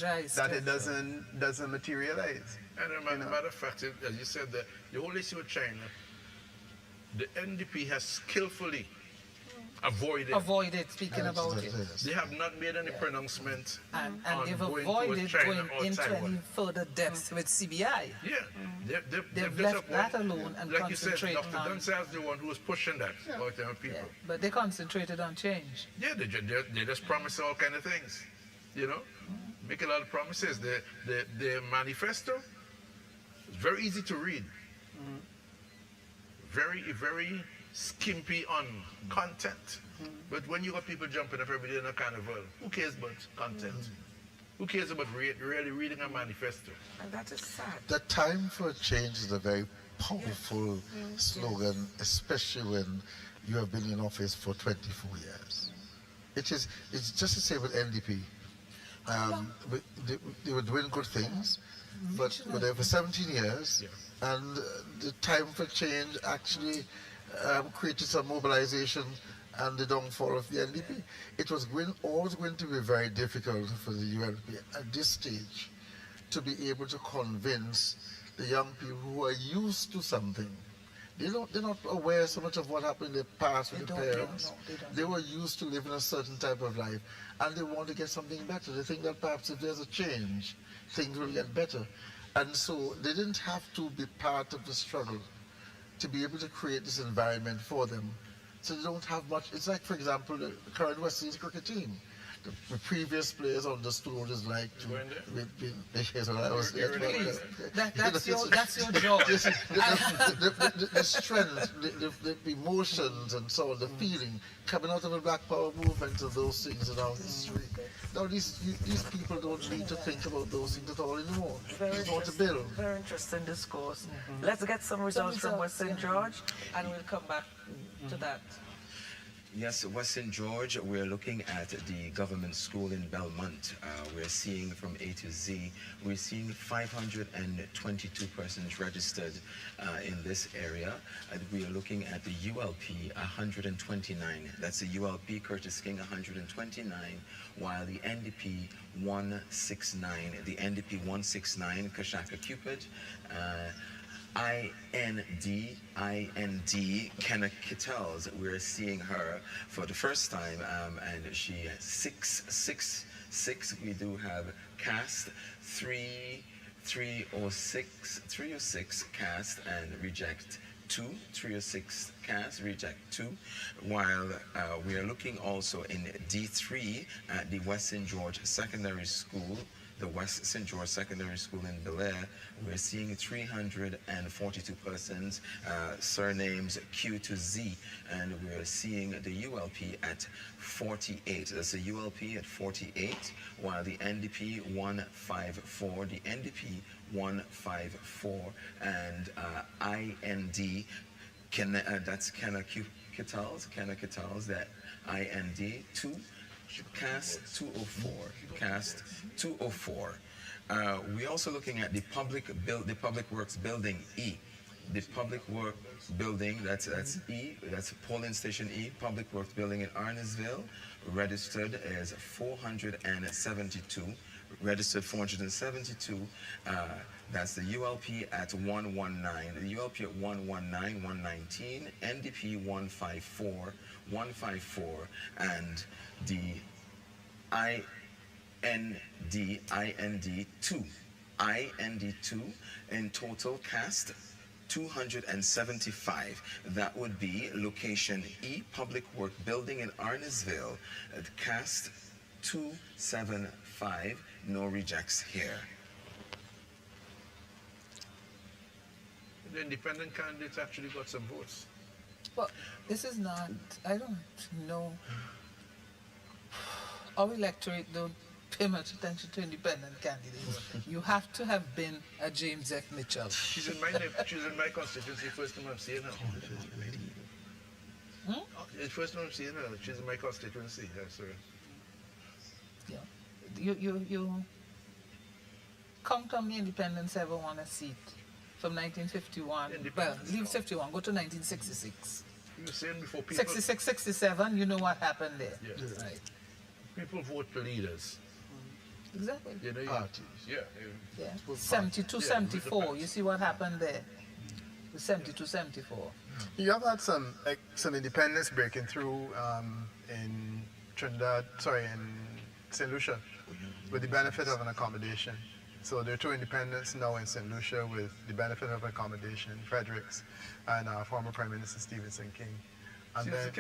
that it doesn't materialize. And a matter of fact, as you said, the whole issue with China, the NDP has skillfully avoided speaking about it. They have not made any pronouncement And on they've going avoided towards China going or into Taiwan. any further depths with CBI. Yeah, They've left that alone and like you said, concentrated Dr. on... Dunsey is the one who was pushing that out there people. Yeah, but they concentrated on change. Yeah, they just promise all kind of things, make a lot of promises. The manifesto is very easy to read, very, very skimpy on content. But when you got people jumping up every day in a carnival, who cares about content? Who cares about really reading a manifesto? And that is sad. The time for change is a very powerful slogan, especially when you have been in office for 24 years. It's just the same with NDP. They were doing good things, but they were for 17 years, and the time for change actually created some mobilization and the downfall of the NDP. It was always going to be very difficult for the UNP at this stage to be able to convince the young people who are used to something. They're not aware so much of what happened in the past with their parents. They were used to living a certain type of life, and they want to get something better. They think that perhaps if there's a change, things will get better. And so they didn't have to be part of the struggle to be able to create this environment for them. So they don't have much. It's like, for example, the current West Indies cricket team. The previous players understood what it's like to be yes, when I was there. That's your job. The strength, the emotions and so on, the feeling coming out of the Black Power movement and those things in our history. Now these people don't need to think about those things at all anymore. They just want to build. Very interesting discourse. Let's get some results from West St. George and we'll come back to that. Yes, West St. George, we're looking at the government school in Belmont. We're seeing from A to Z, we're seeing 522 persons registered in this area. And we are looking at the ULP, 129. That's the ULP, Curtis King, 129, while the NDP, 169. The NDP, 169, Kashaka Cupid. IND, Kenna Kittels. We're seeing her for the first time, and she has 666. We do have cast 306 cast and reject 2, 306 cast, reject 2, while we are looking also in D3 at the West St. George Secondary School, the West St. George Secondary School in Bel Air. We're seeing 342 persons, surnames Q to Z, and we're seeing the ULP at 48. That's the ULP at 48, while the NDP 154, the NDP 154, and IND, that's Kenna Kittels, that IND 2. Cast 204. Cast 204. We're also looking at the public works building E. The public works building, that's E, that's polling station E, public works building in Arnesville, registered as 472. Registered 472. That's the ULP at 119. The ULP at 119, 119. NDP 154, 154, and the IND 2. IND 2 in total cast 275. That would be location E, public work building in Arnesville. Cast 275. No rejects here. The independent candidates actually got some votes. Well, this is not, I don't know. Our electorate don't pay much attention to independent candidates. You have to have been a James F. Mitchell. She's in my constituency, first time I'm seeing her. It's first time I'm seeing her. She's in my constituency, yes, sir. Yeah. You count how many independents ever won a seat from 1951. Well, leave 51, go to 1966. You were saying before people... 66, 67, you know what happened there. Yes. Right. People vote for leaders. Exactly. You know, Parties. yeah. Yeah. Both 72, Yeah, 74. You see what happened there? The 72, 74. You have had some independence breaking through in St. Lucia, with the benefit of an accommodation. So there are two independents now in St. Lucia with the benefit of accommodation, Fredericks and former Prime Minister Stephenson King. And then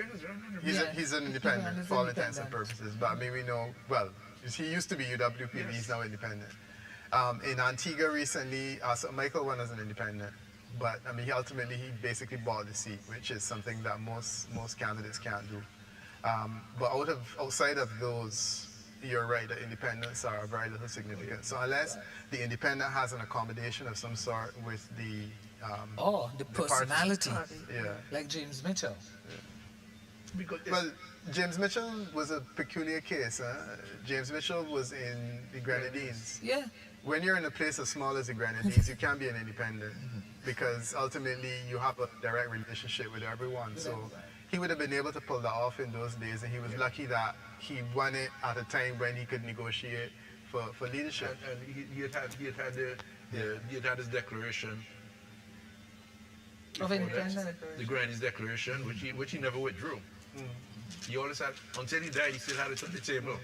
he's an independent for all intents and purposes. But I mean, we know, well, he used to be UWP, he's now independent. In Antigua recently, so Michael won as an independent. But I mean, he basically bought the seat, which is something that most candidates can't do. But outside of those, you're right, the independents are of very little significance. So unless the independent has an accommodation of some sort with the The personality. Yeah. Like James Mitchell. Well, James Mitchell was a peculiar case. James Mitchell was in the Grenadines. Yeah. When you're in a place as small as the Grenadines, you can't be an independent because ultimately you have a direct relationship with everyone. So he would have been able to pull that off in those days, and he was lucky that he won it at a time when he could negotiate for leadership. And he had had his declaration. Of independence. The Granny's declaration, which he never withdrew. He always had, until he died, he still had it on the table.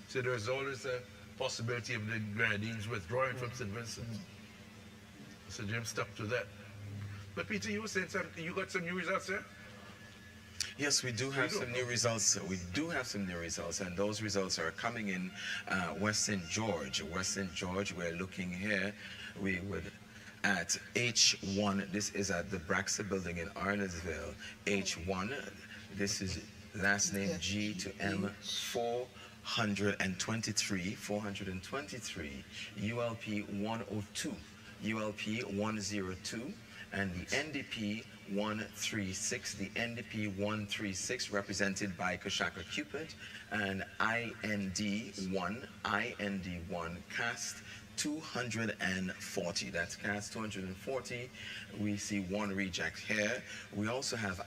So there's always a possibility of the Grenadines withdrawing from St. Vincent. So Jim stuck to that. But Peter, you were saying something, you got some new results there? Yes, we do have some new results. We do have some new results, and those results are coming in West St. George. West St. George, we're looking here. We would at H1. This is at the Braxa building in Arnesville. H1. This is last name G to M 423. ULP 102. ULP 102. And the NDP 136, the NDP 136 represented by Kashaka Cupid, and IND1 cast 240. That's cast 240. We see one reject here. We also have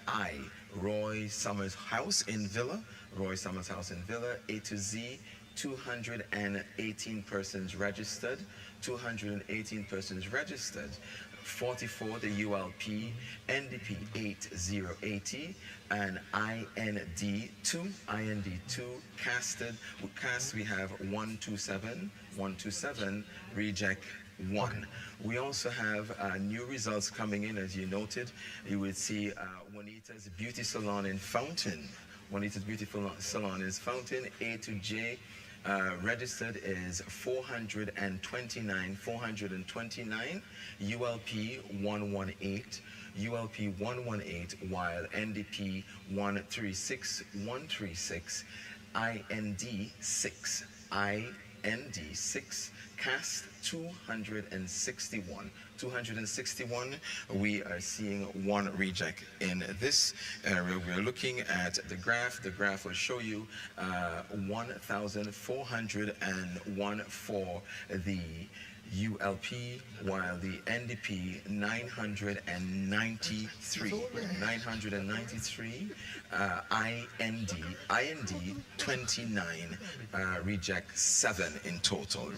Roy Summers House in Villa. Roy Summers House in Villa, A to Z, 218 persons registered. 218 persons registered. 44, the ULP, NDP 8080, and IND2 casted. We have 127, reject 1. We also have new results coming in, as you noted. You would see Juanita's Beauty Salon in Fountain. Juanita's Beauty Salon is Fountain, A to J. Registered is 429, ULP 118, while NDP 136, IND 6, cast 261. We are seeing one reject in this area. We're looking at the graph. The graph will show you 1,401 for the ULP, while the NDP 993, IND 29, reject 7 in total.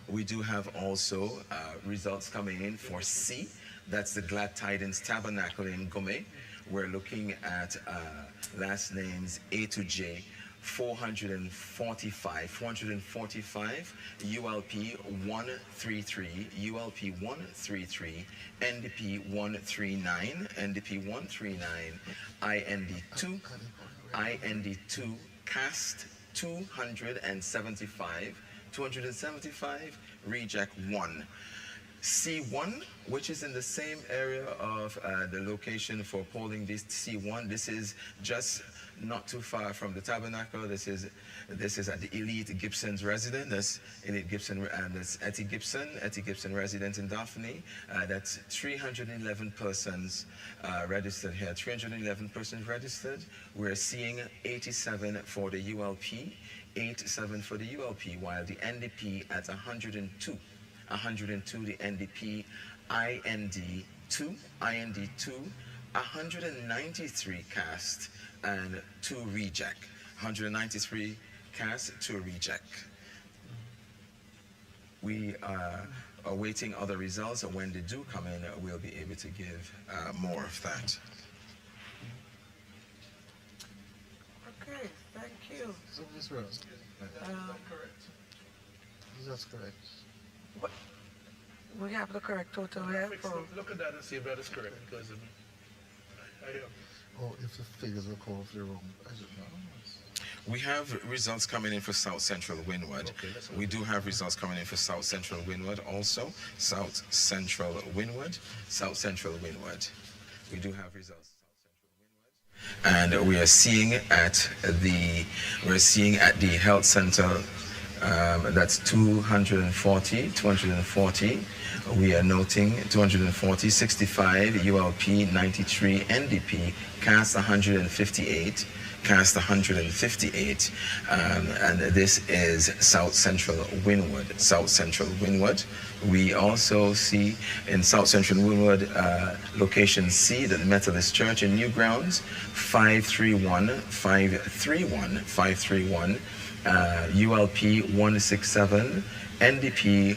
We do have also results coming in for C. That's the Glad Tidings Tabernacle in Gome. We're looking at last names A to J, 445, ULP 133, NDP 139, IND2, cast 275, reject 1. C1, which is in the same area of the location for polling this C1. This is just not too far from the Tabernacle. This is at the Elite Gibson's residence. That's Elite Gibson, that's Etty Gibson resident in Daphne. That's 311 persons registered here. 311 persons registered. We're seeing 87 for the ULP, 87 for the ULP, while the NDP at 102, the NDP, IND 2, IND 2, 193 cast, and 2 reject. 193 cast, 2 reject. We are awaiting other results, and when they do come in, we'll be able to give more of that. Okay, thank you. So, Ms. Rose, that's correct. What, we have the correct total here for... Look at that and see if that is correct, because Oh, if the figures are called for wrong, I don't know. We have results coming in for South Central Windward. Okay, we do have results coming in for South Central Windward also. South Central Windward. South Central Windward. We do have results. And we are seeing at the health center that's 240. We are noting 240, 65 ULP, 93 NDP, cast 158. Cast 158, and this is South Central Windward. South Central Windward. We also see in South Central Windward, location C, the Methodist Church in Newgrounds, 531, ULP 167, NDP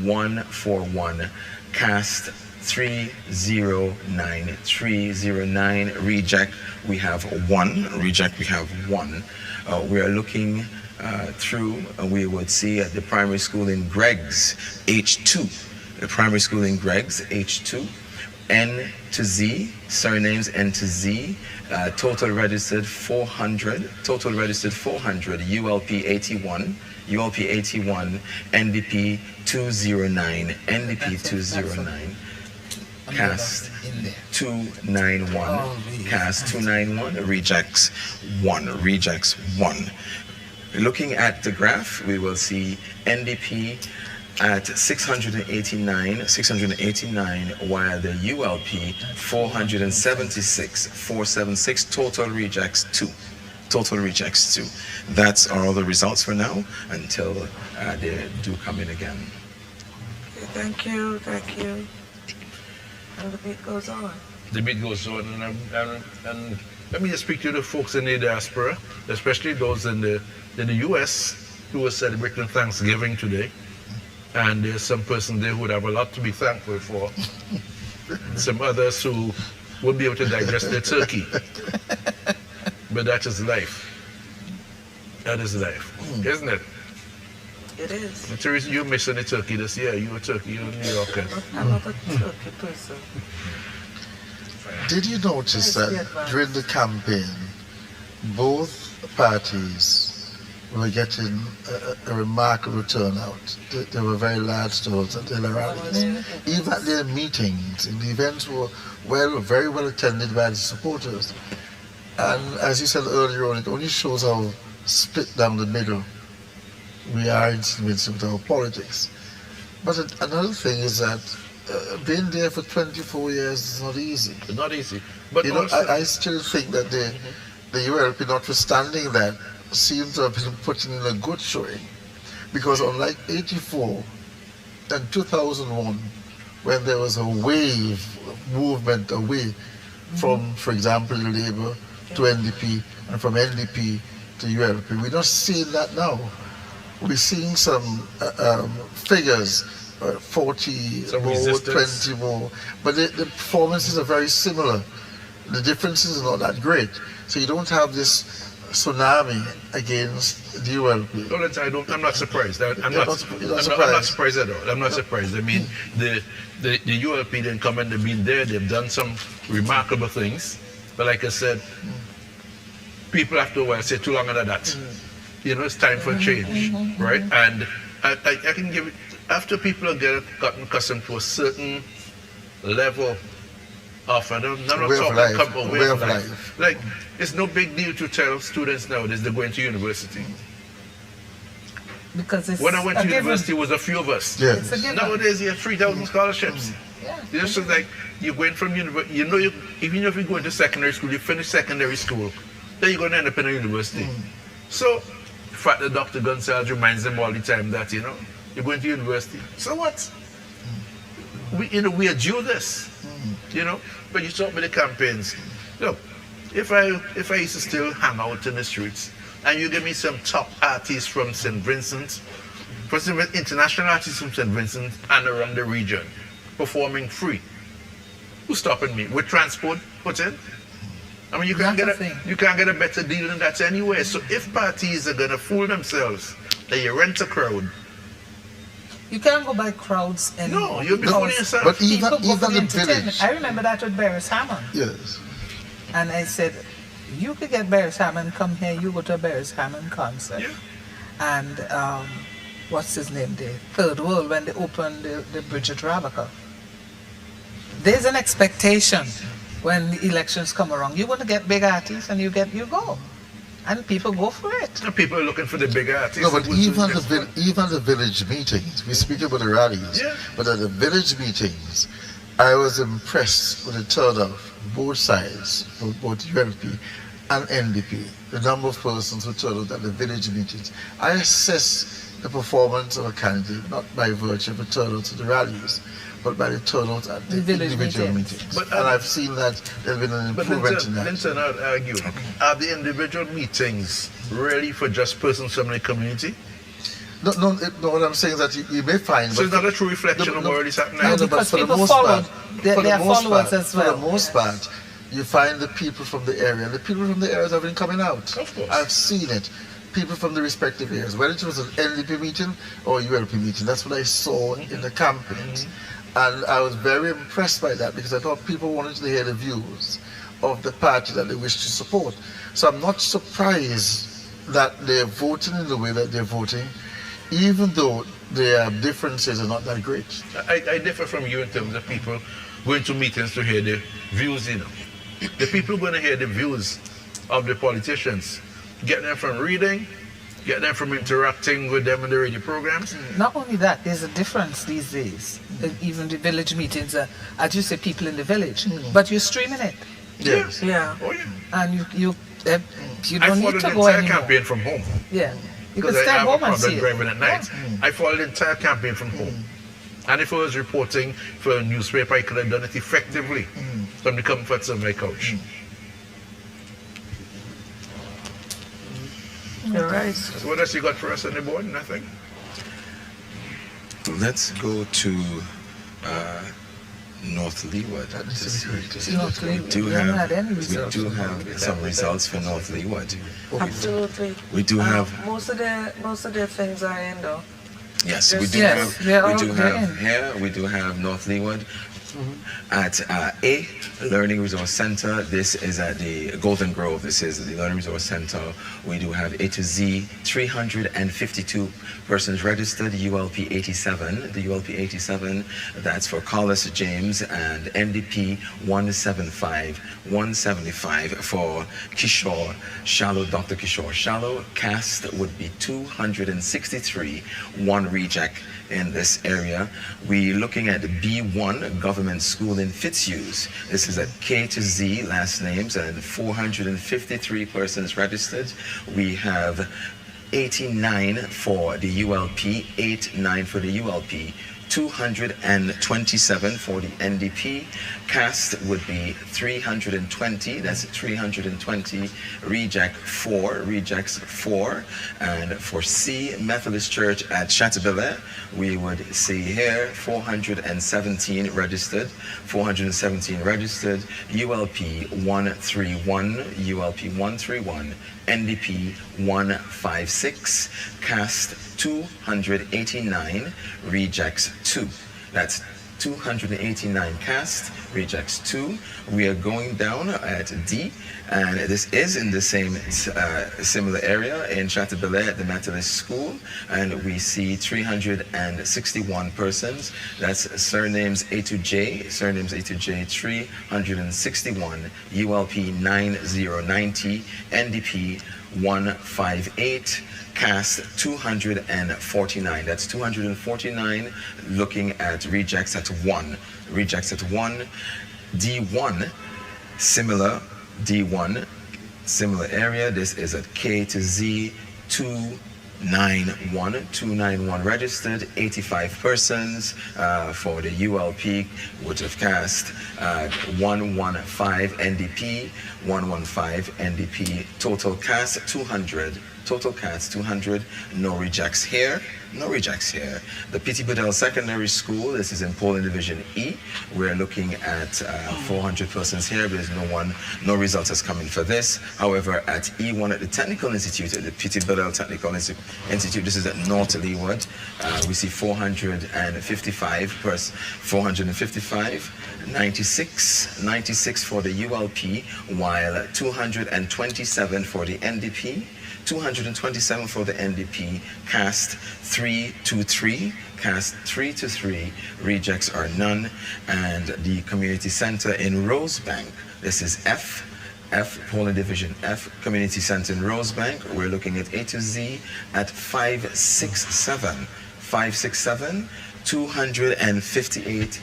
141, cast 309, reject we have 1, reject we have 1. We are looking through, we would see at the primary school in Greggs, H2, the primary school in Greggs, H2, N to Z, surnames N to Z, total registered 400, ULP 81, NDP 209, cast 291, cast 291, rejects 1. Looking at the graph, we will see NDP at 689, while the ULP 476, total rejects 2. That's all the results for now until they do come in again. Okay, thank you. And the beat goes on. The beat goes on, and let me just speak to the folks in the diaspora, especially those in the U.S. who are celebrating Thanksgiving today. And there's some person there who would have a lot to be thankful for. Some others who won't be able to digest their turkey. But that is life. That is life, isn't it? It is. Teresa, you're missing the turkey this year. You're a turkey, you're a New Yorker. I'm not a turkey person. Did you notice that during the campaign, both parties were getting a remarkable turnout? There were very large turnout at their rallies. Even at their meetings, and the events were very well attended by the supporters. And as you said earlier on, it only shows how split down the middle we are in with our politics. But another thing is that being there for 24 years is not easy. It's not easy. But you know, I still think that the ULP, notwithstanding that, seems to have been putting in a good showing. Because unlike 84 and 2001, when there was a wave movement away from, for example, Labour to NDP, and from NDP to ULP, we're not seeing that now. We're seeing some figures, 40 more, 20 more, but the performances are very similar. The differences are not that great. So you don't have this tsunami against the ULP. No, I'm not surprised. I'm not surprised at all. I'm not surprised. I mean, the ULP didn't come and they've been there. They've done some remarkable things. But like I said, people after a while say too long under that. You know, it's time for change, right? And I can give it, after people have gotten accustomed to a certain level of, I'm not talking about way of life. Like, it's no big deal to tell students nowadays they're going to university. Because it's when I went to university, it was a few of us. Yeah. Nowadays, you have 3,000 scholarships. Yeah. It's just like you're going from university. You know, even if you go into secondary school, you finish secondary school, then you're going to end up in a university. So, in fact, the Dr. Gonzalez reminds them all the time that, you know, you're going to university. So what? We are due this. you know. But you talk about the campaigns. Look, if I used to still hang out in the streets, and you give me some top artists from St. Vincent, for some international artists from St. Vincent and around the region, performing free, who's stopping me? With transport put in? I mean, you can't get a better deal than that anywhere. So if parties are gonna fool themselves that you rent a crowd, you can't go by crowds anymore. no, you'll be fooling yourself. But even People go for the the entertainment. village. I remember that with Barris Hammond. Yes. And I said, you could get Barris Hammond, come here, you go to a Barris Hammond concert. Yeah. And what's his name there? Third World, when they opened the Bridget Rabaca. There's an expectation when the elections come around. You're going to get big artists and you go. And people go for it. And people are looking for the big artists. No, but even the village meetings, we speak about the rallies, Yeah. but at the village meetings, I was impressed with the turnout, both sides, both ULP and NDP, the number of persons who turned out at the village meetings. I assess the performance of a candidate not by virtue of the turnout at the rallies, but by the turnout at the individual meetings. And I've seen that there's been an improvement in that. Linton, I'd argue, are the individual meetings really for just persons from the community? No, what I'm saying is that you may find... So it's not a true reflection of what is happening? No, but because for the people most follow, part, they are followers as well. For the most part, you find the people from the area. The people from the areas have been coming out. Of course. I've seen it. People from the respective areas, whether it was an NDP meeting or a ULP meeting. That's what I saw in the campaigns. And I was very impressed by that because I thought people wanted to hear the views of the party that they wish to support. So I'm not surprised that they're voting in the way that they're voting, even though their differences are not that great. I differ from you in terms of people going to meetings to hear the views, you know. The people going to hear the views of the politicians, get them from reading, get them from interacting with them in the radio programs. Not only that, there's a difference these days. Even the village meetings, as you say, people in the village, but you're streaming it. Yes. Yeah. Oh, yeah. And you I don't followed need the to go entire anymore. campaign from home. Yeah. You can Because I stay have a home and see problem it. driving at night. I followed the entire campaign from home. And if I was reporting for a newspaper, I could have done it effectively from the comforts of my couch. You're right. So what else you got for us on the board? Nothing? Let's go to North Leeward. We do have some results for North Leeward. Absolutely. We do have most of their things are in though. yes, we do Yes, have they're we all do in. have here we do have North Leeward at A Learning Resource Center. This is at the Golden Grove. This is the Learning Resource Center. We do have A to Z 352 persons registered, ULP 87. The ULP 87, that's for Carlos James, and NDP 175. 175 for Kishore Shallow, Dr. Kishore Shallow. Cast would be 263, one reject in this area. We're looking at B1 Government School in Fitzhughes. This is at K to Z last names and 453 persons registered. We have 89 for the ULP, 89 for the ULP, 227 for the NDP. Cast would be 320, that's 320. Reject 4, rejects 4. And for C Methodist Church at Chateaubriand, we would see here 417 registered, 417 registered. ULP 131, ULP 131. NDP 156, cast 289, rejects 2. That's 289 cast, rejects 2. We are going down at D, and this is in the same similar area in Chateaubriand at the Methodist School, and we see 361 persons. That's surnames A to J, 361, ULP 9090, NDP 158, cast 249. That's 249, looking at rejects at 1. Rejects at 1. D1, similar. D1, similar area. This is at K to Z 2 291 registered, 85 persons. For the ULP would have cast 115 NDP, 115 NDP. Total cast 200. Total cast 200. No rejects here. No rejects here. The P.T. Bedell Secondary School, this is in polling division E. We're looking at 400 persons here. There's no results has come in for this. However, at E1 at the Technical Institute, at the P.T. Bedell Technical Institute, this is at North Leeward, we see 455, 96 for the ULP, while 227 for the NDP. 227 for the NDP, cast 3 to 3, cast 3 to 3, rejects are none, and the community center in Rosebank, this is F, polling division F, community center in Rosebank, we're looking at A to Z at 567, 258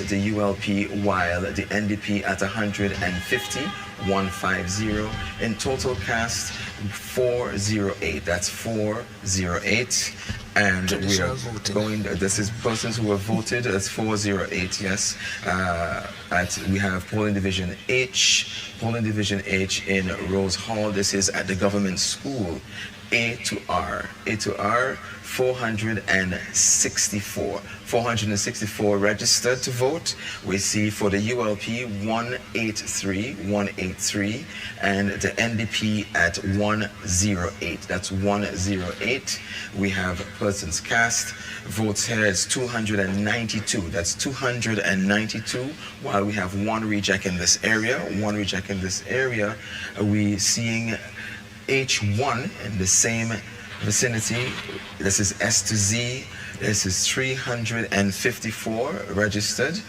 the ULP, while the NDP at 150, 150. In total cast 408. That's 408. And we are going, this is persons who have voted, that's 408, yes. We have polling division H in Rose Hall. This is at the government school. A to R, 464 registered to vote. We see for the ULP 183, and the NDP at 108. That's 108. We have persons cast. Votes here is 292. That's 292. While we have one reject in this area, we seeing H1 in the same vicinity. This is S to Z. This is 354 registered,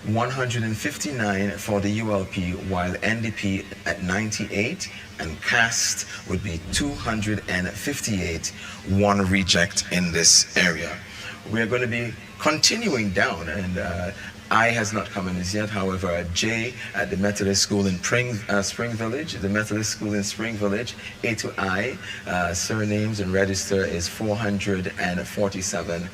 159 for the ULP, while NDP at 98, and cast would be 258, one reject in this area. We're going to be continuing down, and I has not come in as yet. However, J at the Methodist School in Spring Village, the Methodist School in Spring Village, A to I, surnames and register is 447.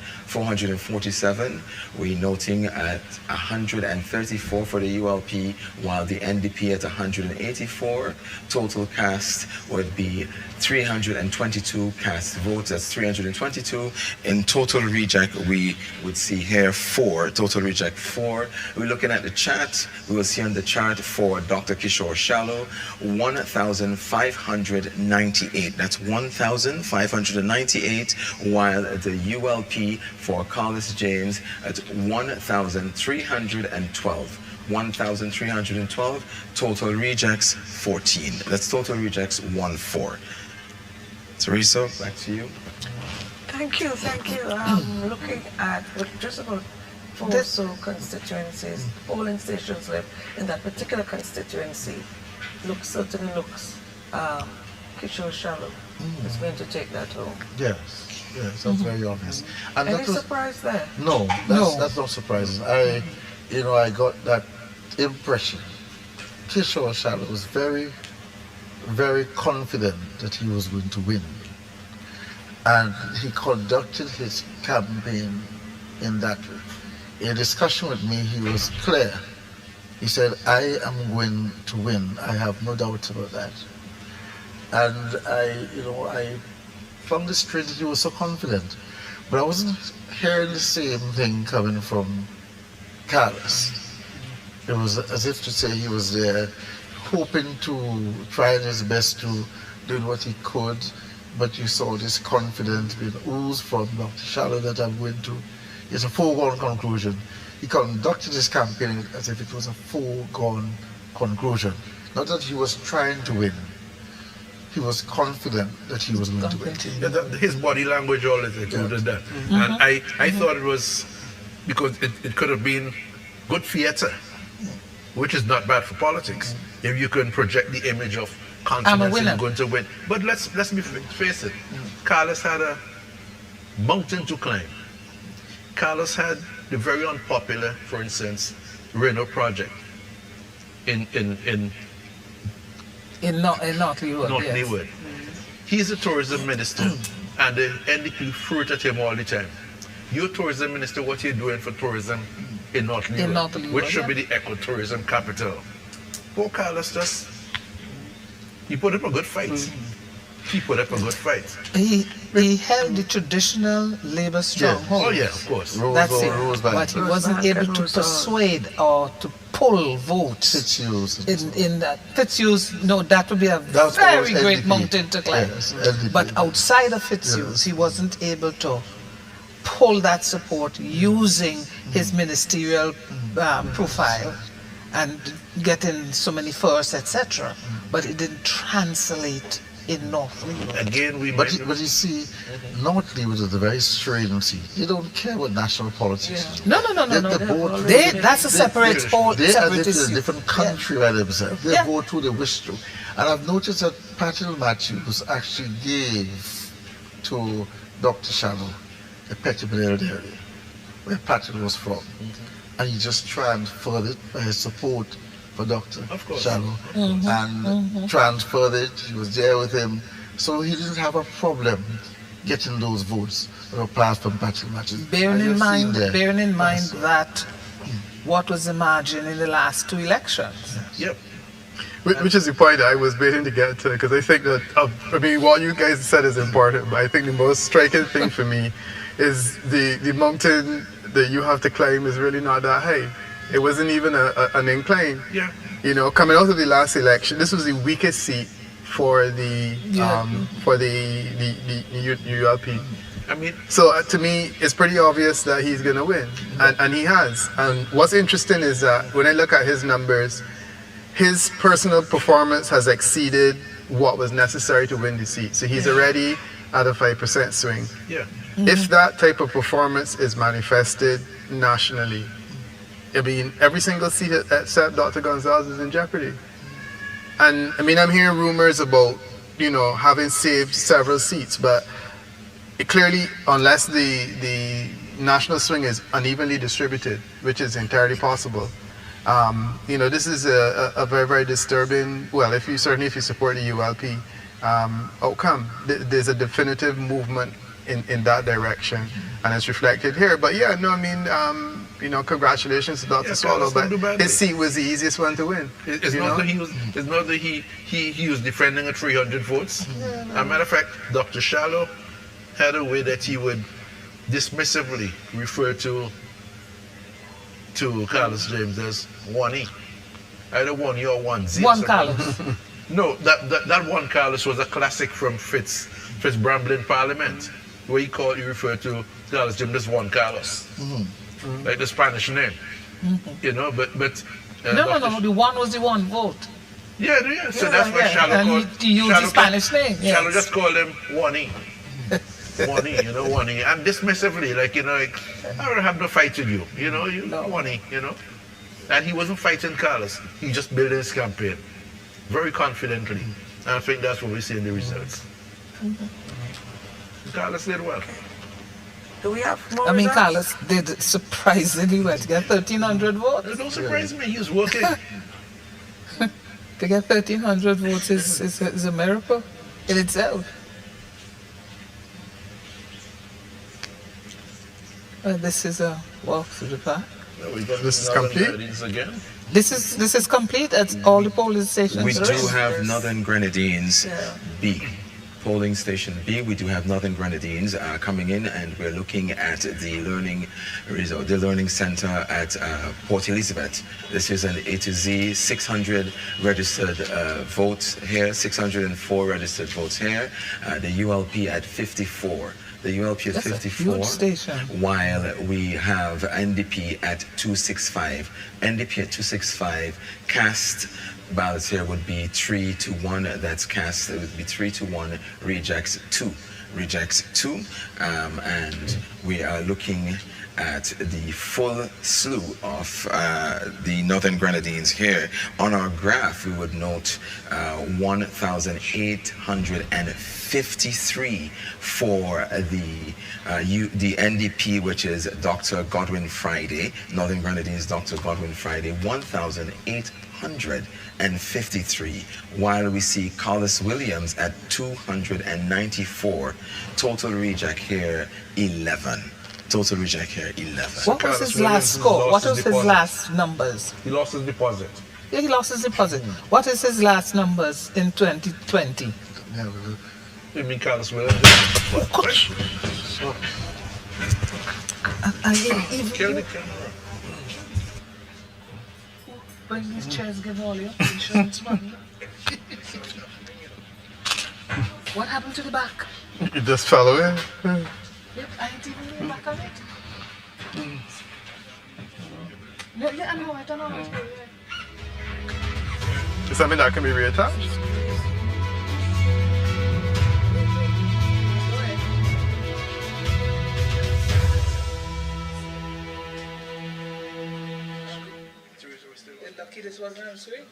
We're noting at 134 for the ULP, while the NDP at 184. Total cast would be 322 cast votes. That's 322. In total reject, we would see here 4. Total reject 4. We're looking at the chart. We will see on the chart for Dr. Kishore Shallow, 1,598. That's 1,598, while the ULP for Carlos James at 1,312. 1,312. Total rejects 14. That's total rejects 14. Teresa, back to you. Thank you. Looking at just about 4 or so constituencies, polling stations left in that particular constituency. Certainly looks Kishore Shallow is going to take that home. Yes, that's very obvious. And any surprise there? No, that's not surprising. I got that impression. Kishore Shallow was very, very confident that he was going to win. And he conducted his campaign in that way. In a discussion with me, he was clear. He said, I am going to win. I have no doubt about that. And I found it strange that he was so confident. But I wasn't hearing the same thing coming from Carlos. It was as if to say he was there hoping to, trying his best to do what he could, but you saw this confidence being oozed from Dr. Shallow that I'm going to. It's a foregone conclusion. He conducted his campaign as if it was a foregone conclusion. Not that he was trying to win. He was confident that he was going to win. Yeah, his body language always included that. And I thought it was, because it could have been good theater, which is not bad for politics. If you can project the image of confidence in going to win. But let's face it, Carlos had a mountain to climb. Carlos had the very unpopular, for instance, Reno project in North Leeward. He's a tourism minister, and the NDP fruit at him all the time. You're tourism minister, what are you doing for tourism in North Leeward, which should be the ecotourism capital? Poor Carlos just, he put up a good fight. He put up a good fight. He held the traditional labor stronghold. Oh yeah, of course. That's it. But he wasn't able to persuade or to pull votes. In that Fitzhugh's, no, that would be a very great mountain to climb. Yes, but outside of Fitzhugh's, he wasn't able to pull that support using his ministerial profile and getting so many firsts, etc. But it didn't translate in North Leeward. Again, but you see, North Leeward is a very strange seat. You don't care what national politics do. No. That's a separate whole. They are in a different country by themselves. They vote who they wish to. And I've noticed that Patrick Matthews actually gave to Dr. Shallow a petty area where Patrick was from. And he just transferred it by his support for Dr. Shallow and transferred it. He was there with him. So he didn't have a problem getting those votes that were passed from Patrick Matthews. Bearing in mind that what was the margin in the last 2 elections? Yep. Which is the point that I was waiting to get to, because I think that, I mean, what you guys said is important, but I think the most striking thing for me is the mountain that you have to climb is really not that high. It wasn't even an incline. Yeah. You know, coming out of the last election, this was the weakest seat for the ULP. I mean, so to me, it's pretty obvious that he's going to win, and he has. And what's interesting is that when I look at his numbers, his personal performance has exceeded what was necessary to win the seat. So he's already at a 5% swing. Yeah. If that type of performance is manifested nationally, I mean, every single seat except Dr. Gonzalez is in jeopardy. And I mean, I'm hearing rumors about, you know, having saved several seats, but it clearly, unless the national swing is unevenly distributed, which is entirely possible, you know, this is a very, very disturbing, well, if you support the ULP outcome, there's a definitive movement in that direction, and it's reflected here. But yeah, no, I mean, you know, congratulations to Dr. Swallow, but his seat was the easiest one to win. It's not that he was defending a 300 votes. As a matter of fact, Dr. Shallow had a way that he would dismissively refer to Carlos James as 1E. Either 1E or 1Z. One Carlos. No, that one Carlos was a classic from Fitz Bramblin Parliament, where he referred to Carlos James as Juan Carlos, like the Spanish name, you know. But no, the one was the one vote. Yeah. So that's why Shallow called. He used the Spanish name. Shallow just called him 1E. 1E, you know, 1E, and dismissively, like, you know, like, I don't have no fight with you, you know, 1E, you know. And he wasn't fighting Carlos, he just built his campaign very confidently. And I think that's what we see in the results. Carlos did well. Do we have more I mean, results? Carlos did surprisingly well to get 1,300 votes. It don't surprise me, he's working. To get 1,300 votes is a miracle in itself. This is a walk through the park. This is complete? This is complete at all the polling stations. We do have Northern Grenadines B. Polling station B, we do have Northern Grenadines coming in, and we're looking at the learning center at Port Elizabeth. This is an A to Z, 600 registered votes here, 604 registered votes here. The ULP at 54. The ULP is 54, while we have NDP at 265. NDP at 265. Cast ballots here would be 3-1. That's cast. It would be 3-1. Rejects 2. Rejects 2. And we are looking at the full slew of the Northern Grenadines here. On our graph, we would note 1,853 for the NDP, which is Dr. Godwin Friday, Northern Grenadines Dr. Godwin Friday, 1,853, while we see Carlos Williams at 294. Total reject here 11. Total reject here 11. What was his last score? What was his last numbers? He lost his deposit. Yeah, he lost his deposit. What is his last numbers in 2020? You mean Carlos Williams? Kill the camera. When these chairs give all your insurance money. What happened to the back? It just fell away. Yep, I ain't even look back on it. Yeah, I know, I don't know how to do it. Is something that can be reattached? You're lucky this wasn't on screen.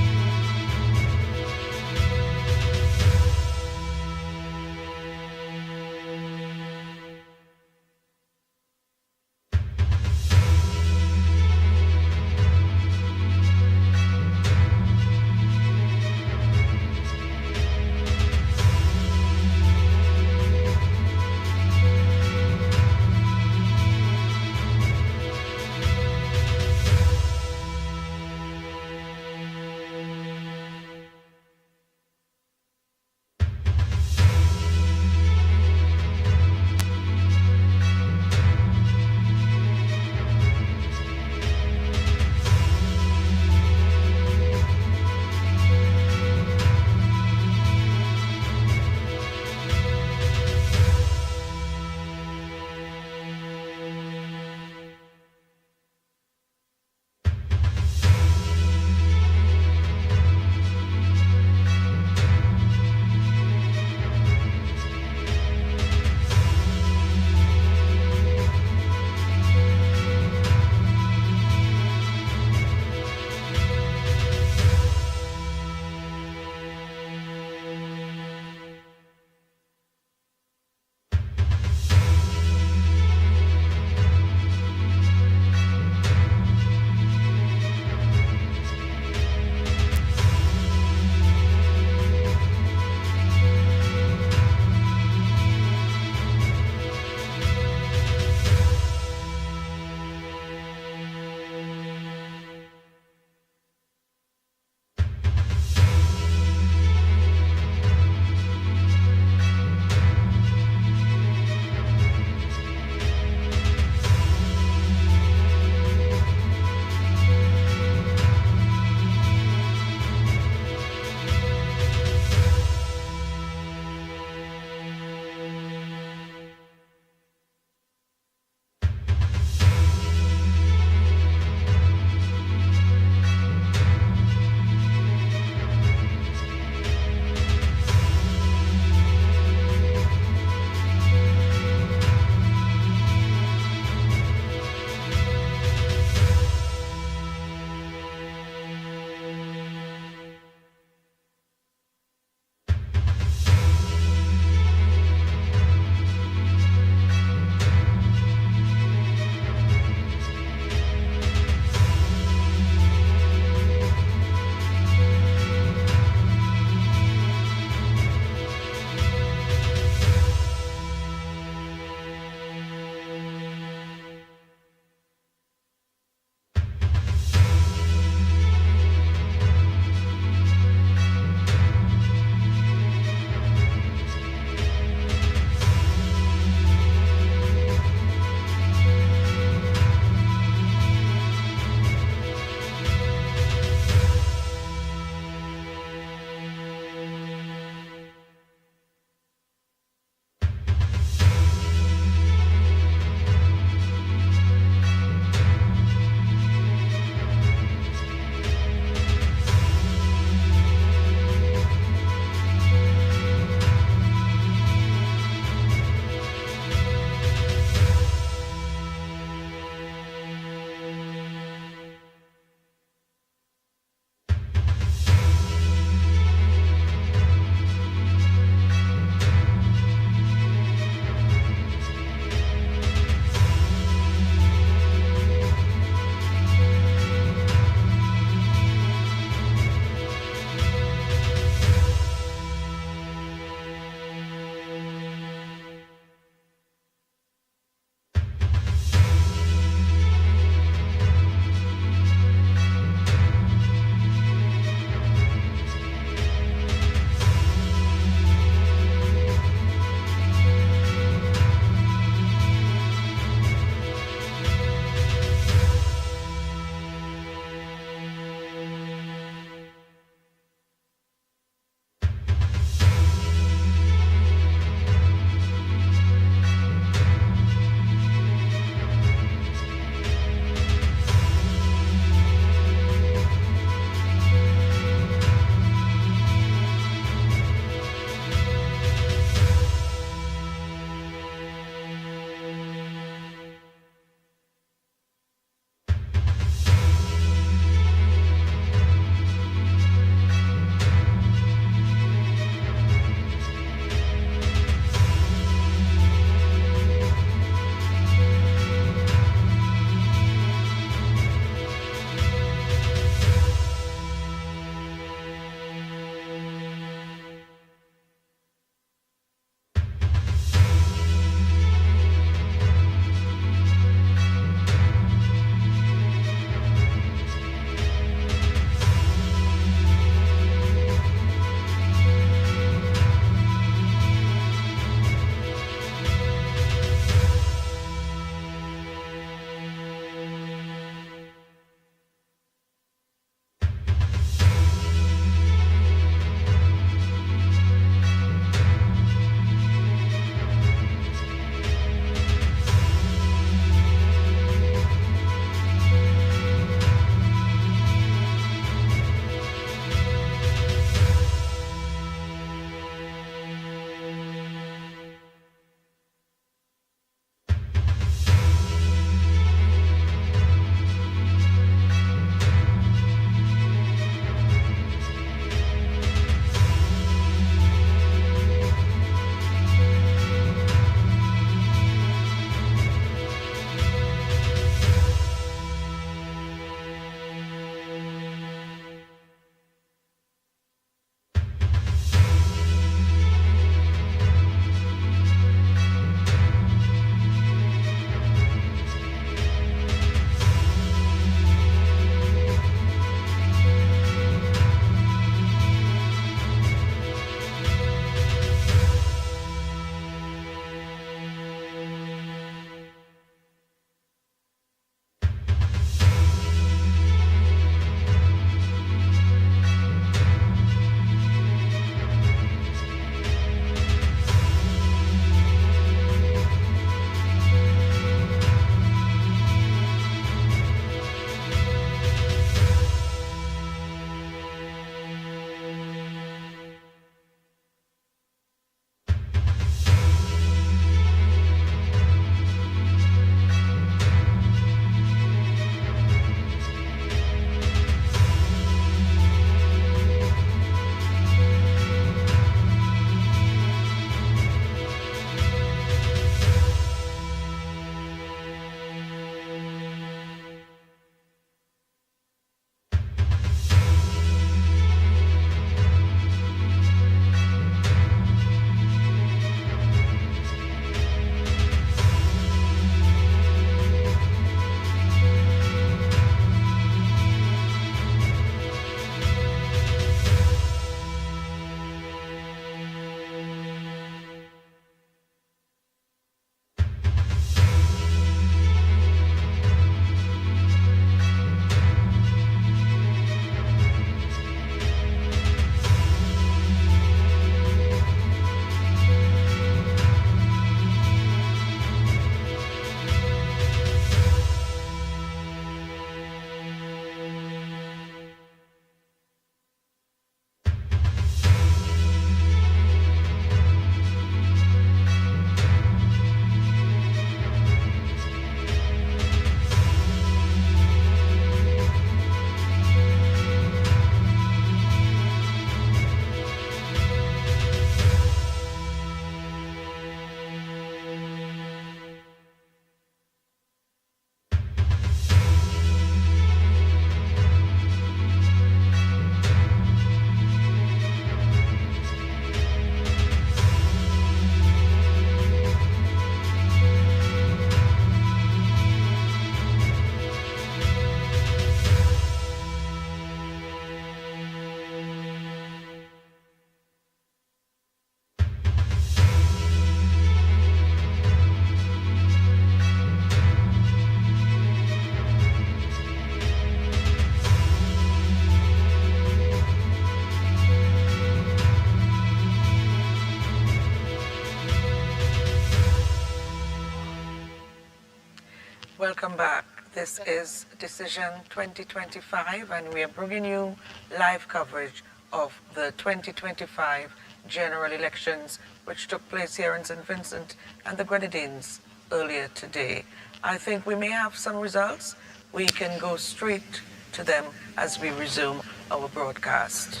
Welcome back. This is Decision 2025, and we are bringing you live coverage of the 2025 general elections, which took place here in St. Vincent and the Grenadines earlier today. I think we may have some results. We can go straight to them as we resume our broadcast.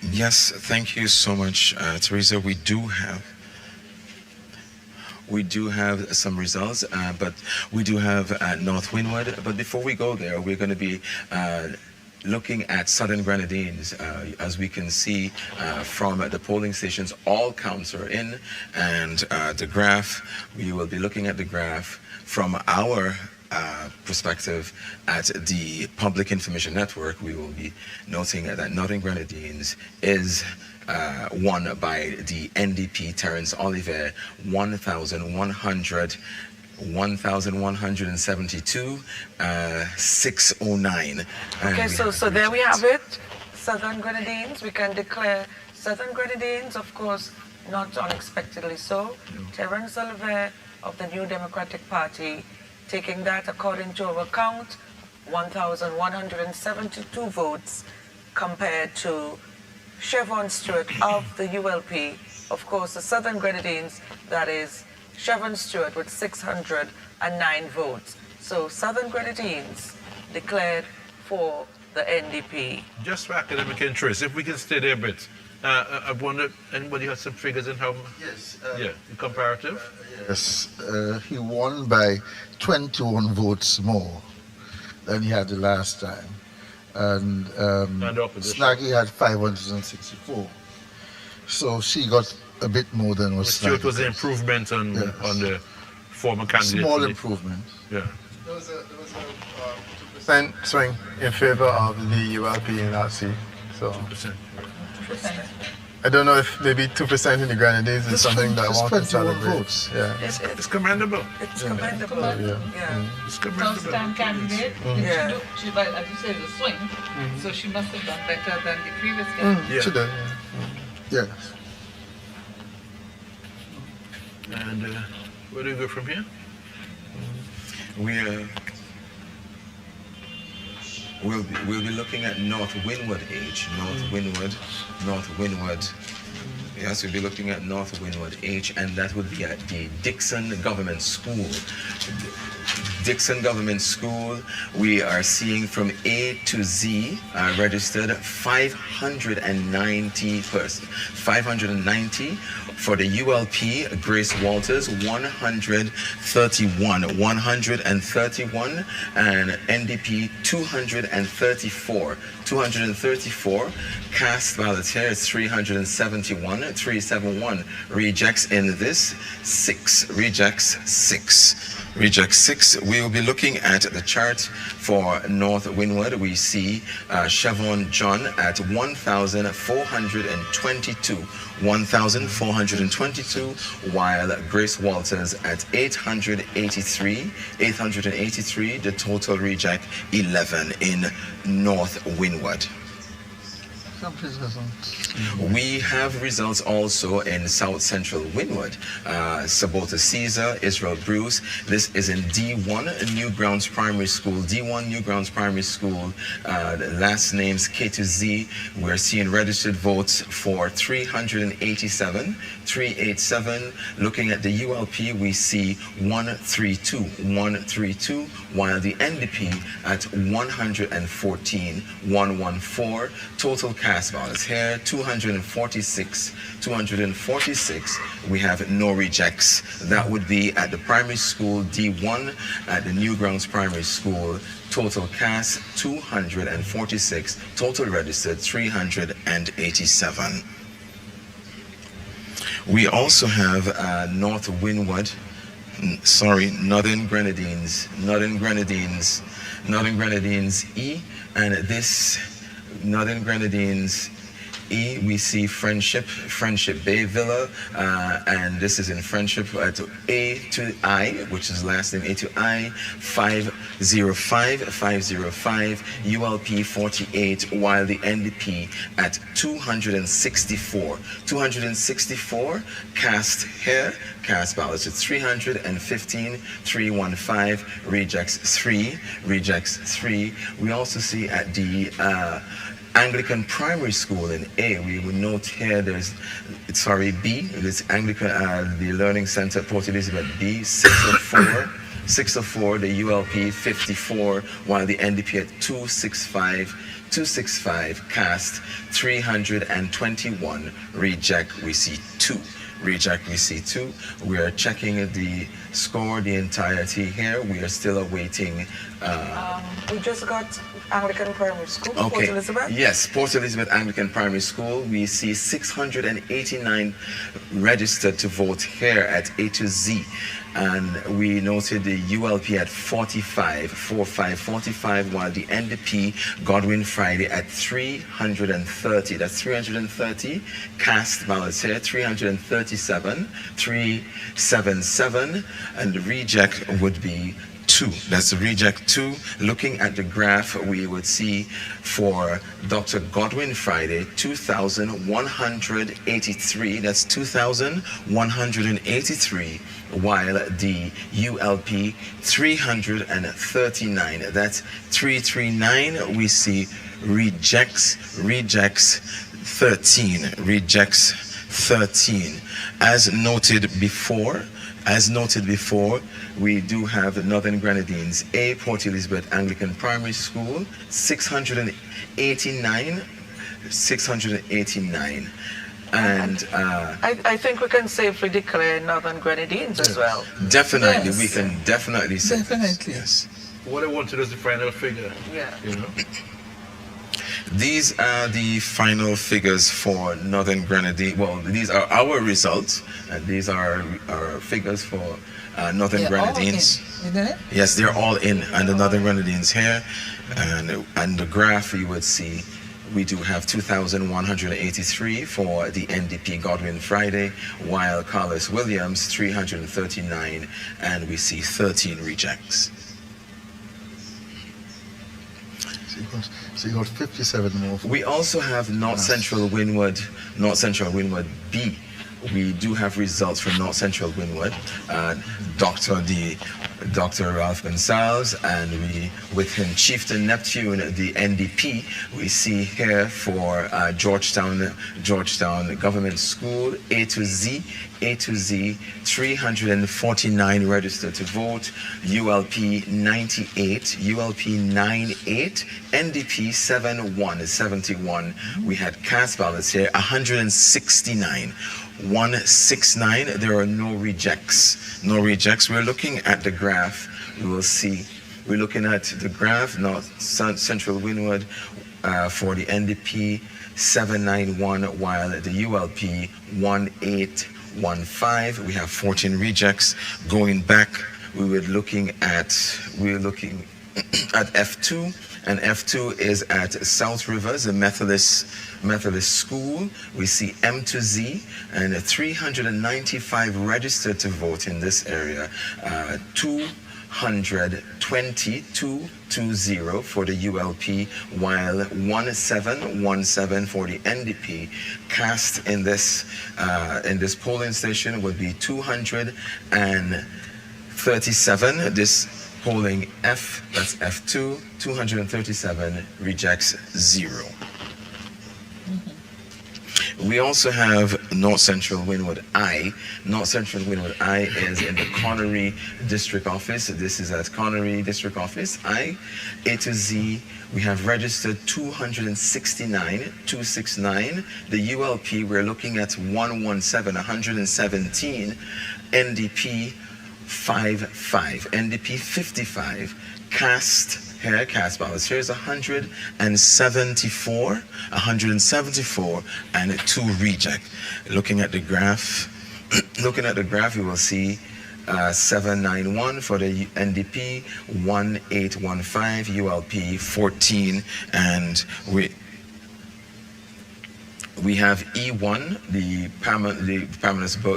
Yes, thank you so much, Teresa. We do have some results, but we do have North Windward. But before we go there, we're going to be looking at Southern Grenadines. As we can see from the polling stations, all counts are in, and the graph, we will be looking at the graph from our perspective at the Public Information Network. We will be noting that Northern Grenadines is won by the NDP Terence Oliver, 1,172, 609. Okay, so there we have it. Southern Grenadines, we can declare Southern Grenadines, of course, not unexpectedly so. Terence Oliver of the New Democratic Party taking that, according to our count, 1,172 votes compared to Chevron Stewart of the ULP. Of course, the Southern Grenadines, that is Chevron Stewart with 609 votes. So Southern Grenadines declared for the NDP. Just for academic interest, if we can stay there a bit, I wonder, anybody has some figures in how, Yes. the comparative? Yes, he won by 21 votes more than he had the last time. And Snaggy had 564. So she got a bit more than what Stewart Snaggy was an got. improvement on the former candidate. Small improvement. Yeah. There was a 2% swing in favor of the ULP in that seat. So 2%. I don't know if maybe 2% in the Grenadines is something that I want to 21 celebrate. votes. Yeah. It's commendable. It's commendable. Yeah. It's First commendable. time candidate, Yeah. she, as you say, the swing, so she must have done better than the previous candidate. Yeah. She did. Yes. And where do we go from here? We'll be looking at North Windward H. North Windward. Yes, we'll be looking at North Windward H, and that would be at the Dixon Government School. Dixon Government School, we are seeing from A to Z registered 590 persons. 590. For the ULP, Grace Walters, 131, and NDP, 234. Cast ballots here is 371. Rejects in this, 6. Rejects 6. We will be looking at the chart for North Windward. We see Chevron John at 1,422, while Grace Walters at 883. The total reject 11 in North Windward. We have results also in South Central Windward. Sabota Caesar, Israel Bruce. This is in D1 Newgrounds Primary School. D1 Newgrounds Primary School. The last names K to Z. We're seeing registered votes for 387. Looking at the ULP, we see 132, while the NDP at 114. Total cast ballots here 246. We have no rejects. That would be at the primary school D1 at the Newgrounds Primary School. Total cast 246. Total registered 387. We also have Northern Grenadines E, and this Northern Grenadines E, we see Friendship Bay Villa, and this is in Friendship at A to I, which is last name A to I, 505, ULP 48, while the NDP at 264. 264 cast here, cast ballots at 315, 315, rejects 3. We also see at the Anglican Primary School in A, we would note here B, this Anglican, the Learning Center at Port Elizabeth B, 604, the ULP 54, while the NDP at 265, cast 321, reject, we see 2. We are checking the score, the entirety here. We are still awaiting. We just got Anglican Primary School, okay. Port Elizabeth? Yes, Port Elizabeth Anglican Primary School. We see 689 registered to vote here at A to Z. And we noted the ULP at 45, while the NDP Godwin Friday at 330. That's 330 cast ballots here, 337, 377, and the reject would be 2. That's the reject 2. Looking at the graph, we would see for Dr. Godwin Friday, 2,183. That's 2,183. While the ULP 339. That's 339. We see rejects 13. As noted before, we do have Northern Grenadines A, Port Elizabeth Anglican Primary School, 689. And I think we can safely declare Northern Grenadines as well. Definitely, Yes. we can definitely say this. Definitely. Yes. What I wanted is the final figure. Yeah. You know? These are the final figures for Northern Grenadines. Well, these are our results, and these are our figures for Northern Grenadines. Isn't it? Yes, they're all in, and the Northern Grenadines here, and the graph you would see. We do have 2,183 for the NDP Godwin Friday, while Carlos Williams 339, and we see 13 rejects. So you got 57 more. We also have North Central Windward B. We do have results from North Central Windward. Dr. Ralph Gonsalves, and with him Chieftain Neptune, the NDP. We see here for Georgetown Government School, A to Z, 349 registered to vote, ULP 98, NDP 71. We had cast ballots here, 169. 169. There are no rejects. We're looking at the graph. We're looking at the graph. North Central Windward for the NDP 791, while the ULP 1815. We have 14 rejects. Going back, we're looking at F2, and F2 is at South Rivers, a Methodist school. We see M to Z, and 395 registered to vote in this area. 220 for the ULP, while 1717 for the NDP. Cast in this polling station would be 237. This polling F, that's F2, 237, rejects 0. We also have North Central Windward I. North Central Windward I is in the Connery District Office. This is at Connery District Office I. A to Z, we have registered 269. The ULP, we're looking at 117. NDP 55. NDP 55. Cast ballots. Here's 174, and 2 reject. Looking at the graph, you will see 791 for the NDP, 1815, ULP 14, and We have E1, the Permanent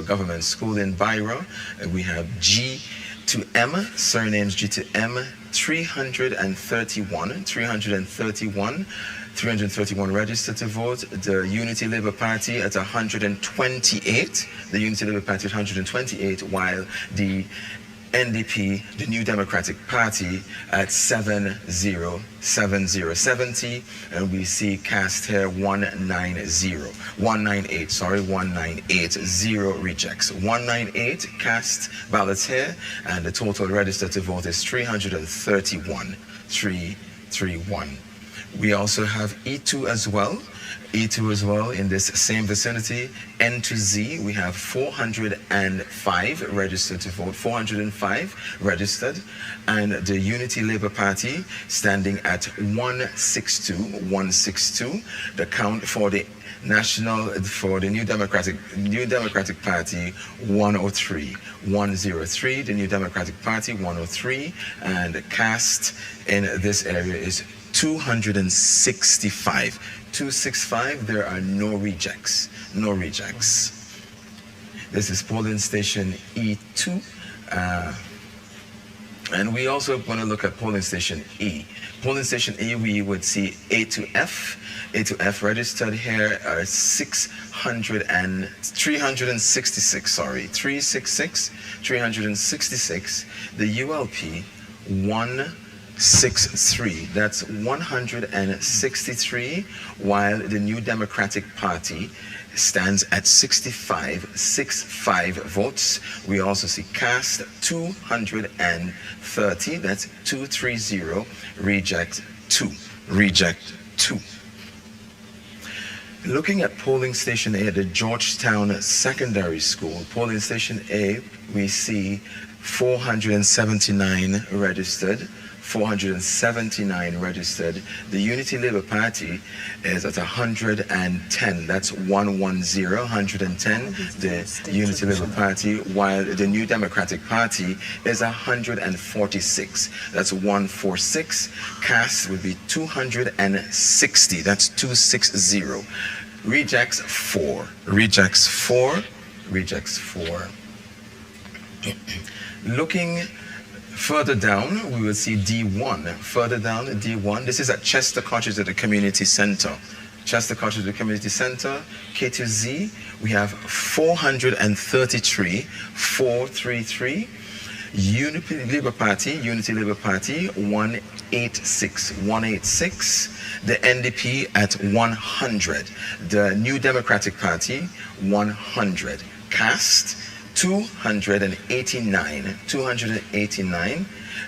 Government School in Byra. We have G to M, surnames G to M, 331 registered to vote. The Unity Labour Party at 128. The Unity Labour Party at 128, while the NDP, the New Democratic Party, at 70, and we see cast here 198, 0 rejects. 198 cast ballots here, and the total registered to vote is 331. We also have E2 as well. E2 as well in this same vicinity. N to Z, we have 405 registered to vote, 405 registered, and the Unity Labour Party standing at 162. The count for the New Democratic Party, 103, the New Democratic Party, 103, and the cast in this area is 265. 265, there are no rejects. This is polling station E2. And we also want to look at polling station E. Polling station E, we would see A to F. A to F registered here are 366. The ULP, 163. That's 163, while the New Democratic Party stands at 65 votes. We also see cast 230. That's 230. Reject 2. Looking at polling station A at the Georgetown Secondary School, polling station A, we see 479 registered. The Unity Labour Party is at 110. That's 110. The Unity Labour Party, while the New Democratic Party is 146. That's 146. Cast would be 260. That's 260. Rejects 4. Looking further down, we will see D1. Further down, D1. This is at Chester Cottage at the Community Center. K to Z, we have 433. Unity Labour Party, 186. The NDP at 100. The New Democratic Party, 100. Cast, 289,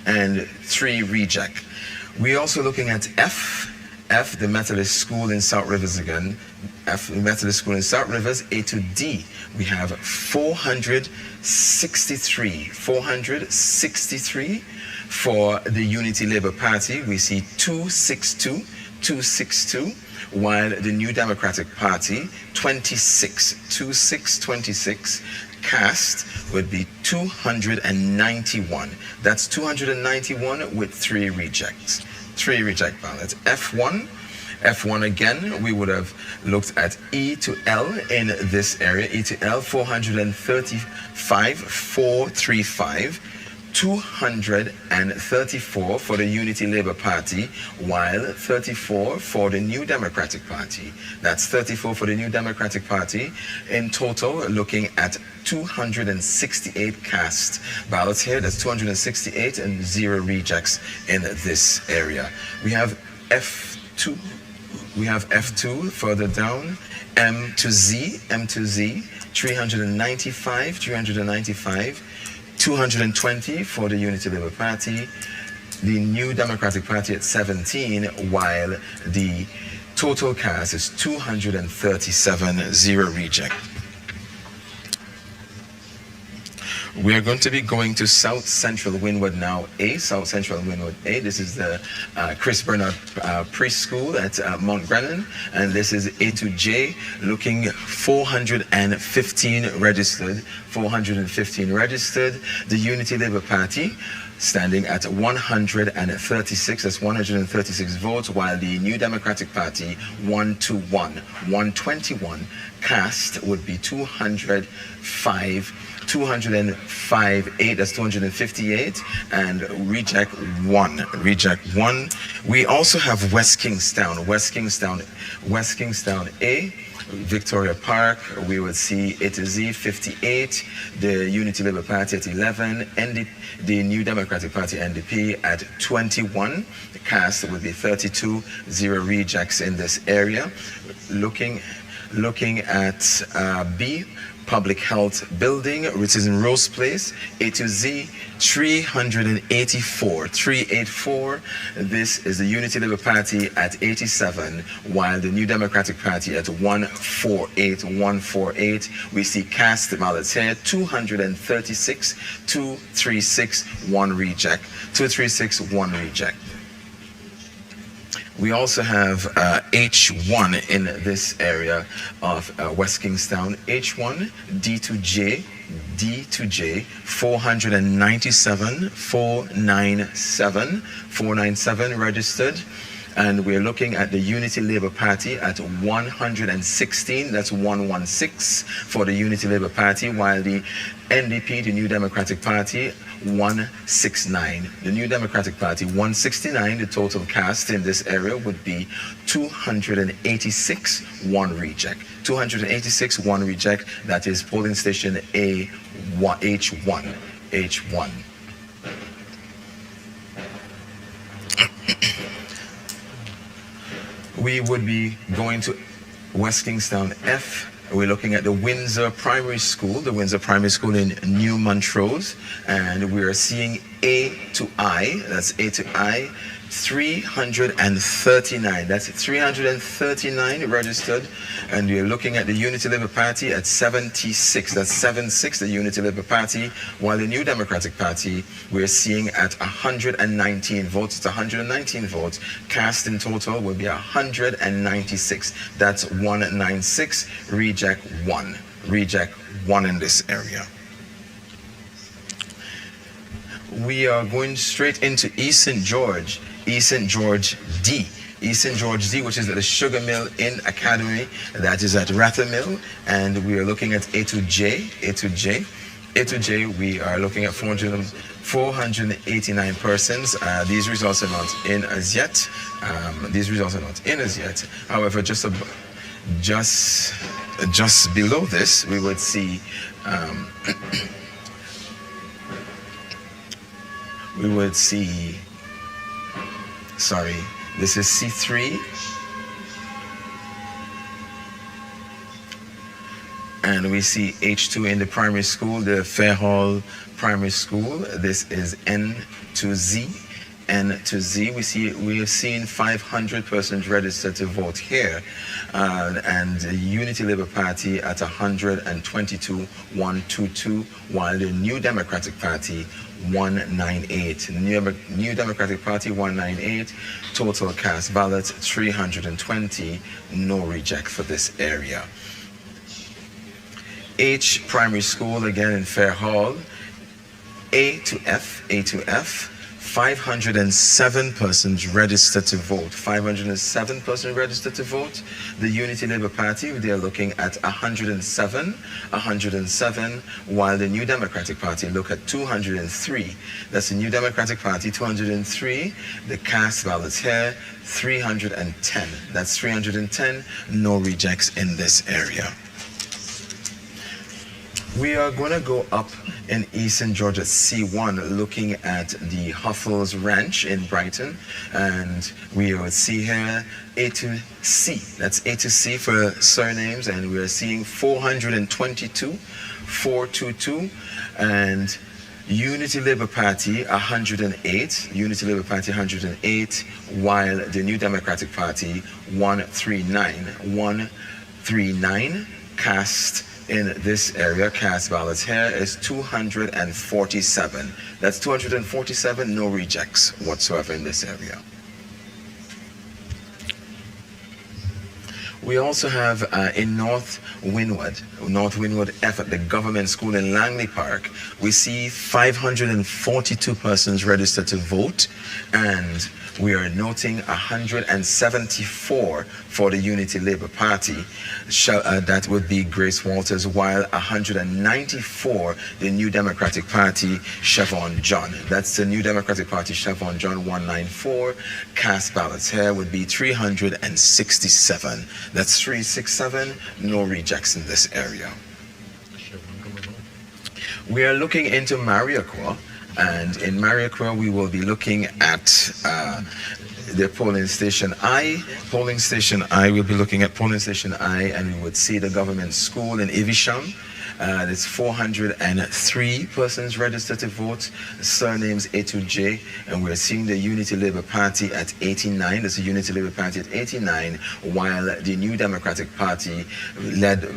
and 3 reject. We're also looking at F, the Methodist School in South Rivers again. F, the Methodist School in South Rivers. A to D, we have 463. For the Unity Labour Party, we see 262, while the New Democratic Party, 26. Cast would be 291. That's 291 with 3 rejects. 3 reject ballots. F1 again, we would have looked at E to L in this area. E to L, 435. 234 for the Unity Labour Party, while 34 for the New Democratic Party. That's 34 for the New Democratic Party. In total, looking at 268 cast ballots here. That's 268 and 0 rejects in this area. We have F2. Further down. M to Z, 395. 220 for the Unity Labour Party, the New Democratic Party at 17, while the total cast is 237, 0 reject. We are going to be going to South Central Wynwood now, South Central Wynwood A. This is the Chris Bernard Preschool at Mount Brennan, and this is A to J, looking 415 registered. 415 registered. The Unity Labour Party standing at 136, that's 136 votes, while the New Democratic Party 121. Cast would be 205, 8, that's 258, and reject 1. We also have West Kingstown A, Victoria Park. We would see A to Z 58, the Unity Labour Party at 11, the New Democratic Party NDP at 21. The cast would be 32, 0 rejects in this area. Looking at B, Public Health Building, which is in Rose Place, A to Z 384. This is the Unity Labour Party at 87, while the New Democratic Party at 148. We see cast ballots here, 236, 236, 1 reject. 236, 1 reject. We also have H1 in this area of West Kingstown. H1, D to J, 497, 497 registered. And we're looking at the Unity Labour Party at 116, that's 116 for the Unity Labour Party, while the NDP, the New Democratic Party, 169. The New Democratic Party 169. The total cast in this area would be 286, 1 reject. 286, 1 reject. That is polling station H1. We would be going to West Kingstown F. We're looking at the Windsor Primary School, in New Montrose, and we are seeing A to I, that's A to I, 339, that's 339 registered, and we're looking at the Unity Labour Party at 76, that's 76, the Unity Labour Party, while the New Democratic Party we're seeing at 119 votes, it's 119 votes, cast in total will be 196, that's 196, reject 1 in this area. We are going straight into East St. George D, which is at the Sugar Mill Inn Academy, that is at Rather Mill, and we are looking at A to J, we are looking at 489 persons. These results are not in as yet. However, just below this, we would see this is C3, and we see H2 in the primary school, the Fair Hall Primary School. This is N to Z. We have seen 500 persons registered to vote here, and the Unity Labour Party at 122, 122, while the New Democratic Party 198. New Democratic Party 198. Total cast ballots 320. No reject for this area. H Primary School again in Fair Hall. A to F. 507 persons registered to vote. 507 persons registered to vote. The Unity Labour Party, they are looking at 107, while the New Democratic Party look at 203. That's the New Democratic Party, 203. The cast ballots here, 310. That's 310. No rejects in this area. We are going to go up in East St. George at C1, looking at the Huffles Ranch in Brighton, and we will see here A to C. That's A to C for surnames, and we are seeing 422, 422, and Unity Labour Party 108, Unity Labour Party 108, while the New Democratic Party 139, 139, cast in this area, cast ballots here, is 247. That's 247, no rejects whatsoever in this area. We also have in North Wynwood F at the government school in Langley Park, we see 542 persons registered to vote, and we are noting 174 for the Unity Labour Party. That would be Grace Walters, while 194 the New Democratic Party, Siobhan John. That's the New Democratic Party, Siobhan John, 194. Cast ballots here would be 367. That's 367, no rejects in this area. We are looking into Mariaqua, and in Mariaqua we will be looking at the polling station I. Polling station I, we'll be looking at polling station I, and we would see the government school in Evesham. There's 403 persons registered to vote, surnames A to J, and we're seeing the Unity Labour Party at 89. There's a Unity Labour Party at 89, while the New Democratic Party led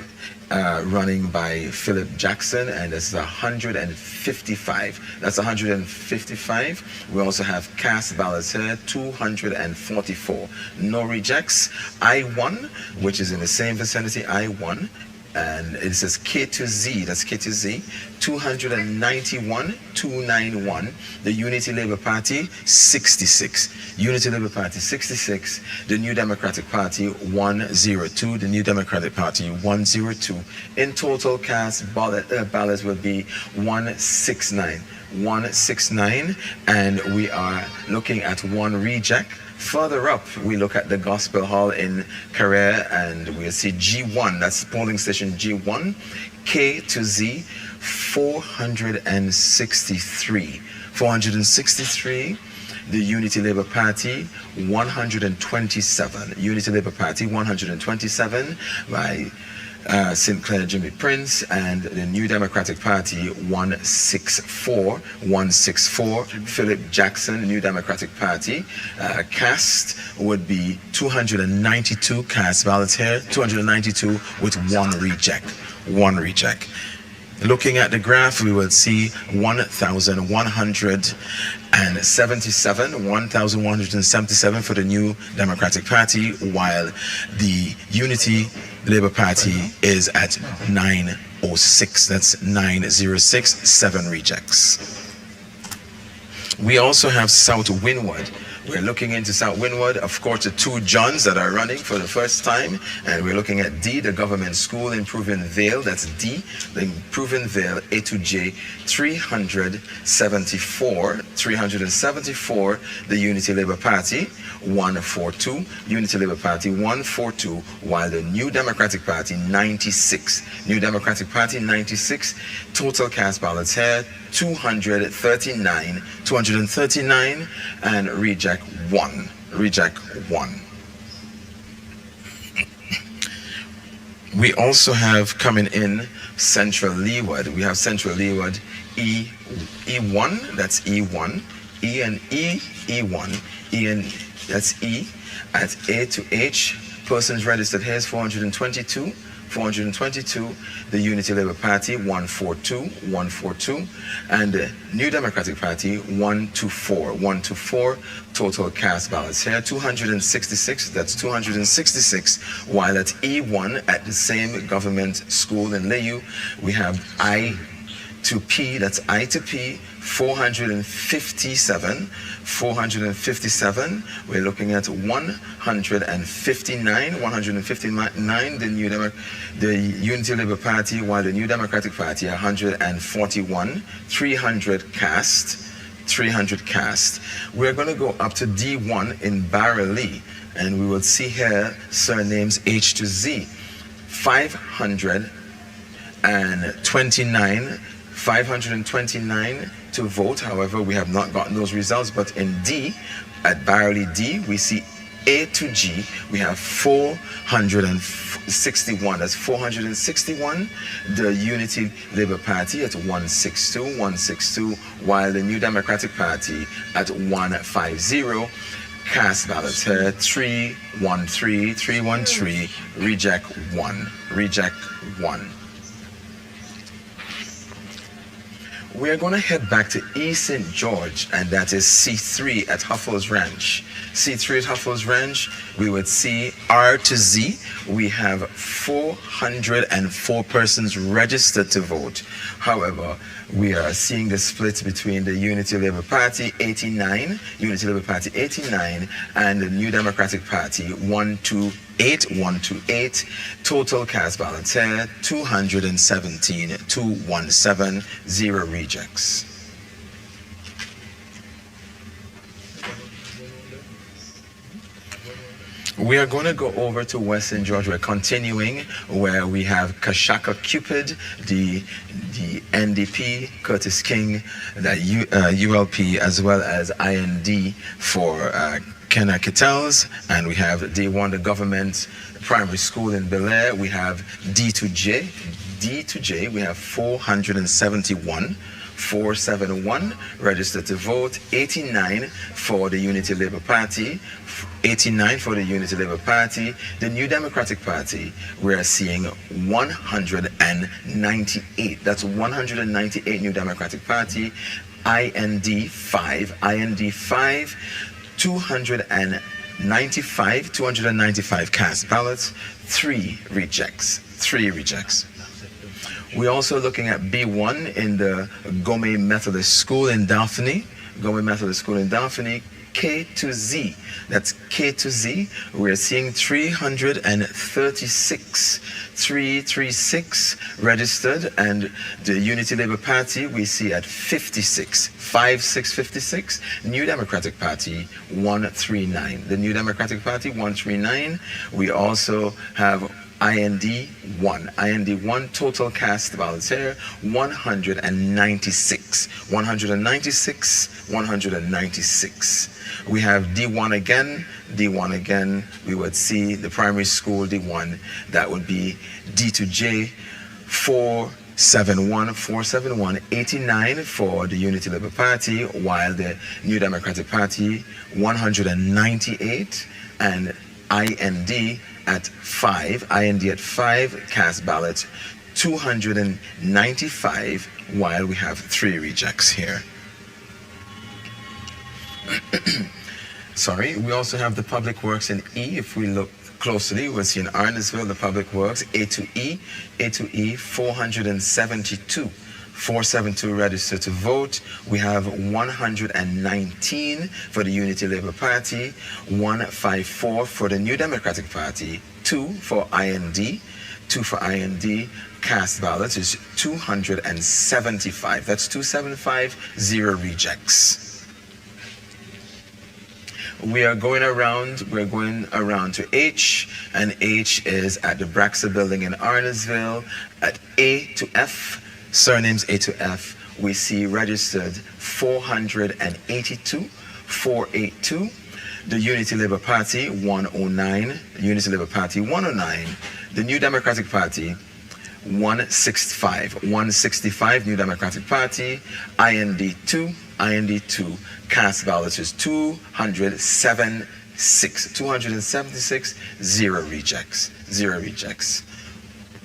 running by Philip Jackson, and this is 155. That's 155. We also have cast ballots here, 244. No rejects. I1, which is in the same vicinity, I1, and it says K to Z, that's K to Z, 291, 291. The Unity Labour Party, 66. Unity Labour Party, 66. The New Democratic Party, 102. The New Democratic Party, 102. In total, cast ballots will be 169. 169, and we are looking at one reject. Further up, we look at the Gospel Hall in Kerr, and we'll see G1, that's polling station G1, K to Z, 463. 463. The Unity Labour Party, 127. Unity Labour Party, 127 by St. Clair Jimmy Prince, and the New Democratic Party, 164. 164. Philip Jackson, New Democratic Party. Cast would be 292 cast ballots here, 292 with one reject. One reject. Looking at the graph, we will see 1,177 for the New Democratic Party, while the Unity Labour Party is at 906. That's 906, 7 rejects. We also have South Wynwood. We're looking into South Wynwood, of course, the two Johns that are running for the first time, and we're looking at D, the government school in Proven Vale. That's D, the Proven Vale, A to J, 374. 374, the Unity Labour Party, 142. Unity Labour Party, 142, while the New Democratic Party, 96. New Democratic Party, 96. Total cast ballots here, 239. 239, and reject 1. Reject 1. We also have coming in Central Leeward. We have Central Leeward E1, that's E1. E and E, E1. E and that's E. At A to H, persons registered here is 422. 422, the Unity Labour Party, 142, 142, and the New Democratic Party, 124, 124, total cast ballots here, 266, that's 266, while at E1, at the same government school in Layu, we have I to P, that's I to P, 457, 457. We're looking at 159, 159. The Unity Labour Party, while the New Democratic Party, 141, 300 cast, 300 cast. We're going to go up to D1 in Barrowlee, and we will see here surnames H to Z, 529 to vote. However, we have not gotten those results, but in D, at Barrowlee D, we see A to G, we have 461. That's 461. The Unity Labour Party at 162, 162, while the New Democratic Party at 150. Cast ballots here, 313, 313, reject 1, reject 1. We're going to head back to East St. George, and that is C3 at Huffles Ranch. C3 at Huffles Ranch, we would see R to Z. We have 404 persons registered to vote. However, we are seeing the split between the Unity Labour Party 89, Unity Labour Party 89, and the New Democratic Party 128. Total cast ballots here 217, 217, 0 rejects. We are going to go over to Western Georgia. We're continuing where we have Kashaka Cupid, the NDP, Curtis King, the ULP, as well as IND for Kenna Kittels, and we have D1, the government primary school in Bel Air. We have D2J. We have 471 registered to vote, 89 for the Unity Labour Party, 89 for the Unity Labour Party. The New Democratic Party, we are seeing 198. That's 198 New Democratic Party. IND 5, 295 cast ballots, 3 rejects. We're also looking at B1 in the Gomez Methodist School in Daphne. K to Z. That's K to Z. We're seeing 336 registered, and the Unity Labour Party we see at 56. New Democratic Party 139. The New Democratic Party 139. We also have IND 1. Total cast ballots here 196. We have D1 again. We would see the primary school D1. That would be D2J 471, 89 for the Unity Labour Party, while the New Democratic Party 198, and IND at 5 cast ballots 295, while we have 3 rejects here. Sorry, we also have the Public Works in E. If we look closely, we'll see in Arnesville the Public Works A to E 472 registered to vote. We have 119 for the Unity Labour Party, 154 for the New Democratic Party, 2 for IND. Cast ballots is 275. That's 275, 0 rejects. We're going around to H, and H is at the Braxa building in Arnesville. At A to F, surnames A to F, we see registered 482. The Unity Labour Party 109. The New Democratic Party 165. New Democratic Party. IND 2. Cast ballots is 276, 0 rejects.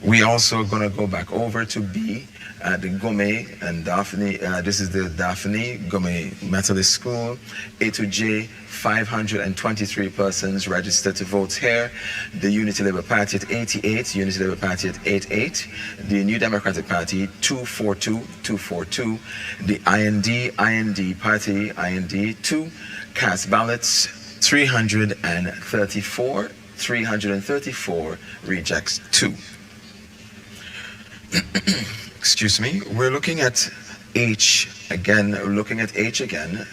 We also going to go back over to B at the Gomez and Daphne. This is the Daphne Gomez Methodist School. A to J, 523 persons registered to vote here. The Unity Labour Party at 88, Unity Labour Party at 88. The New Democratic Party 242. The IND Party, IND 2. Cast ballots 334, rejects 2. Excuse me. We're looking at H again.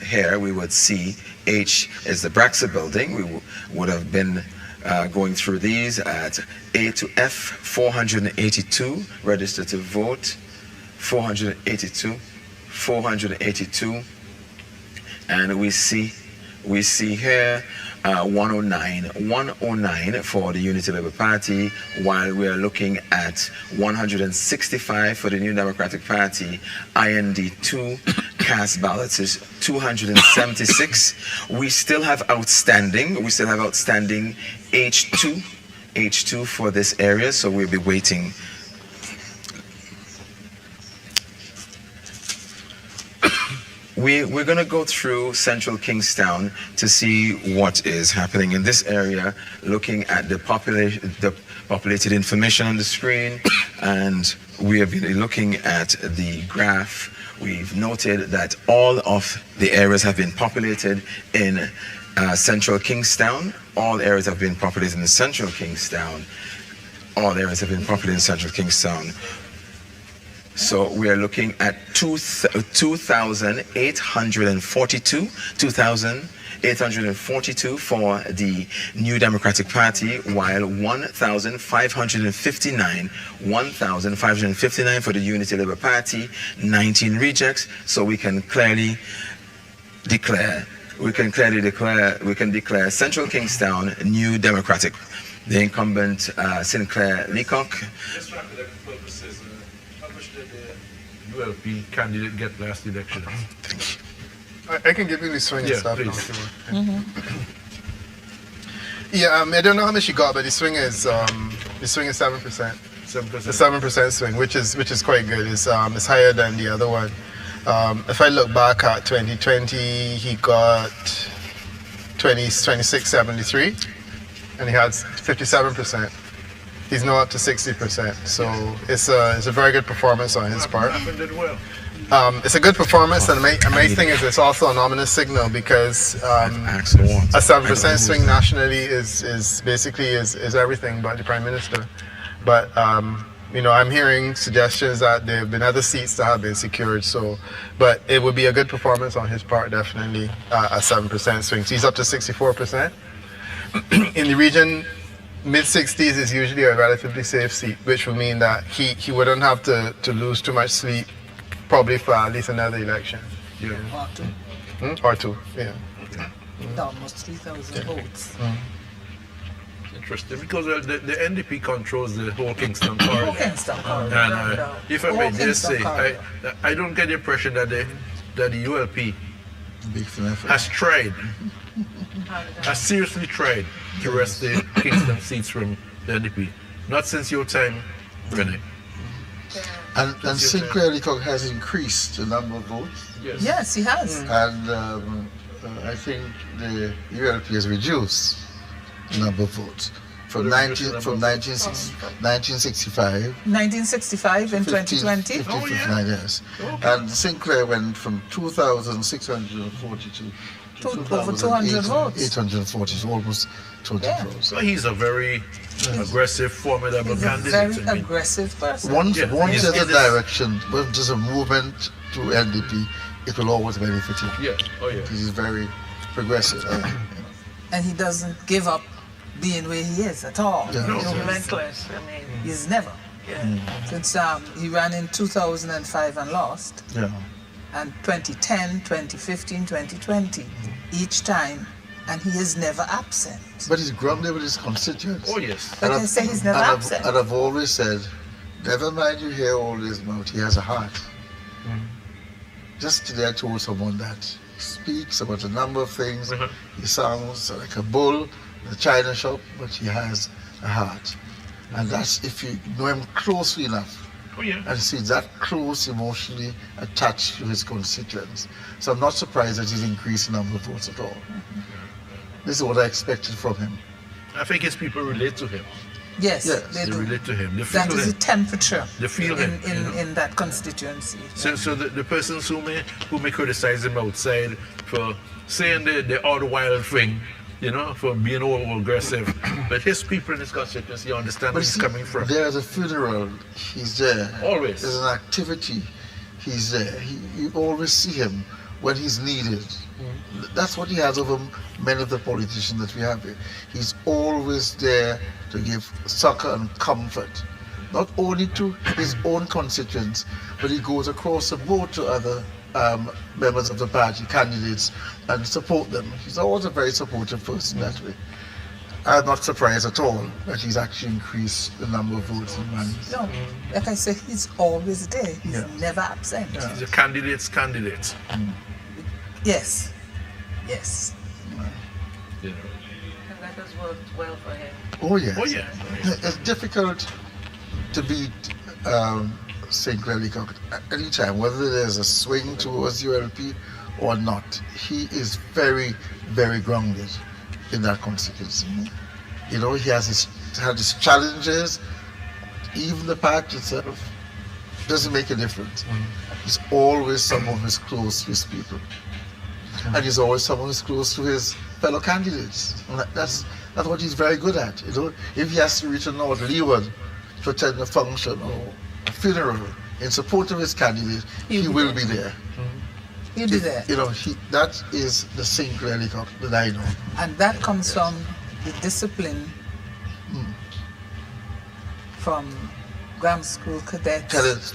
Here we would see H is the Braxa building. We would have been going through these at A to F, 482 registered to vote, 482, and we see here 109 for the Unity Labour Party, while we are looking at 165 for the New Democratic Party. IND 2 cast ballots is 276. We still have outstanding H2 for this area, so we'll be waiting. we're going to go through central Kingstown to see what is happening in this area, looking at the populated information on the screen, and we have been looking at the graph. We've noted that all of the areas have been populated in central Kingstown. All areas have been populated in central Kingstown. All areas have been populated in central Kingstown. So we are looking at 2,842 for the New Democratic Party, while 1,559 for the Unity Labour Party, 19 rejects. So we can clearly declare Central Kingstown New Democratic. The incumbent Sinclair Leacock. Just for academic purposes, how much did the ULP candidate get last election? I can give you the swing and stuff. Please. Yeah, I don't know how much you got, but the swing is 7%. 7%. The 7% swing, which is quite good. It's higher than the other one. If I look back at 2020, he got 2673, and he had 57%. He's now up to 60%. So it's a very good performance on his part. Did well. It's a good performance, and the main thing is it's also an ominous signal because a 7% swing nationally is basically everything but the Prime Minister. But I'm hearing suggestions that there have been other seats that have been secured. So, but it would be a good performance on his part, definitely a 7% swing. So he's up to 64%. In the region, mid-60s is usually a relatively safe seat, which would mean that he wouldn't have to lose too much sleep, probably for at least another election. Yeah. Or two, yeah. Almost 3,000 votes. Interesting, because the NDP controls the whole Kingston corridor. Whole Kingston corridor. And if I may Whole just say, Kingston I don't get the impression that the ULP has tried, has seriously tried to wrest the Kingston seats from the NDP. Not since your time, Renee. And Sinclair Leacock has increased the number of votes. Yes, he has. And I think the ULP has reduced the number of votes from 1965 1965 in 2020. 59 years. And Sinclair went from 2,642 to Over 200 votes. 840, so almost 200 votes. So he's a very aggressive, formidable He's a candidate. very aggressive person. Once Yeah, there's a it is- direction, when there's a movement to NDP, it will always benefit him. Yeah, oh yeah. He's very progressive. And he doesn't give up being where he is at all. Yeah. No. Relentless, I mean. He's never. Since he ran in 2005 and lost, and 2010, 2015, 2020, each time, and he is never absent. But he's grumbly with his constituents. Oh yes. But they say he's never absent. And I've always said, never mind you hear all this mouth, he has a heart. Just today I told someone that he speaks about a number of things. He sounds like a bull in a china shop, but he has a heart. And that's if you know him closely enough. Oh yeah. And see that close emotionally attached to his constituents. So I'm not surprised that he's increased the number of votes at all. This is what I expected from him. I think his people relate to him. Yes, Yes. they They do. relate to him. They feel That is the him. temperature They feel him. in that constituency. So the persons who may criticize him outside for saying the odd wild thing, for being all aggressive, but his people in his constituency understand where he's coming from. There's a funeral, he's there. Always. There's an activity, he's there. You always see him when he's needed. That's what he has over many of the politicians that we have here. He's always there to give succor and comfort, not only to his own constituents, but he goes across the board to other members of the party, candidates, and support them. He's always a very supportive person that way. I'm not surprised at all that he's actually increased the number of votes in Manny's. No, like I said, he's always there. He's never absent. He's a candidate's candidate. Yes, yes. And that has worked well for him. Oh yes. Oh yeah. It's difficult to beat Sinclair Leacock at any time, whether there's a swing towards ULP or not, he is very, very grounded in that constituency. You know, he has had his challenges. Even the party itself doesn't make a difference. He's always someone who's close to his people. And he's always someone who's close to his fellow candidates. And that's what he's very good at. You know, if he has to reach a North Leeward to attend a function or a funeral in support of his candidate, he will be there. He'll be there. You know, that is the Sinclair Leacock that I know. And that comes from the discipline from grammar school cadets.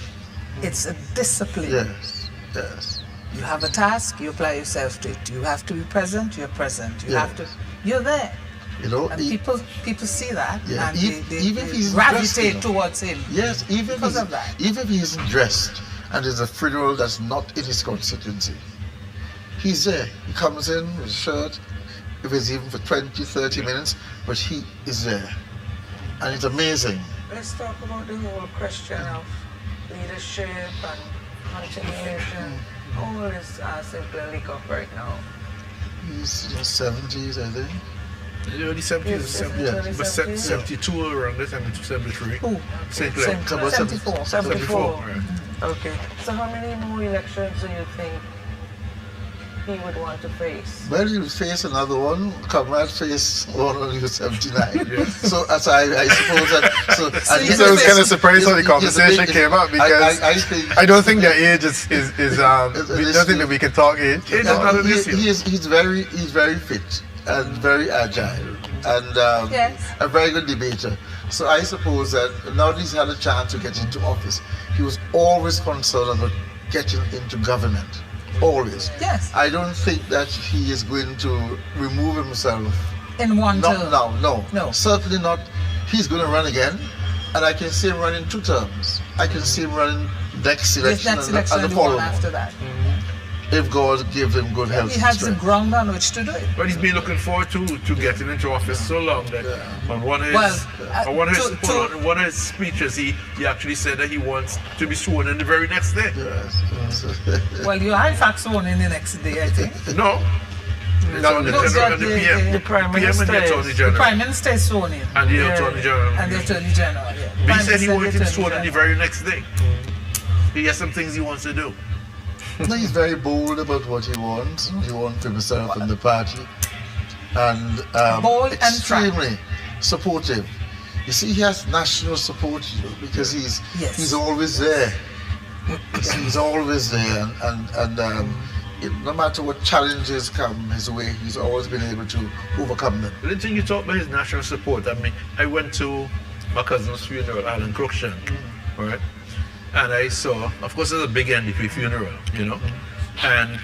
It's a discipline. Yes, yes. You have a task, you apply yourself to it. You have to be present, you're present. You have to, you're there. You know, and people see that, yeah, and even if he's gravitate dressed, towards him. Yes, even if he isn't dressed and there's a funeral that's not in his constituency, he's there. He comes in with a shirt, if it's even for 20, 30 minutes, but he is there. And it's amazing. Let's talk about the whole question of leadership and continuation. How old is Sinclair Leacock right now? He's in his 70s, I think. The early 70s, Yeah. but 72 around this, 72, 73. Who? Sinclair. 74. 74. Right. Okay. So how many more elections do you think he would want to face? Well, he'll face another one. Comrade faced one when he was 79. So as I suppose that. So I was kind of surprised how the conversation came up because I don't think their age is we don't think that we can talk age. Age is not an issue. He's very fit and very agile and a very good debater. So I suppose that now that he's had a chance to get into office, he was always concerned about getting into government. Always. Yes. I don't think that he is going to remove himself. In one term. No. Certainly not. He's going to run again, and I can see him running 2 terms. I can see him running next election and the following after that. If God gives him good health. He has the ground on which to do it. But he's been looking forward to getting into office so long that on one of his speeches he actually said that he wants to be sworn in the very next day. Yes. Well, you are in fact sworn in the next day, I think. No. The Prime Minister and the Attorney General. The Prime Minister is sworn in. And the Attorney General. And the Attorney General, yeah. But he said he wanted to be sworn in the very next day. He has some things he wants to do. No, he's very bold about what he wants. He wants for himself and the party. And bold extremely supportive. You see, he has national support, you know, because he's always there. He's always there, and no matter what challenges come his way, he's always been able to overcome them. The thing you talk about his national support, I mean, I went to my cousin's funeral, Alan Cruikshank, right? And I saw, of course, it's a big NDP funeral, you know, and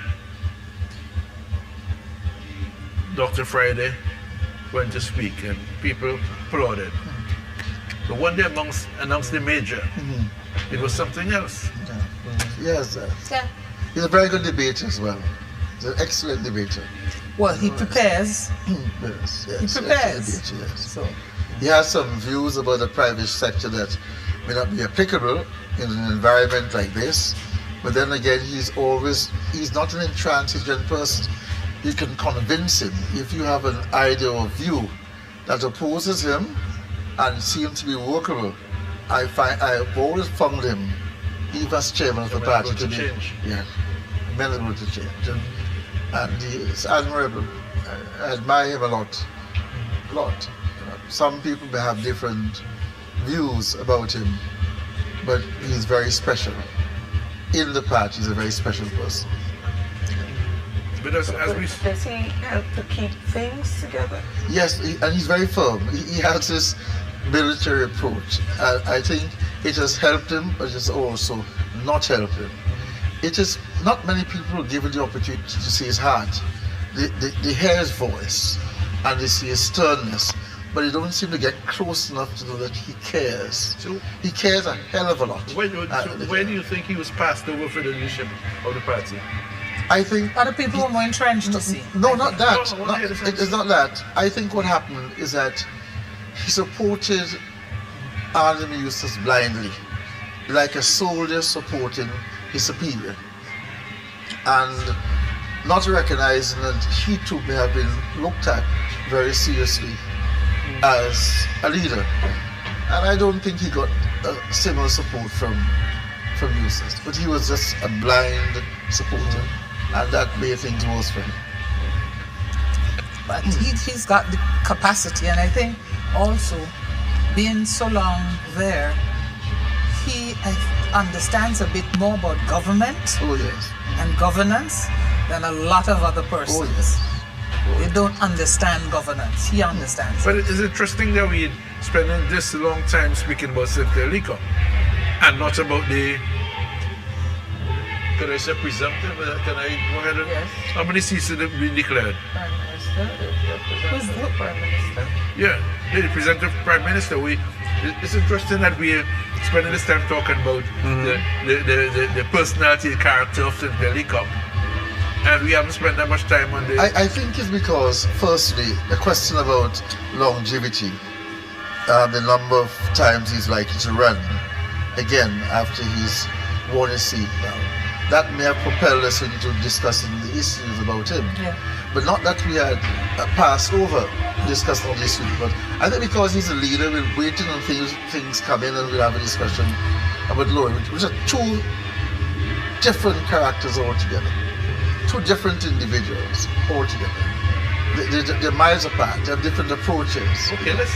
Dr. Friday went to speak and people applauded. But when they announced the major, it was something else. Yes, he's a very good debater as well. He's an excellent debater. Well, he prepares. Yes, he prepares. Debater, yes. So he has some views about the private sector that may not be applicable in an environment like this, but then again, he's not an intransigent person. You can convince him if you have an idea or view that opposes him and seems to be workable. I've always found him, even as chairman of the party, to be amenable to change, and he is admirable. I admire him a lot. You know, some people may have different views about him, but he's very special. In the party, he's a very special person. But does he help to keep things together? Yes, and he's very firm. He has this military approach. I think it has helped him, but it's also not helped him. It is not many people given the opportunity to see his heart. They hear his voice and they see his sternness, but they don't seem to get close enough to know that he cares. So he cares a hell of a lot. When do you think he was passed over for the leadership of the party? I think other people were more entrenched to see. No, not that. It's not that. I think what happened is that he supported Army Eustace blindly, like a soldier supporting his superior. And not recognizing that he too may have been looked at very seriously as a leader. And I don't think he got similar support from Eustace, but he was just a blind supporter, and that made things worse for him. But he's got the capacity, and I think also being so long there, he understands a bit more about government and governance than a lot of other persons. They don't understand governance. He understands. But it's interesting that we're spending this long time speaking about Cynthia Leacock and not about the, could I say presumptive? Can I go ahead and, Yes. how many seats have been declared? Prime Minister, the presumptive Prime Minister. Yeah, the presumptive Prime Minister. It's interesting that we're spending this time talking about the personality and character of Cynthia Leacock. And we haven't spent that much time on this. I think it's because, firstly, the question about longevity, the number of times he's likely to run, again, after he's won his seat now, that may have propelled us into discussing the issues about him. Yeah. But not that we had passed over discussing all the issues, but I think because he's a leader, we're waiting on things come in and we'll have a discussion about Laurie, which are two different characters altogether. Two different individuals altogether. They're miles apart. They have different approaches. Okay, let's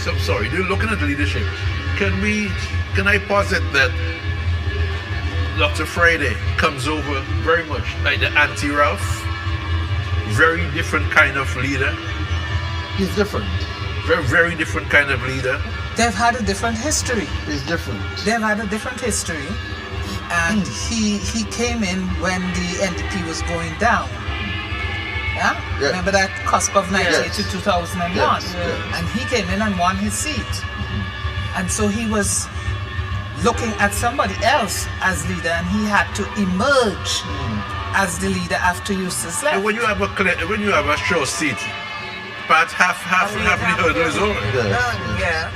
so sorry, looking at leadership, can I posit that Dr. Friday comes over very much like the anti-Ralph, very different kind of leader. He's different. Very, very different kind of leader. They've had a different history. He's different. They've had a different history. And he came in when the NDP was going down. Yeah? Yeah. Remember that cusp of 98 Yes. to 2001? Yes. And he came in and won his seat. And so he was looking at somebody else as leader, and he had to emerge as the leader after Eustace left. And when you have a short seat, about half the hurdle is over. Yes.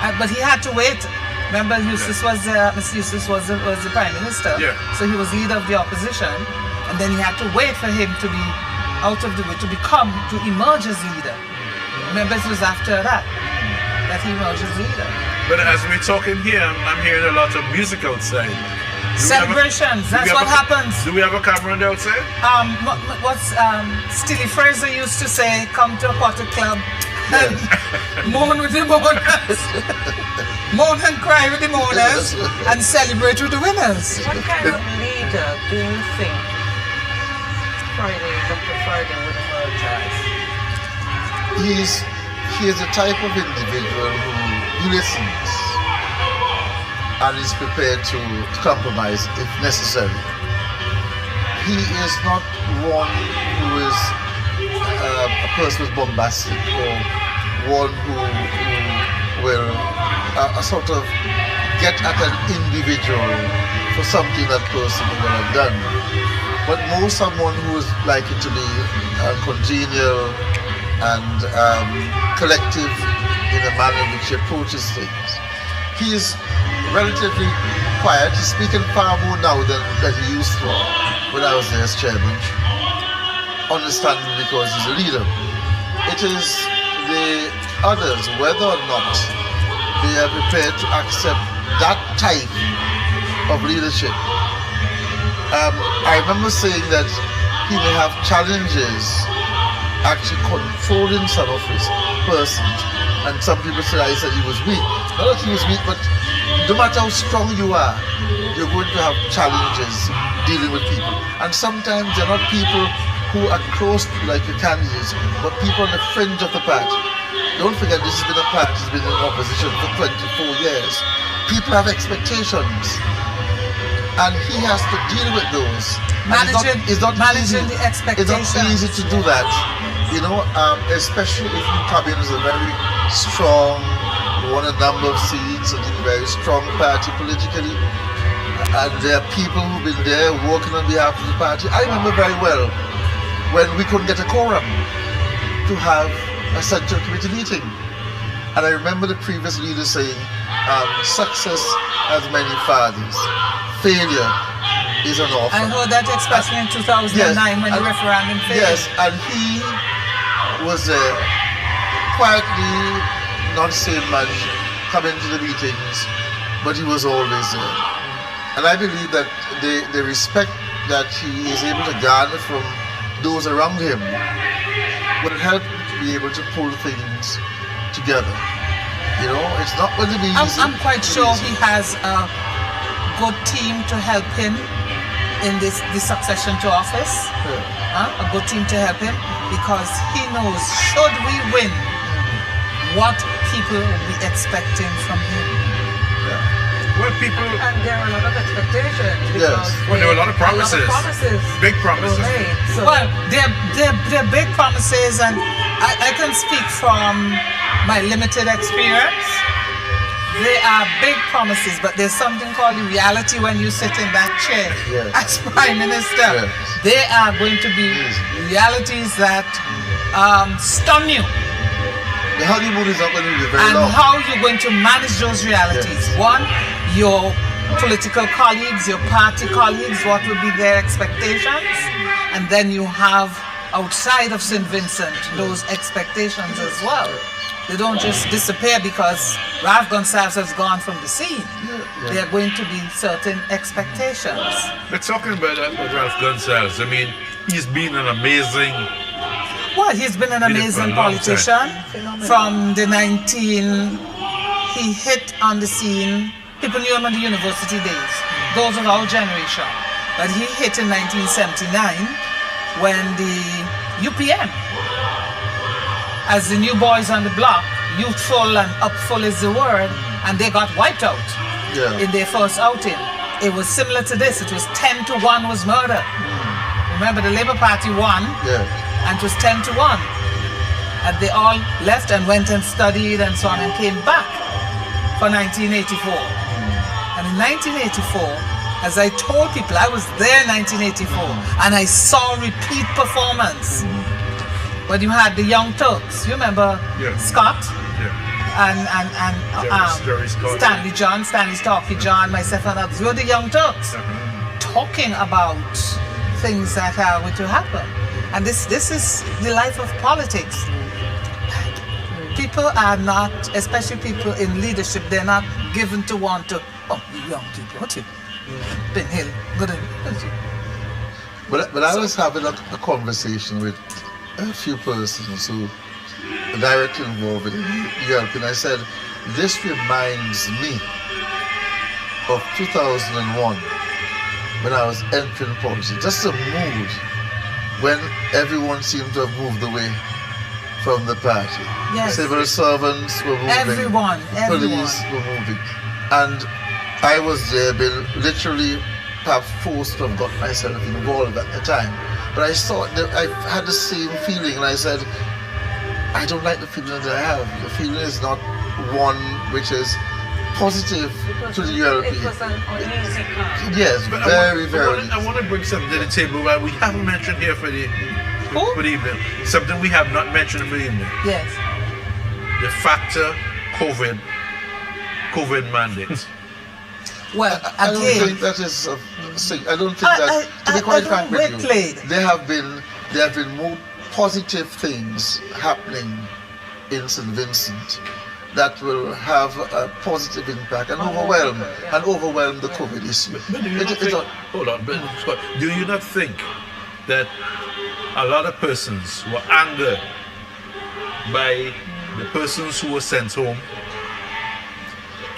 Yeah. But he had to wait. Remember, Eustace Mr. Eustace was the Prime Minister. Yeah. So he was leader of the opposition, and then he had to wait for him to be out of the way, to emerge as leader. Remember, it was after that he emerged as leader. But as we're talking here, I'm hearing a lot of music outside. Celebrations, that's what happens. Do we have a camera on the outside? What's Stilly Fraser used to say, come to a potted club and mourn with the mourners. Mourn and cry with the mourners and celebrate with the winners. What kind of leader do you think Dr. Friday would emerge as? He is the type of individual who listens and is prepared to compromise if necessary. He is not one who is a person who's bombastic or one who will sort of get at an individual for something that person will have done, but more someone who is likely to be congenial and collective in the manner in which he approaches things. He is relatively quiet. He's speaking far more now than he used to when I was there as chairman. Understanding because he's a leader. It is the others, whether or not they are prepared to accept that type of leadership. I remember saying that he may have challenges actually controlling some of his persons, and some people said he was weak. Not that he was weak, but no matter how strong you are, you're going to have challenges dealing with people. And sometimes they're not people who are close to like the candidates, but people on the fringe of the party. Don't forget, this has been a party that's been in opposition for 24 years. People have expectations, and he has to deal with those. Managing the expectations. It's not easy to do that, you know, especially if you come in as a very strong, won a number of seats, and a very strong party politically, and there are people who've been there working on behalf of the party. I remember very well when we couldn't get a quorum to have a central committee meeting, and I remember the previous leader saying, success has many fathers, failure is an offer. I heard that especially in 2009 when the referendum failed. Yes, and he was quietly, not saying much, coming to the meetings, but he was always there. And I believe that the respect that he is able to garner from those around him will help him to be able to pull things together. You know, it's not going to be easy. I'm quite sure he has a good team to help him in this succession to office. A good team to help him, because he knows, should we win, what people will be expecting from him. Well, people... And there are a lot of expectations. Because well, there were a lot of promises. Big promises. Made, so. Well, they're big promises, and I can speak from my limited experience. They are big promises, but there's something called reality when you sit in that chair as Prime Minister. They are going to be realities that stun you. The honeymoon is not going to be very and long. how you're going to manage those realities. One, your political colleagues, your party colleagues, what will be their expectations, and then you have outside of St. Vincent those expectations as well. They don't just disappear because Ralph Gonsalves has gone from the scene. There are going to be certain expectations. But talking about Ralph Gonsalves, I mean, he's been an amazing... Well, he's been an amazing politician. From the he hit on the scene. People knew him in the university days, those of our generation. But he hit in 1979 when the UPN, as the new boys on the block, youthful and upful is the word, and they got wiped out in their first outing. It was similar to this. It was 10-1 was murder. Remember, the Labour Party won. And it was 10-1. And they all left and went and studied and so on and came back for 1984. And in 1984, as I told people, I was there in 1984 and I saw repeat performance. When you had the Young Turks, you remember Scott? And Scott, Stanley John, Stanley Starkey John, myself and others. We were the Young Turks talking about things that are going to happen. And this is the life of politics. People are not, especially people in leadership, they're not given to want to, oh, you young people, what you? Ben Hill, good on you. But I was having a conversation with a few persons who are directly involved in Europe, and I said, this reminds me of 2001 when I was entering politics. Just a mood when everyone seemed to have moved away from the party. Civil servants were moving. Everyone. Police were moving. And I was there, been literally perhaps forced to have got myself involved at the time. But I saw, I had the same feeling, and I said, I don't like the feeling that I have. The feeling is not one which is positive to the European. It was an uneasy calm. Yes, but very. I want to bring something to the table that we haven't mentioned here for the evening. Something we have not mentioned for the evening. Yes. The factor COVID mandates. Well, I don't think that is. I don't think that. To be quite frank with you, there have been more positive things happening in St. Vincent that will have a positive impact and overwhelm the COVID issue. But do you not think, hold on, but Scott, do you not think that a lot of persons were angered by the persons who were sent home,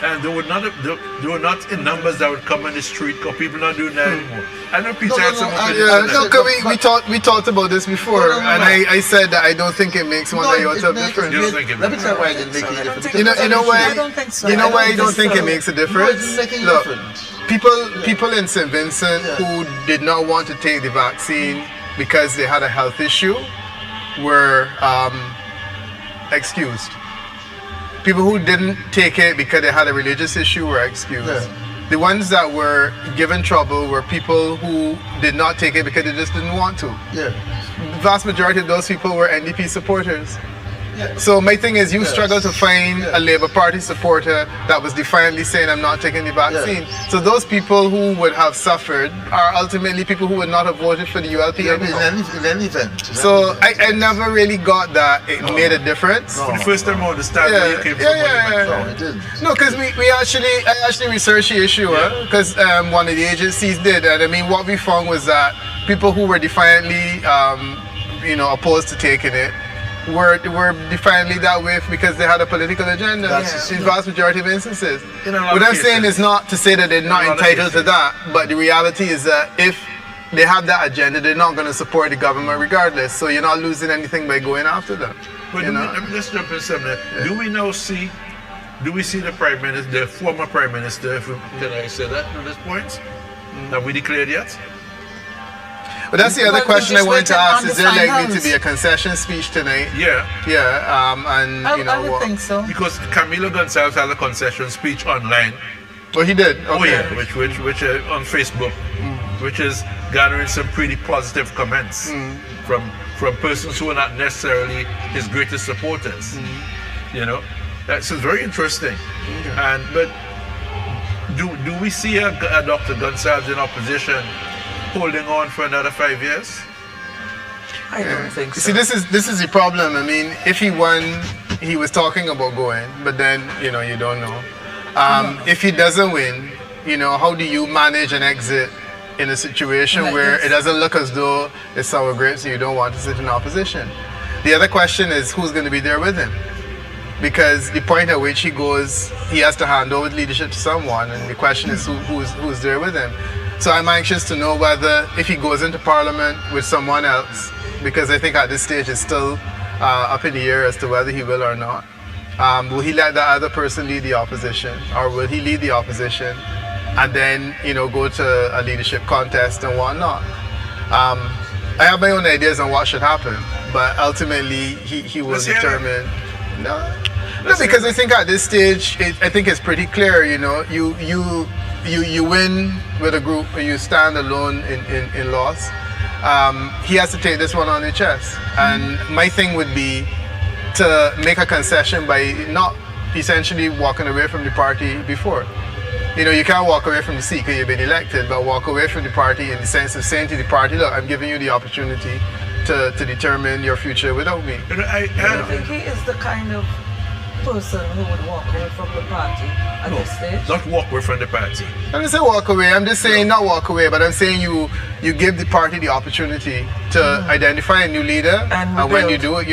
and they were not in numbers that would come on the street because people not doing that anymore? I know Peter had some opinion. we talked about this before, and I said that I don't think it makes one iota of difference. Let me tell you why it didn't make any difference. You know why? I don't think so. You know why I don't think it makes a difference? No, it didn't make any Look, difference. people in St. Vincent who did not want to take the vaccine because they had a health issue were excused. People who didn't take it because they had a religious issue were excused. The ones that were given trouble were people who did not take it because they just didn't want to. The vast majority of those people were NDP supporters. So my thing is, you struggle to find a Labour Party supporter that was defiantly saying, I'm not taking the vaccine. So those people who would have suffered are ultimately people who would not have voted for the ULP anymore. In any event. So I never really got that it made a difference. For the first time I understand where you came from. No, it didn't. No, because I actually researched the issue, because one of the agencies did, and I mean what we found was that people who were defiantly, opposed to taking it were defiantly that way because they had a political agenda in vast majority of instances. What I'm saying is not to say that they're not entitled to that, but the reality is that if they have that agenda, they're not going to support the government regardless. So you're not losing anything by going after them. But let's jump in something. Do we see the Prime Minister, the former Prime Minister, can I say that at this point? Have we declared yet? But that's the other question I wanted to ask. Is there likely finals. to be a concession speech tonight? Yeah. Yeah, and I would think so. Because Camilo Gonzalez had a concession speech online. Oh, he did? Okay. Oh yeah, which on Facebook, which is gathering some pretty positive comments from persons who are not necessarily his greatest supporters. That's very interesting. But do we see a Dr. Gonzalez in opposition holding on for another 5 years? I don't think so. See, this is the problem. I mean, if he won, he was talking about going, but then you don't know. If he doesn't win, how do you manage an exit in a situation where it doesn't look as though it's sour grapes and you don't want to sit in opposition? The other question is who's going to be there with him? Because the point at which he goes, he has to hand over leadership to someone, and the question is who's there with him. So I'm anxious to know whether if he goes into Parliament with someone else, because I think at this stage it's still up in the air as to whether he will or not. Will he let that other person lead the opposition, or will he lead the opposition and then go to a leadership contest and whatnot? I have my own ideas on what should happen, but ultimately he will determine. No, because I think at this stage, I think it's pretty clear. You win with a group, or you stand alone in loss. He has to take this one on the chest, and my thing would be to make a concession by not essentially walking away from the party before. You can't walk away from the seat because you've been elected, but walk away from the party in the sense of saying to the party, look, I'm giving you the opportunity to determine your future without me. I think he is the kind of person who would walk away from the party at this stage. Not walk away from the party. I didn't say walk away, I'm just saying not walk away, but I'm saying you give the party the opportunity to identify a new leader, and when you do it,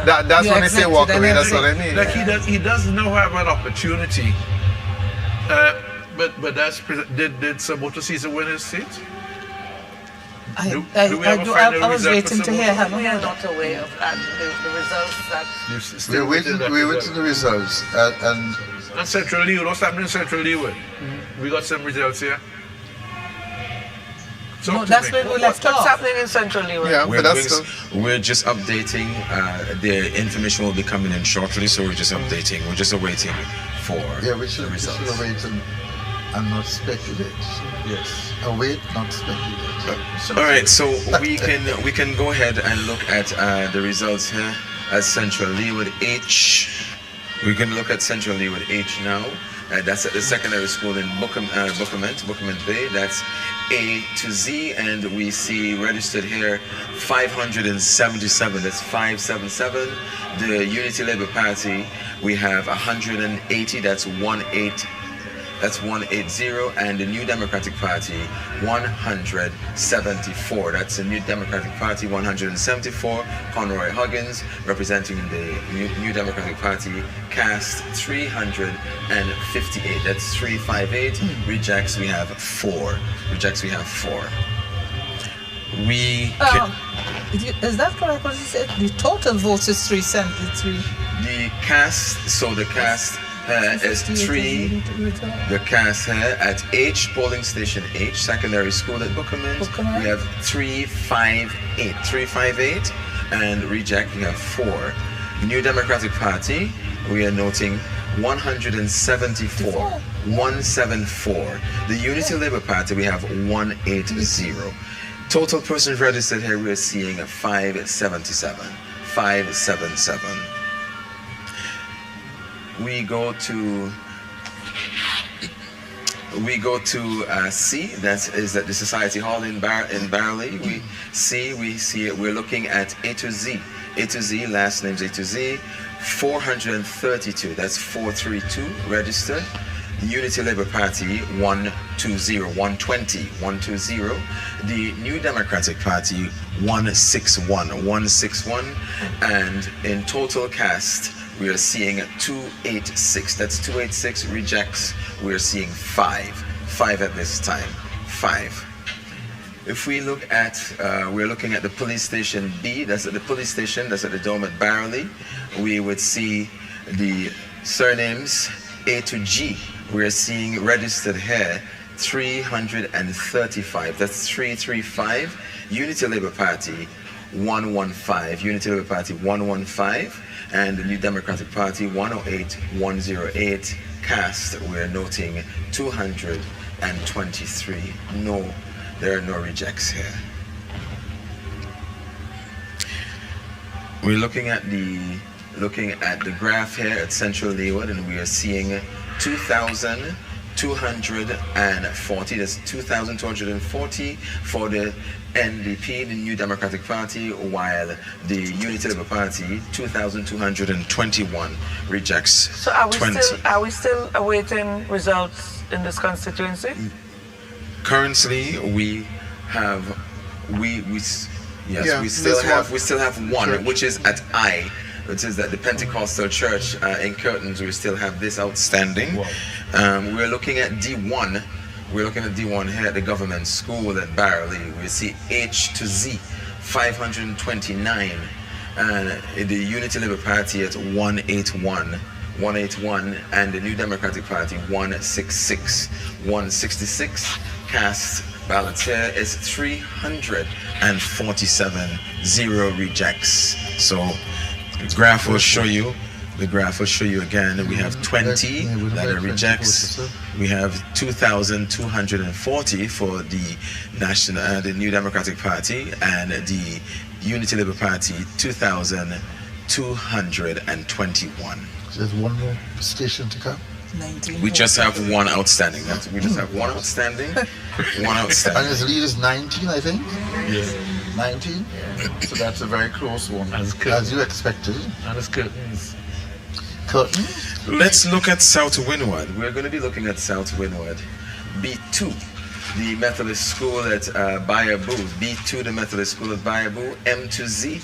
that's when I say walk away, that's what I mean. Like he does now have an opportunity, but did Samoto Caesar win his seat? I was waiting to hear him. We are not aware of that, the results that... We're waiting the results. And Central Leeward, what's happening in Central Leeward? We got some results here. No, that's where we left off. What's happening in Central Leeward? Yeah, we're just updating. The information will be coming in shortly, so we're just updating. We're just awaiting for the results. We should await and not speculate. Yes. Await, not speculate. All right, so we can go ahead and look at the results here at Central Leeward H. We can look at Central Leeward H now. That's at the secondary school in Bookament Bay. That's A to Z, and we see registered here 577. That's 577. The Unity Labour Party, we have 180. That's 180. That's 180, and the New Democratic Party 174. That's the New Democratic Party 174. Conroy Huggins representing the New Democratic Party cast 358. That's 358. Rejects we have 4. Rejects we have 4. Is that correct? What you said? The total votes is 373. The cast. So the cast. Is 3. The cast here at H, polling station H, secondary school at Bookament. We have 358. 358, and reject we have 4. New Democratic Party, we are noting 174. 174. The Unity Labour Party, we have 180. Total persons registered here, we are seeing 577. 577. We go to C. That is at the Society Hall in Barley. We see it. We're looking at A to Z. A to Z, last name's A to Z. 432. That's 432 registered. Unity Labour Party 120. The New Democratic Party 161. And in total cast, we are seeing 286. That's 286 rejects. We are seeing 5 at this time. 5. If we look at, we're looking at the police station B. That's at the police station. That's at the Dome at Barley. We would see the surnames A to G. We're seeing registered here 335. That's 335. Unity Labour Party 115. Unity Labour Party 115. And the New Democratic Party 108. Cast, we're noting 223. No, there are no rejects here. We're looking at the graph here at Central Leeward, and we are seeing 2,240. That's 2,240 for the NDP, the New Democratic Party, while the Unity Labour Party 2,221 rejects. So are we still awaiting results in this constituency? Currently, we still have one, church. which is at I. Which is at the Pentecostal Church in Curtains. We still have this outstanding. We're looking at D1. We're looking at D1 here at the government school at Barley. We see H to Z, 529. And the Unity Labour Party at 181. And the New Democratic Party 166. 166. Cast ballots here is 347. 0 rejects. So the graph will show you again. We have 20 that are rejects. We have 2,240 for the the New Democratic Party, and the Unity Labour Party 2,221. There's one more station to come. 19. We just have one outstanding. We just have one outstanding. And his lead is 19, I think. Yeah. 19. So that's a very close one, As you expected. And it's Curtains. Curtain. Let's look at South Windward. We're going to be looking at South Windward. B2, the Methodist School at Bayaboo. B2, the Methodist School at Bayaboo. M to Z,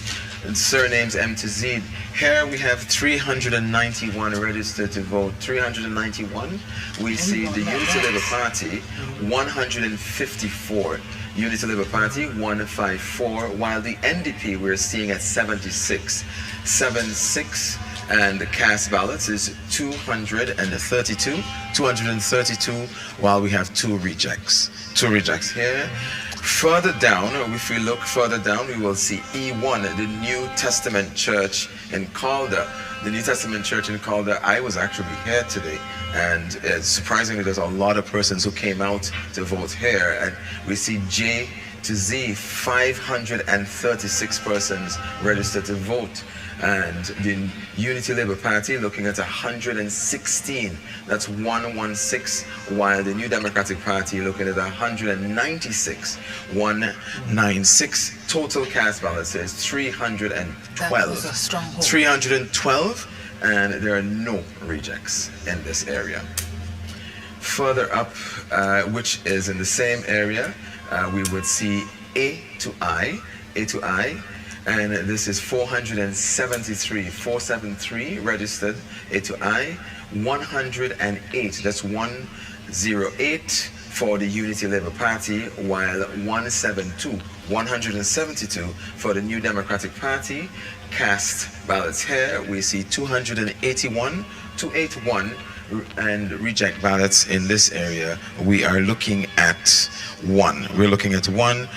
surnames M to Z. Here we have 391 registered to vote. 391. We see the Unity Labour Party 154. Unity Labour Party 154, while the NDP we're seeing at 76. 76, and the cast ballots is 232, while we have 2 rejects. 2 rejects here. Further down, if we look further down, we will see E1, the New Testament Church in Calder. The New Testament Church in Calder, I was actually here today, and surprisingly there's a lot of persons who came out to vote here, and we see J to Z, 536 persons registered to vote. And the Unity Labour Party looking at 116, that's 116, while the New Democratic Party looking at 196, 196. Total cast ballots is 312. That was a strong hold. 312, and there are no rejects in this area. Further up, which is in the same area, we would see A to I, and this is 473 registered A to I, 108, that's 108 for the Unity Labour Party, while 172 for the New Democratic Party. Cast ballots here, we see 281, and reject ballots in this area. We are looking at 1. We're looking at 1.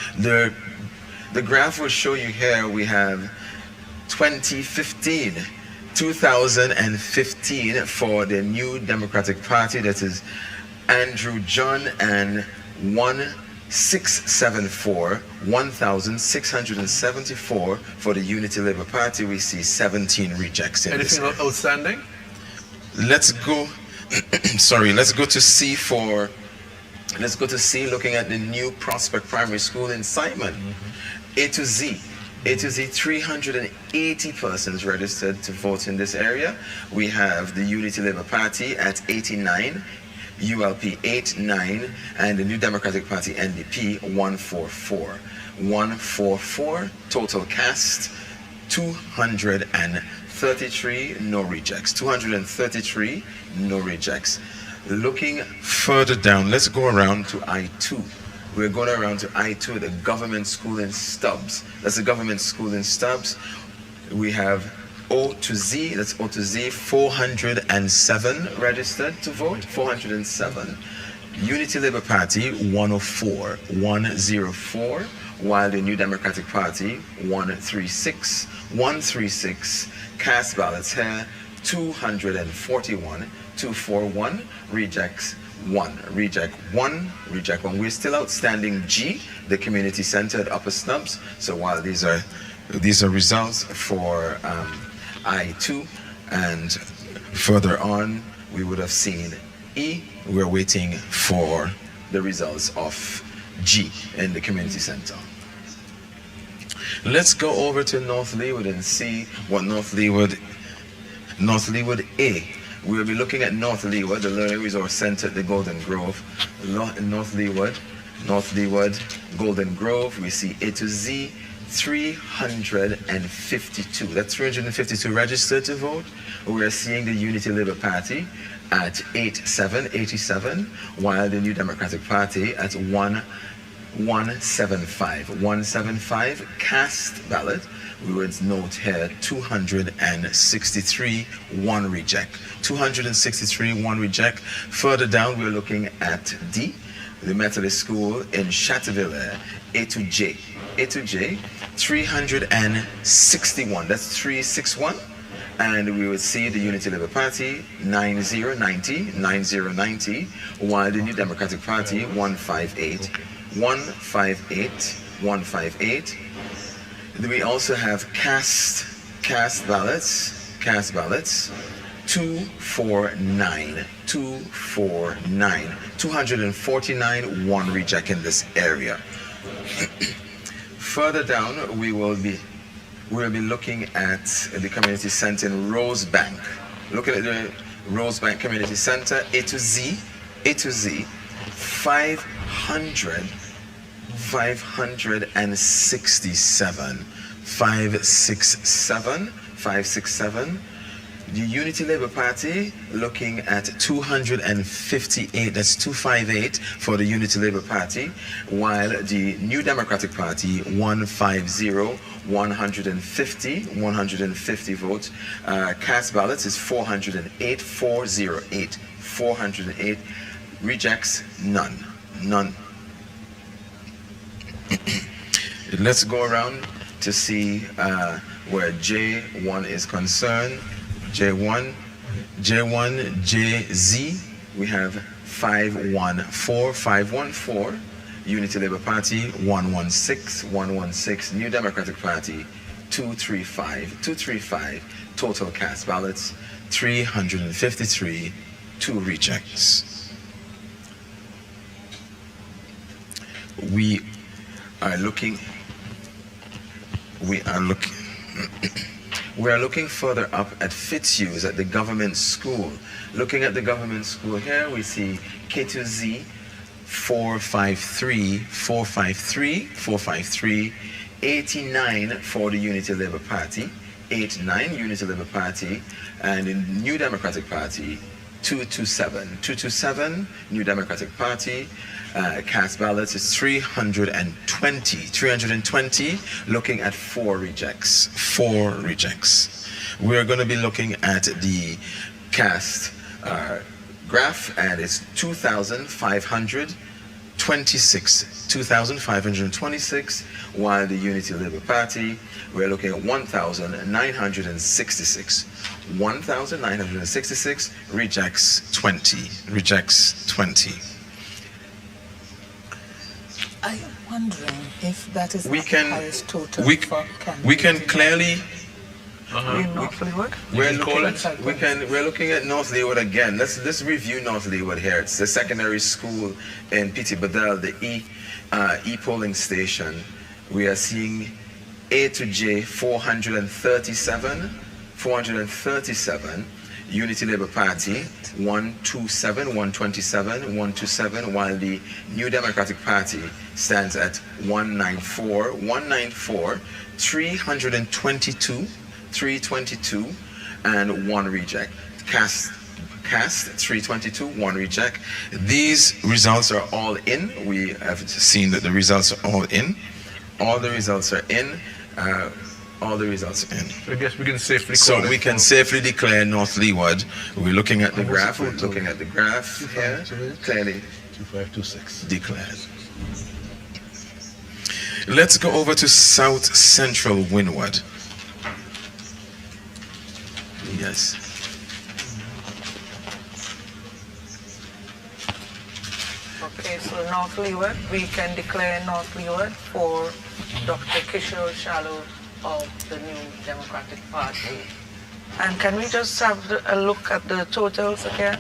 The graph will show you here we have 2015 for the New Democratic Party, that is Andrew John, and 1674 for the Unity Labour Party. We see 17 rejects in this. Anything outstanding? Let's go. Sorry, let's go to C for. Let's go to C, looking at the new Prospect Primary School in Simon. A to Z. A to Z, 380 persons registered to vote in this area. We have the Unity Labour Party at 89, ULP 89, and the New Democratic Party NDP 144. 144, total cast 233, no rejects. 233, no rejects. Looking further down, let's go around to I2. We're going around to I2, the government school in Stubbs. That's the government school in Stubbs. We have O to Z, that's O to Z, 407 registered to vote, 407. Unity Labour Party, 104, 104, while the New Democratic Party, 136, 136. Cast ballots here, 241, 241, rejects 1, reject 1, reject 1. We're still outstanding G, the community center at Upper Snubs. So while these are results for I2, and further on we would have seen E. We're waiting for the results of G in the community center. Let's go over to North Leeward and see what North Leeward A. We'll be looking at North Leeward, the Learning Resource Center at the Golden Grove. North Leeward, Golden Grove. We see A to Z, 352. That's 352 registered to vote. We're seeing the Unity Labour Party at 87, while the New Democratic Party at 175. 175 cast ballot. We would note here 263, 1 reject. 263, 1 reject. Further down, we're looking at D, the Methodist School in Chatteville, A to J. A to J, 361. That's 361. And we would see the Unity Labour Party 9090, while the New Democratic Party 158. 158. We also have cast ballots, 249, 249, 1 reject in this area. Further down, we'll be looking at the community center in Rosebank. Looking at the Rosebank Community Center, A to Z, 567. 567. The Unity Labour Party looking at 258, that's 258 for the Unity Labour Party, while the New Democratic Party 150, 150 votes. Cast ballots is 408, 408. Rejects, none. Let's go around to see where J1 is concerned. J1, JZ, we have 514. Unity Labour Party 116. New Democratic Party 235. Total cast ballots 353, 2 rejects. We are looking further up at Fitzhughes at the government school. Looking at the government school here, we see K to Z 453, 89 for the Unity Labour Party, 89 Unity Labour Party, and the New Democratic Party 227, New Democratic Party. Cast ballots is 320, looking at 4 rejects. We're going to be looking at the cast graph, and it's 2,526, while the Unity Labour Party, we're looking at 1,966. 1,966, rejects 20. I'm wondering if that is We the can- highest total we for can clearly in North Leeward? We're can call looking, it? we're looking at North Leeward again. Let's review North Leeward here. It's the secondary school in P.T. Bedell, the polling station. We are seeing A to J 437, Unity Labour Party 127, 127, while the New Democratic Party stands at 194, 322, and 1 reject. Cast 322, 1 reject. These results are all in. We have seen that the results are all in. All the results are in. All the results are in. I guess we can safely So call it. we can safely declare North Leeward. We're looking at the graph. We're looking at the graph here. Clearly 2526. declared. Let's go over to South Central Windward. Yes. Okay, so North Leeward, we can declare North Leeward for Dr. Kishore Shallow of the New Democratic Party. And can we just have a look at the totals again?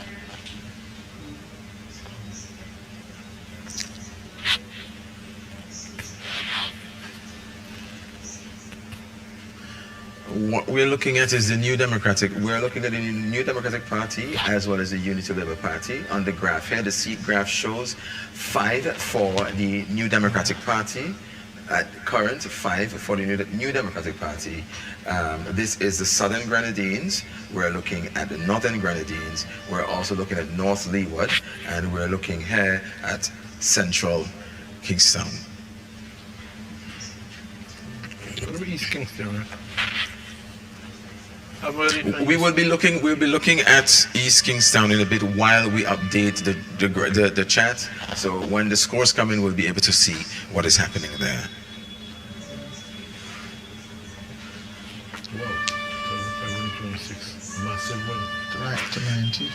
What we're looking at is the New Democratic. We're looking at the New Democratic Party as well as the Unity Labour Party. On the graph here, the seat graph shows 5 for the New Democratic Party. At current, 5 for the New Democratic Party. This is the Southern Grenadines. We're looking at the Northern Grenadines. We're also looking at North Leeward, and we're looking here at Central Kingstown. What about East Kingston? We'll be looking at East Kingstown in a bit while we update the chat. So when the scores come in, we'll be able to see what is happening there. Wow. 2526. Massive one. Right to 90.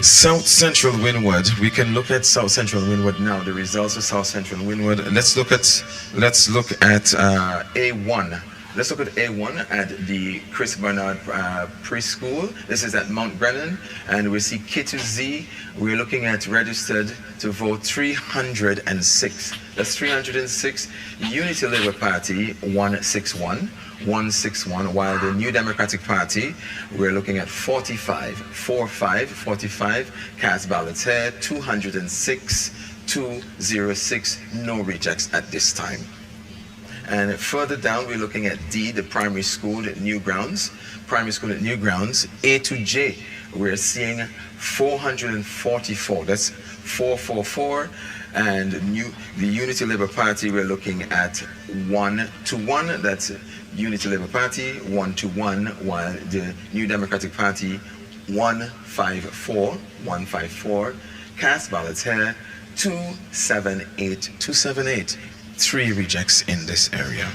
South Central Windward. We can look at South Central Windward now. The results of South Central Windward. Let's look at A1. Let's look at A1 at the Chris Bernard Preschool. This is at Mount Brennan, and we see K2Z. We're looking at registered to vote 306. That's 306. Unity Labour Party 161, while the New Democratic Party, we're looking at 45. Cast ballots here 206, 206. No rejects at this time. And further down, we're looking at D, the primary school at Newgrounds. A to J, we're seeing 444. That's 444. And the Unity Labour Party, we're looking at 1-1. That's Unity Labour Party, 1-1, while the New Democratic Party, 154. Cast ballots here, 278. 3 rejects in this area.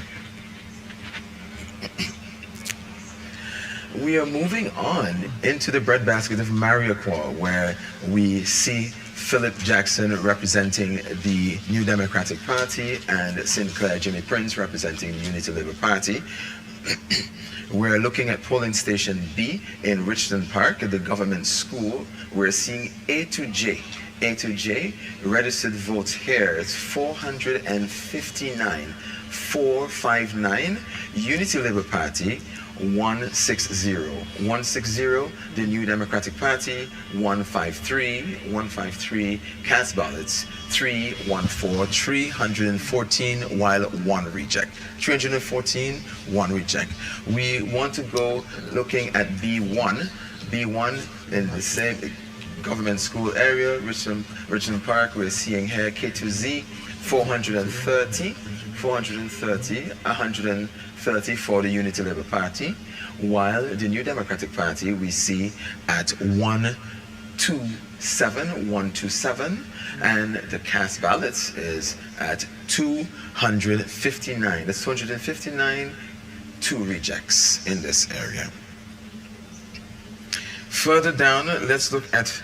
We are moving on into the breadbasket of Mariaqua, where we see Philip Jackson representing the New Democratic Party and Sinclair Jimmy Prince representing the Unity Labour Party. We're looking at polling station B in Richton Park at the government school. We're seeing A to J, registered votes here. It's 459. 459. Unity Labour Party, 160. The New Democratic Party, 153. Cast ballots, 314. 314, while 1 reject. 314, 1 reject. We want to go looking at B1. B1 in the same government school area, Richmond Park. We're seeing here K2Z, 430, 130 for the Unity Labour Party, while the New Democratic Party we see at 127, and the cast ballots is at 259. That's 259, 2 rejects in this area. Further down, let's look at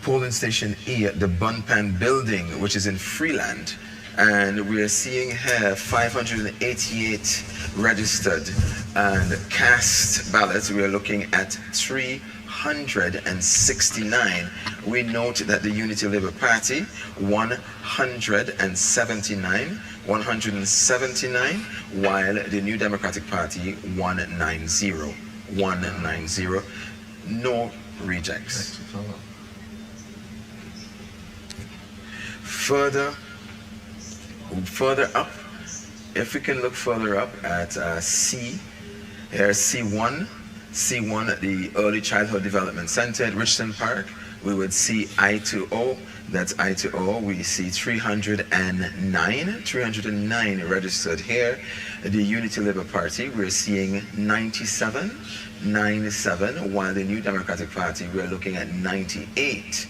polling station E at the Bunpan building, which is in Freeland. And we are seeing here 588 registered and cast ballots. We are looking at 369. We note that the Unity Labour Party 179, while the New Democratic Party 190. No rejects. Further up, if we can look further up at C, here's C1 at the Early Childhood Development Center at Richton Park. We would see I2O, that's I2O. We see 309 registered here. The Unity Labour Party, we're seeing 97, while the New Democratic Party, we're looking at 98.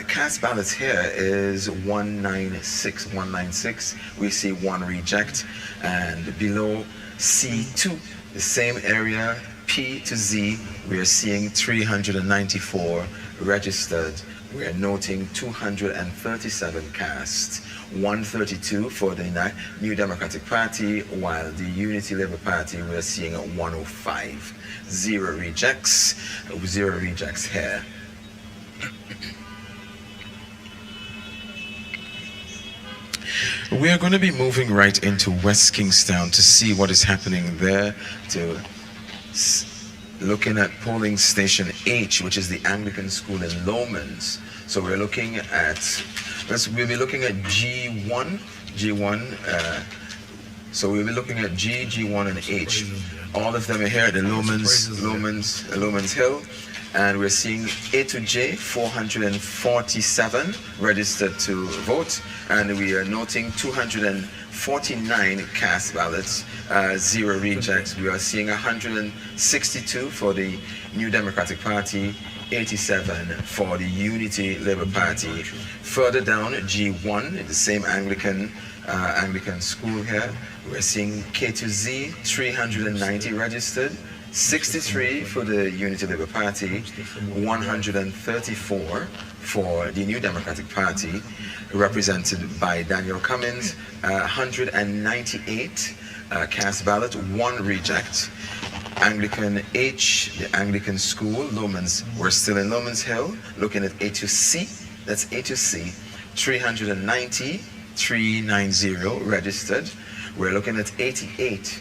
Cast ballots here is 196. We see one reject, and below C2, the same area, P to Z, we are seeing 394 registered. We are noting 237 cast, 132 for the New Democratic Party, while the Unity Labour Party, we are seeing 105. Zero rejects here. We are going to be moving right into West Kingstown to see what is happening there, looking at polling station H, which is the Anglican School in Lomans. So we're looking at, we'll be looking at G1, so we'll be looking at G1 and H. All of them are here at the Lomans Hill. And we're seeing A to J, 447 registered to vote, and we are noting 249 cast ballots, zero rejects. We are seeing 162 for the New Democratic Party, 87 for the Unity Labour Party. Further down, G1, the same Anglican school here, we're seeing K to Z, 390 registered. 63 for the Unity Labour Party, 134 for the New Democratic Party, represented by Daniel Cummins, 198 cast ballot, one reject. Anglican H, the Anglican School, Lomans, we're still in Lomans Hill, looking at A to C, that's A to C, 390 registered. We're looking at 88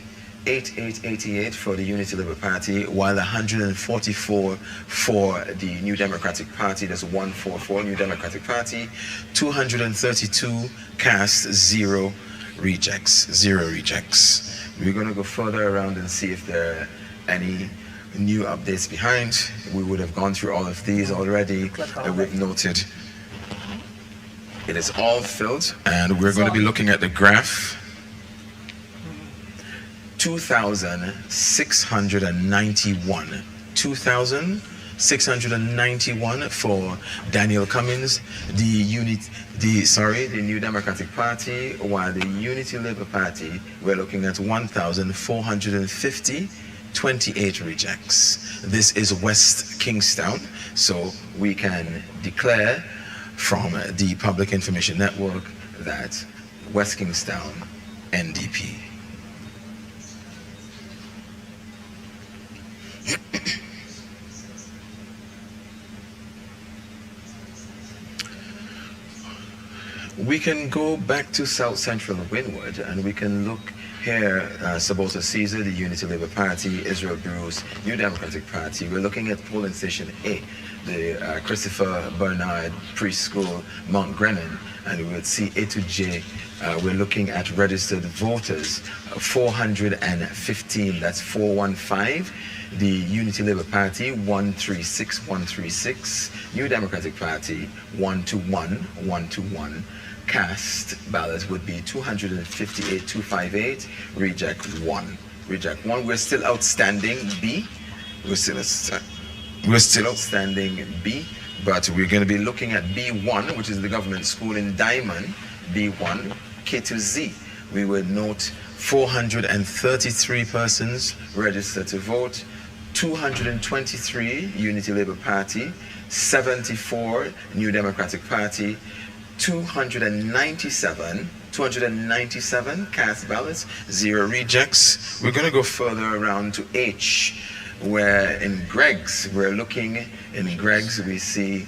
for the Unity Labour Party, while 144 for the New Democratic Party. That's 144 New Democratic Party. 232 cast, zero rejects. We're going to go further around and see if there are any new updates behind. We would have gone through all of these already, and we've noted it is all filled, and we're going to be looking at the graph. 2,691 for Daniel Cummins, the New Democratic Party, while the Unity Labour Party, we're looking at 1,450, 28 rejects. This is West Kingstown, so we can declare from the Public Information Network that West Kingstown, NDP. We can go back to South Central Wynwood, and we can look here, Sabota Caesar, the Unity Labour Party, Israel Bruce, New Democratic Party. We're looking at polling station A, the Christopher Bernard Preschool, Mount Grennan, and we would see A to J. We're looking at registered voters, 415, that's 415. The Unity Labour Party, 136. New Democratic Party, 121. Cast ballots would be 258, 258. Reject 1. We're still outstanding B. We're still outstanding B, but we're going to be looking at B1, which is the government school in Diamond. B1, K to Z. We would note 433 persons registered to vote. 223 Unity Labour Party, 74 New Democratic Party, 297 297 cast ballots, 0 rejects. We're going to go further around to H, where in Greg's, we're looking in Greg's, we see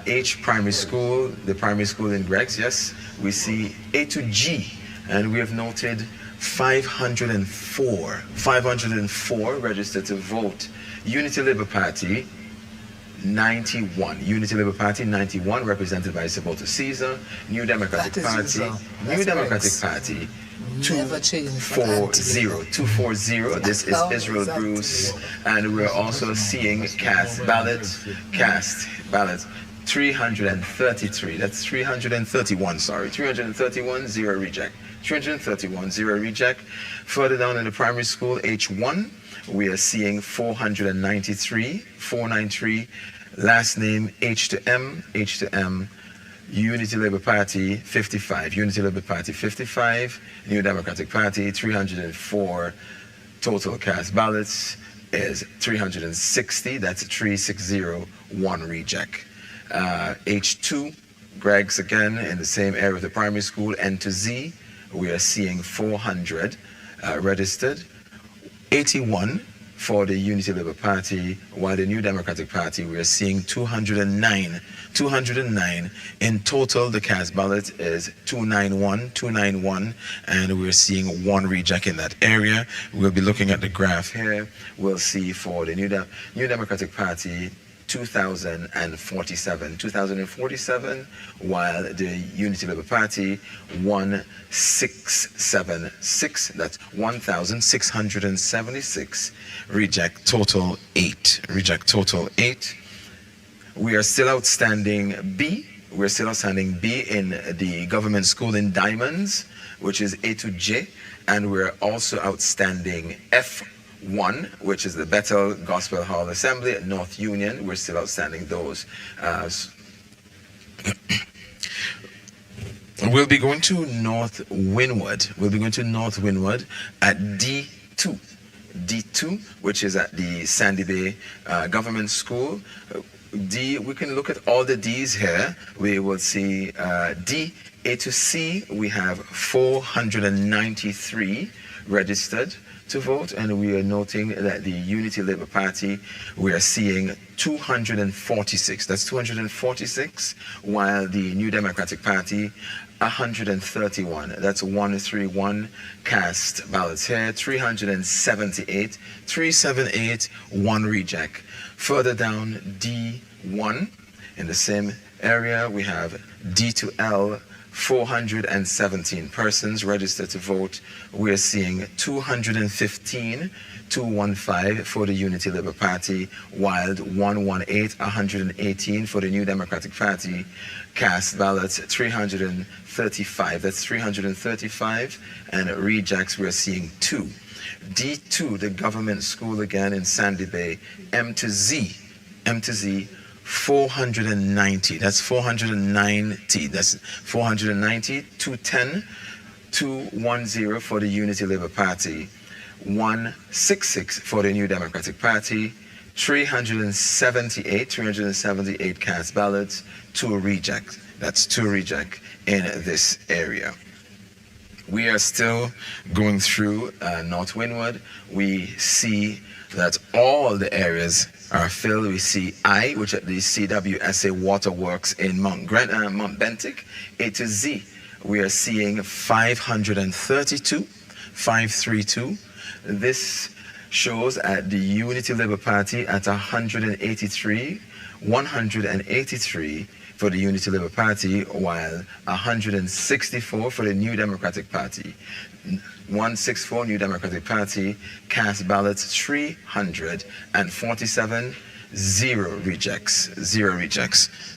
H primary school, the primary school in Greg's, yes. We see A to G, and we have noted 504 registered to vote. Unity Labour Party, 91. Unity Labour Party, 91, represented by Saboto Caesar. New Democratic Party, New Democratic Party, 240. This is Israel Bruce, and we're also seeing cast ballots, 333. That's 331, sorry. 331, 0 reject. 331, 0 reject. Further down in the primary school, H1, we are seeing 493. Last name H to M. Unity Labour Party, 55. Unity Labour Party, 55. New Democratic Party, 304. Total cast ballots is 360. That's 360, 1 reject. H2, Greg's again in the same area of the primary school. N to Z, we are seeing 400 registered. 81 for the Unity Labour Party, while the New Democratic Party, we are seeing 209. 209. In total, the cast ballot is 291, and we're seeing 1 reject in that area. We'll be looking at the graph here. We'll see for the New Democratic Party, 2,047, while the Unity Labour Party, 1,676. That's 1,676. Reject total 8. We are still outstanding B. We're still outstanding B in the government school in Diamonds, which is A to J, and we're also outstanding F1, which is the Bethel Gospel Hall Assembly at North Union. We're still outstanding those. We'll be going to North Windward. At D2. D2, which is at the Sandy Bay Government School. D, we can look at all the D's here. We will see D, A to C, we have 493 registered to vote, and we are noting that the Unity Labour Party, we are seeing 246. That's 246, while the New Democratic Party, 131. That's 131 cast ballots here. 378, 1 reject. Further down, D1, in the same area, we have D to L, 417 persons registered to vote. We're seeing 215 for the Unity Labour Party, while 118 for the New Democratic Party. Cast ballots 335. That's 335, and rejects we're seeing 2. D2, the government school again in Sandy Bay. M to Z, 490. That's 490. That's 490. 210 for the Unity Labour Party. 166 for the New Democratic Party. 378 cast ballots. 2 reject. That's 2 reject in this area. We are still going through North Windward. We see that all the areas are filled. We see I, which at the CWSA Waterworks in Mount Bentic. A to Z, we are seeing 532. This shows at the Unity Labour Party at 183 for the Unity Labour Party, while 164 for the New Democratic Party. 164 New Democratic Party. Cast ballots 347, 0 rejects.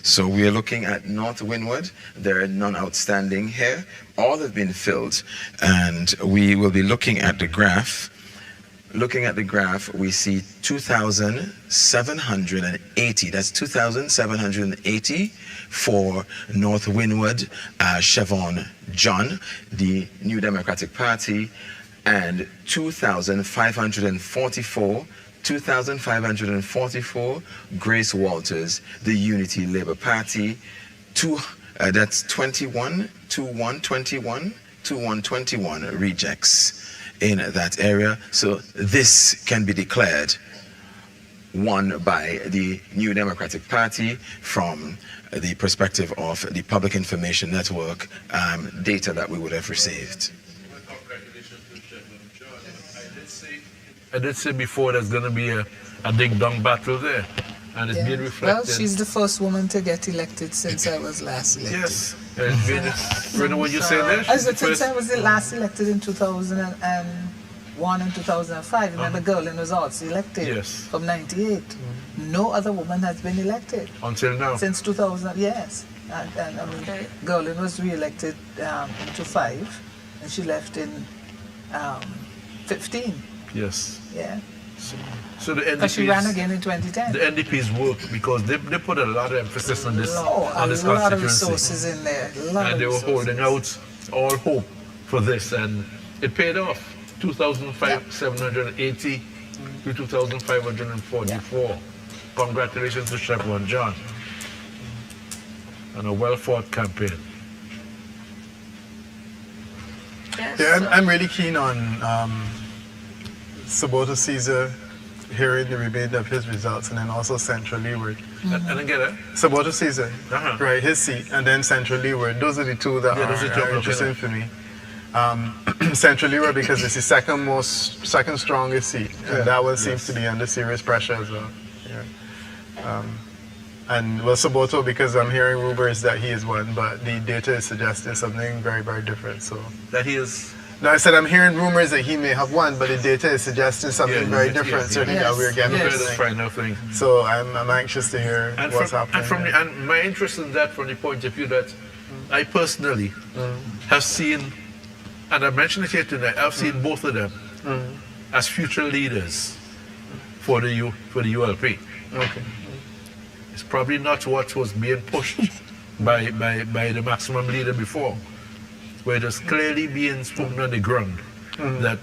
So we are looking at North Windward. There are none outstanding here. All have been filled, and we will be looking at the graph. Looking at the graph, we see 2,780. That's 2,780 for North Windward, Chevron John, the New Democratic Party, and 2,544 Grace Walters, the Unity Labour Party. That's 21, 21, 21, 21, 21 rejects in that area. So this can be declared won by the New Democratic Party from the perspective of the Public Information Network data that we would have received. I did say before there's going to be a ding-dong battle there, and it's being reflected. Well, she's the first woman to get elected since I was last elected. Yes. It's been, Brenda, what you say there? Since I was last elected in 2001 and 2005, remember Gerlin was also elected from 98. No other woman has been elected. Until now? Since 2000, yes. And I mean, Gerlin was re-elected in 2005, and she left in 15. Yes. Yeah. So the NDP. Because she ran again in 2010. The NDP's work, because they put a lot of emphasis on this, on this a lot of constituency. resources in there. And they were holding out all hope for this, and it paid off. 2,780 to 2,544. Congratulations to Chevron John. And a well-fought campaign. Yes, Yeah, I'm really keen on Sabota Caesar hearing the remainder of his results, and then also Central Leeward. And again, Sabota Caesar, right, his seat, and then Central Leeward. Those are the two that are interesting for me. Central Leeward because it's the second strongest seat, and that one seems to be under serious pressure as well. Yeah. And well, Saboto, because I'm hearing rumors that he is one, but the data is suggesting something very, very different. So that he is. No, I said I'm hearing rumors that he may have won, but the data is suggesting something very different. Certainly that we're getting. So I'm anxious to hear what's happening. And my interest in that from the point of view that I personally have seen, and I mentioned it here tonight, I've seen both of them as future leaders for the ULP. Okay. It's probably not what was being pushed by the maximum leader before, where it was clearly being spoken on the ground that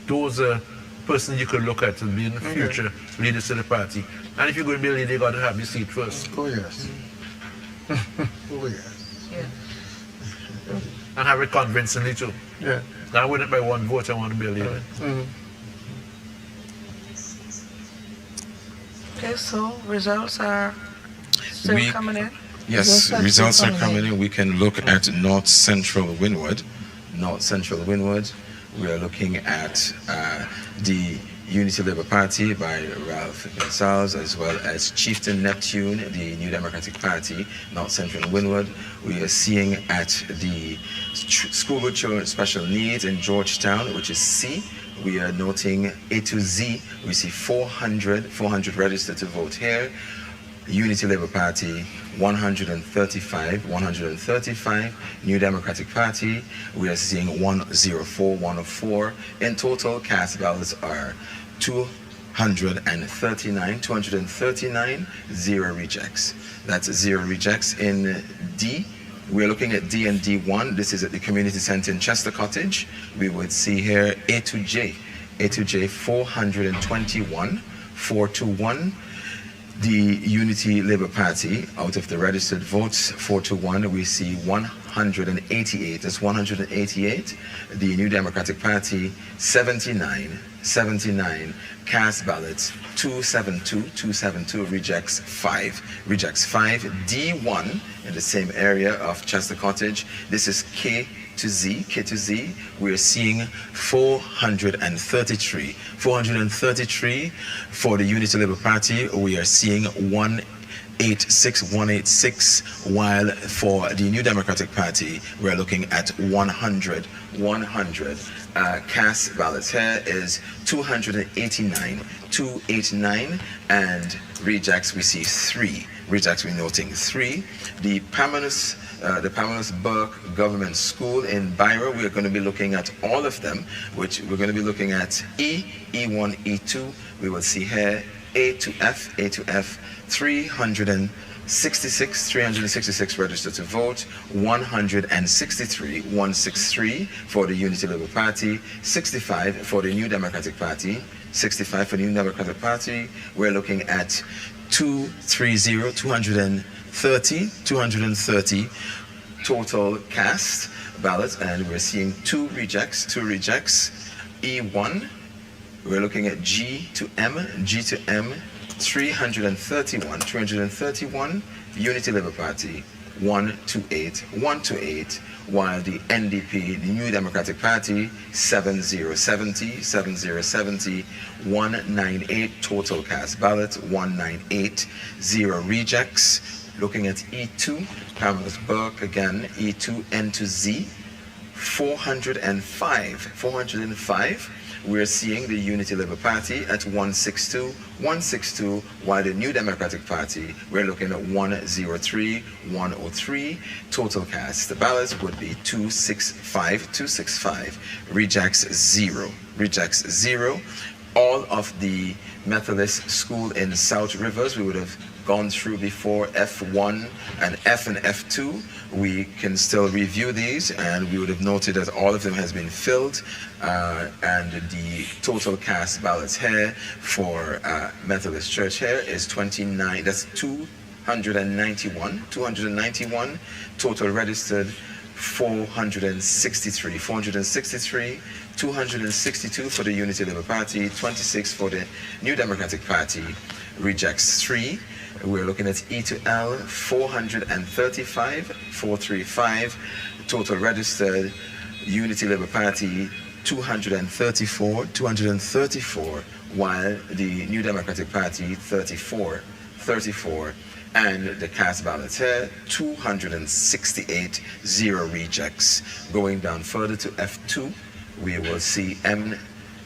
those are persons you could look at as being future leaders of the party. And if you're going to be a leader, you got to have your seat first. Oh yes. Oh yes. Yeah. And have it convincingly too. Yeah. I win it by one vote, I want to be a leader. Okay, so results are still coming in? Yes, results are coming in. We can look at North Central Windward. North Central Windward, we are looking at the Unity Labour Party by Ralph Gonsalves, as well as Chieftain Neptune, the New Democratic Party, North Central Windward. We are seeing at the School with Children with Special Needs in Georgetown, which is C. We are noting A to Z. We see 400 registered to vote here. Unity Labour Party, 135. New Democratic Party, we are seeing 104. In total, cast ballots are 239, 0 rejects. That's 0 rejects. In D, we're looking at D and D1. This is at the community center in Chester Cottage. We would see here A to J, 421, 421. The Unity Labour Party, out of the registered votes, 4-1, we see 188. That's 188. The New Democratic Party, 79. Cast ballots, 272. Rejects 5. D1 in the same area of Chester Cottage. This is K to Z. We're seeing 433 for the Unity Labour Party. We are seeing 186, while for the New Democratic Party we're looking at 100. Cast ballots here is 289, and rejects we see 3. Rejects we're noting 3. The Pamela's Burke Government School in Byra, we are going to be looking at all of them, which we're going to be looking at E1, E2. We will see here A to F, 366 registered to vote, 163 for the Unity Labour Party, 65 for the New Democratic Party, We're looking at 230 230 total cast ballots, and we're seeing two rejects. E1, we're looking at G to M, 331, Unity Labour Party, 128, while the NDP, the New Democratic Party, 7070, 198 total cast ballots, 198, 0 rejects. Looking at E2, Pamela's Burke again, E2, N to Z, 405. We're seeing the Unity Labour Party at 162, while the New Democratic Party, we're looking at 103. Total cast the ballots would be 265. Rejects 0. All of the Methodist school in South Rivers, we would have gone through before, F1 and F and F2. We can still review these, and we would have noted that all of them has been filled, and the total cast ballots here for Methodist Church here is 29. That's 291. Total registered 463. 262 for the Unity Labour Party, 26 for the New Democratic Party. Rejects 3. We're looking at E to L, 435. Total registered Unity Labour Party, 234, while the New Democratic Party, 34. And the cast ballots here, 268, 0 rejects. Going down further to F2, we will see M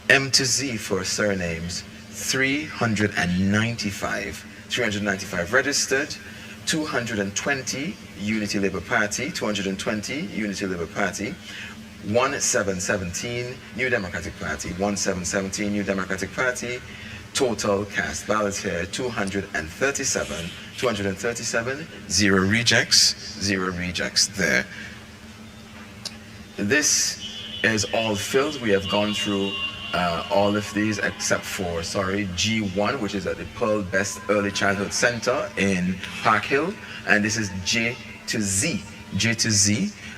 to Z for surnames, 395 registered, 220 Unity Labour Party, 1717 New Democratic Party, 1717 New Democratic Party. Total cast ballots here, 237, 0 rejects there. This is all filled. We have gone through all of these except for, G1, which is at the Pearl Best Early Childhood Center in Park Hill, and this is J to Z.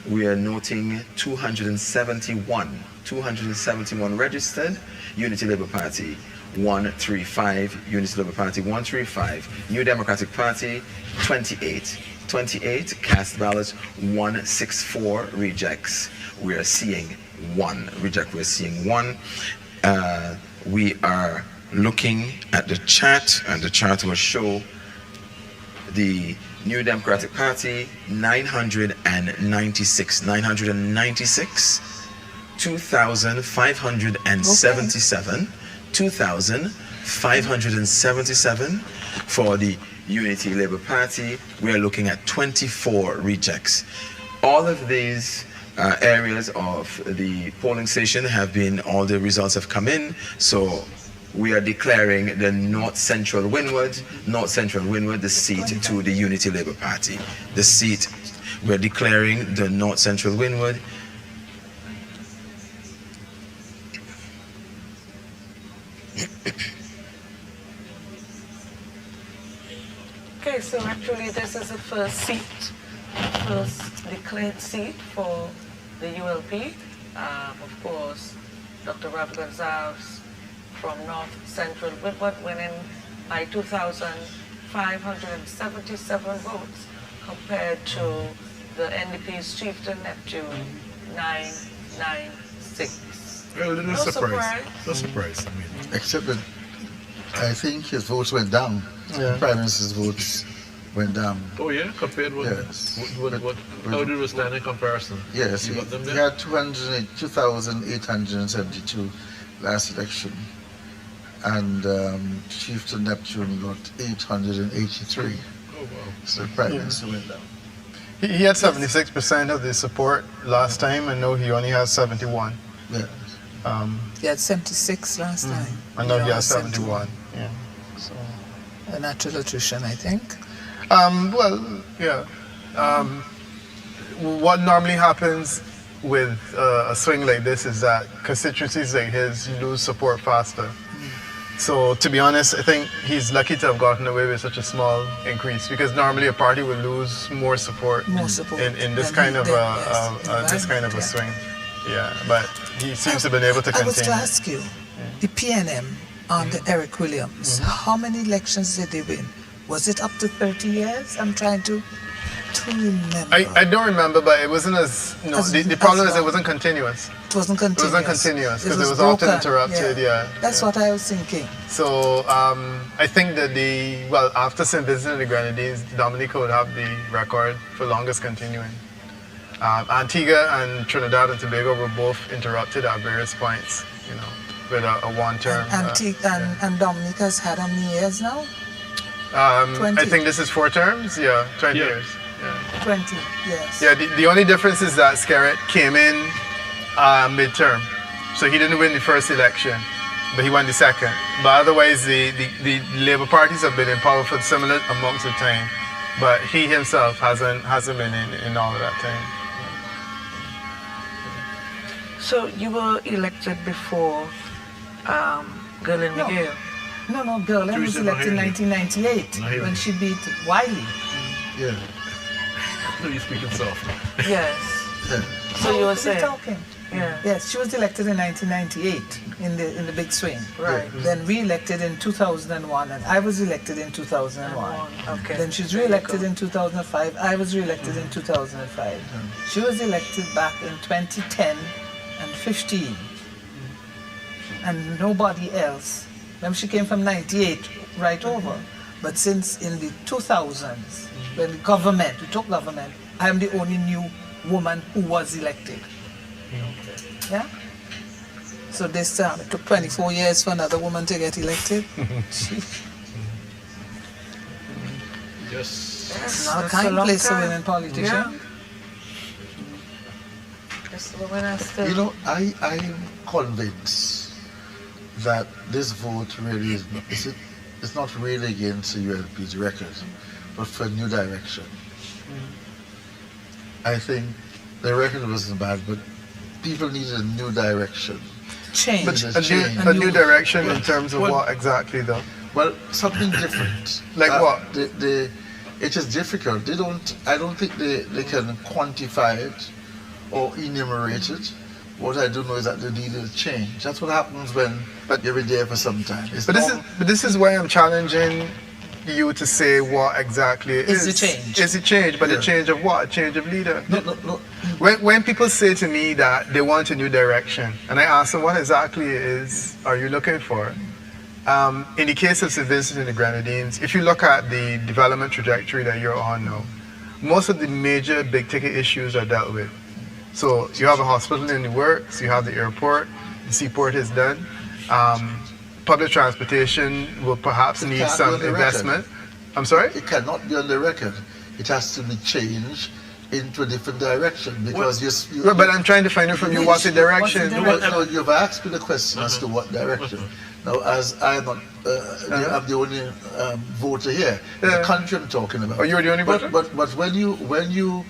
We are noting 271 registered. Unity Labour Party, 135. Unity Labour Party, 135. New Democratic Party, 28. Cast ballots, 164. Rejects, we are seeing 1. We're seeing 1. We are looking at the chart, and the chart will show the New Democratic Party, 996, 2,577, 2,577 for the Unity Labour Party. We are looking at 24 rejects. All of these areas of the polling station all the results have come in, so we are declaring the North Central Windward, the seat to the Unity Labour Party. We're declaring the North Central Windward. Okay, so actually this is the first declared seat for the ULP. Of course, Dr. Rav Gonzalez from North Central Windward winning by 2,577 votes compared to the NDP's Chieftain Neptune, 996. Well, no surprise. No surprise. Except that I think his votes went down. Yeah. Prime Minister's votes went down. Oh yeah, compared with Yes. what? How did we stand in comparison? Yes, You he got them he there? had 2,872 last election, and Chieftain Neptune got 883. Oh wow. So the Prime Minister went down. He had 76% of the support last time, and now he only has 71. Yeah. He had 76 last time. I know he Now has 71. Yeah. So. A natural attrition, I think. What normally happens with a swing like this is that constituencies like his lose support faster. So to be honest, I think he's lucky to have gotten away with such a small increase, because normally a party would lose more support, in this kind of this kind of a swing. Yeah, but he seems to have been able to I was contain to it. ask you, the PNM under Eric Williams, how many elections did they win? Was it up to 30 years? I'm trying to remember. I don't remember, but it wasn't as, the problem is it wasn't continuous. It wasn't continuous. It wasn't continuous because it was broken. often interrupted, yeah. That's what I was thinking. So I think that after St. Vincent and the Grenadines, Dominica would have the record for longest continuing. Antigua and Trinidad and Tobago were both interrupted at various points, with a one-term. And Dominica's had how many years now? 20. I think this is 4 terms, 20 years. Yeah. 20, yes. Yeah, the only difference is that Skerritt came in midterm. So he didn't win the first election, but he won the second. But otherwise, the Labour parties have been in power for similar amounts of time. But he himself hasn't been in all of that time. So you were elected before Gerlin No. Miguel? No, Gerlin was elected in 1998 when she beat Wiley. Yeah. No, you're speaking soft. Yes. So you were saying? Talking. Yeah. Yes, she was elected in 1998 in the big swing. Right. Then re-elected in 2001, and I was elected in 2001. Okay. Then she was re-elected in 2005. I was re-elected in 2005. She was elected back in 2010 and 15, and nobody else. Remember, she came from 98 right over. But since in the 2000s, when we took government, I am the only new woman who was elected. Yeah? So this time, it took 24 years for another woman to get elected. Yes. It's not a kind place to win in politician. Yeah. Yes, the women are still... I am convinced that this vote really it's not really against the ULP's record, but for a new direction. I think the record wasn't bad, but people needed a new direction. Change. But a new direction in terms of what exactly, though? Well, something different. Like what? It is difficult. I don't think they can quantify it or enumerate it. What I do know is that they needed a change. That's what happens when you've been there for some time. But this is why I'm challenging you to say what exactly it is. Is the change. Is the change, but Yeah. a change of what? A change of leader. No. When people say to me that they want a new direction, and I ask them what exactly it is are you looking for? In the case of St. Vincent and the Grenadines, if you look at the development trajectory that you're on now, most of the major big ticket issues are dealt with. So you have a hospital in the works, you have the airport, the seaport is done. Public transportation will perhaps need can't be some on the investment. I'm sorry? It cannot be on the record. It has to be changed into a different direction because But I'm trying to find out from you what's the direction. No, you've asked me the question as to what direction. Now, as I'm not, I'm the only voter here. The country I'm talking about. Oh, you're the only voter? But when you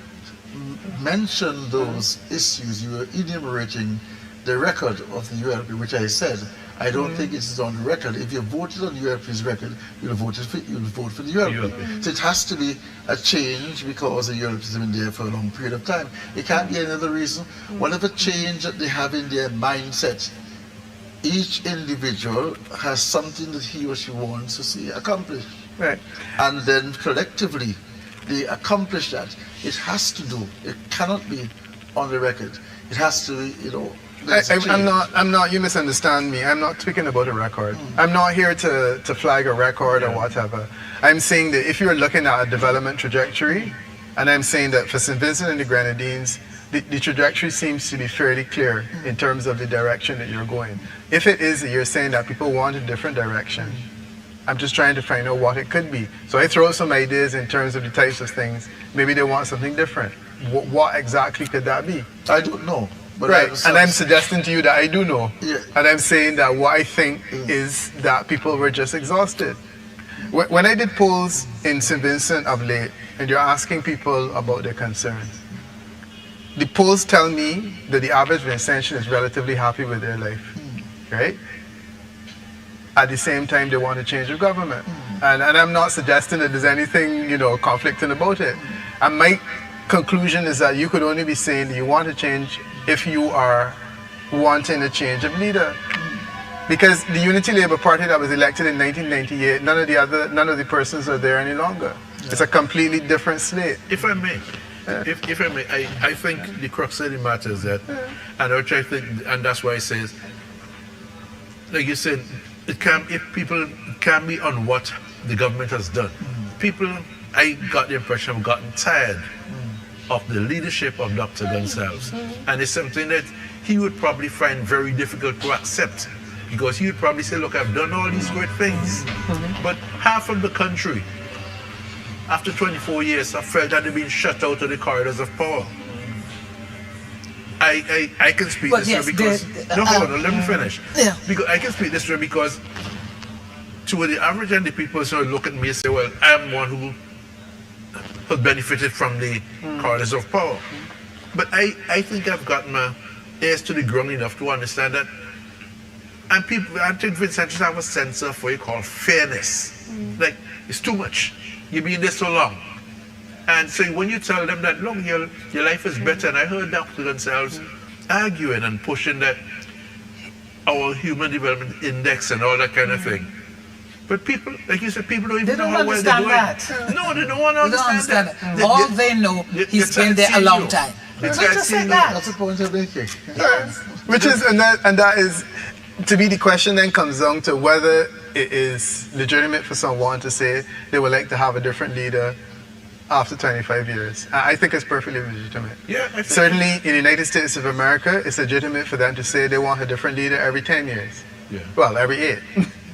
mention those issues, you are enumerating the record of the ULP, which I said. I don't think it is on the record. If you voted on ULP's record, you'll vote for the ULP. So it has to be a change because the ULP has been there for a long period of time. It can't be another reason. Whatever change that they have in their mindset, each individual has something that he or she wants to see accomplished. Right. And then collectively, they accomplish that. It has to do. It cannot be on the record. It has to be, I'm not, you misunderstand me. I'm not speaking about a record. I'm not here to flag a record or whatever. I'm saying that if you're looking at a development trajectory, and I'm saying that for St. Vincent and the Grenadines, the trajectory seems to be fairly clear in terms of the direction that you're going. If it is that you're saying that people want a different direction, I'm just trying to find out what it could be. So I throw some ideas in terms of the types of things. Maybe they want something different. What exactly could that be? I don't know. But Right, and I'm suggesting to you that I do know. Yeah. And I'm saying that what I think is that people were just exhausted. When I did polls in St. Vincent of late, and you're asking people about their concerns, the polls tell me that the average Vincentian is relatively happy with their life, right? at the same time they want to change the government. And I'm not suggesting that there's anything, conflicting about it. And my conclusion is that you could only be saying that you want to change if you are wanting a change of leader. Because the Unity Labour Party that was elected in 1998, none of the persons are there any longer. It's a completely different slate. If I may, if I may, I think the crux of the matter is that, and that's why I say, like you said, if people can be on what the government has done. People, I got the impression, have gotten tired of the leadership of Dr. Gonsalves. And it's something that he would probably find very difficult to accept, because he would probably say, look, I've done all these great things, but half of the country, after 24 years, I felt that they've been shut out of the corridors of power. I can speak this way because... hold on, let me finish. Yeah. Because I can speak this way because to the average and the people sort of look at me and say, well, I'm one who has benefited from the corridors of power. But I think I've gotten my ears to the ground enough to understand that, and people, I think Vincent just have a sense of what you call fairness. Like, it's too much. You've been there so long. And so when you tell them that, look, your life is better, and I heard Dr. Gonsalves arguing and pushing that our human development index and all that kind of thing. But people, like you said, people don't even know how well they're doing. That. No, they don't want to understand that. All they know, he's been there a long time. It's just say that. That's the point you're making. Which is, and that is, to me, the question then comes down to whether it is legitimate for someone to say they would like to have a different leader after 25 years. I think it's perfectly legitimate. Yeah, I think certainly in the United States of America, it's legitimate for them to say they want a different leader every 10 years. Yeah. Well, every 8.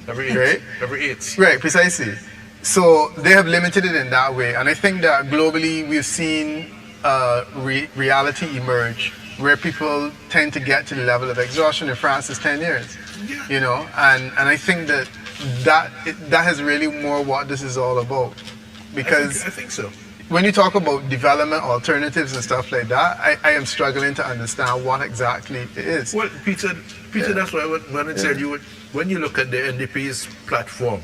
Every 8. Right? Every 8. Right, precisely. So they have limited it in that way. And I think that globally we've seen reality emerge where people tend to get to the level of exhaustion. In France, it's 10 years. Yeah. And I think that is really more what this is all about. Because I think so. When you talk about development alternatives and stuff like that, I am struggling to understand what exactly it is. Well, Peter, that's why when I tell you, when you look at the NDP's platform,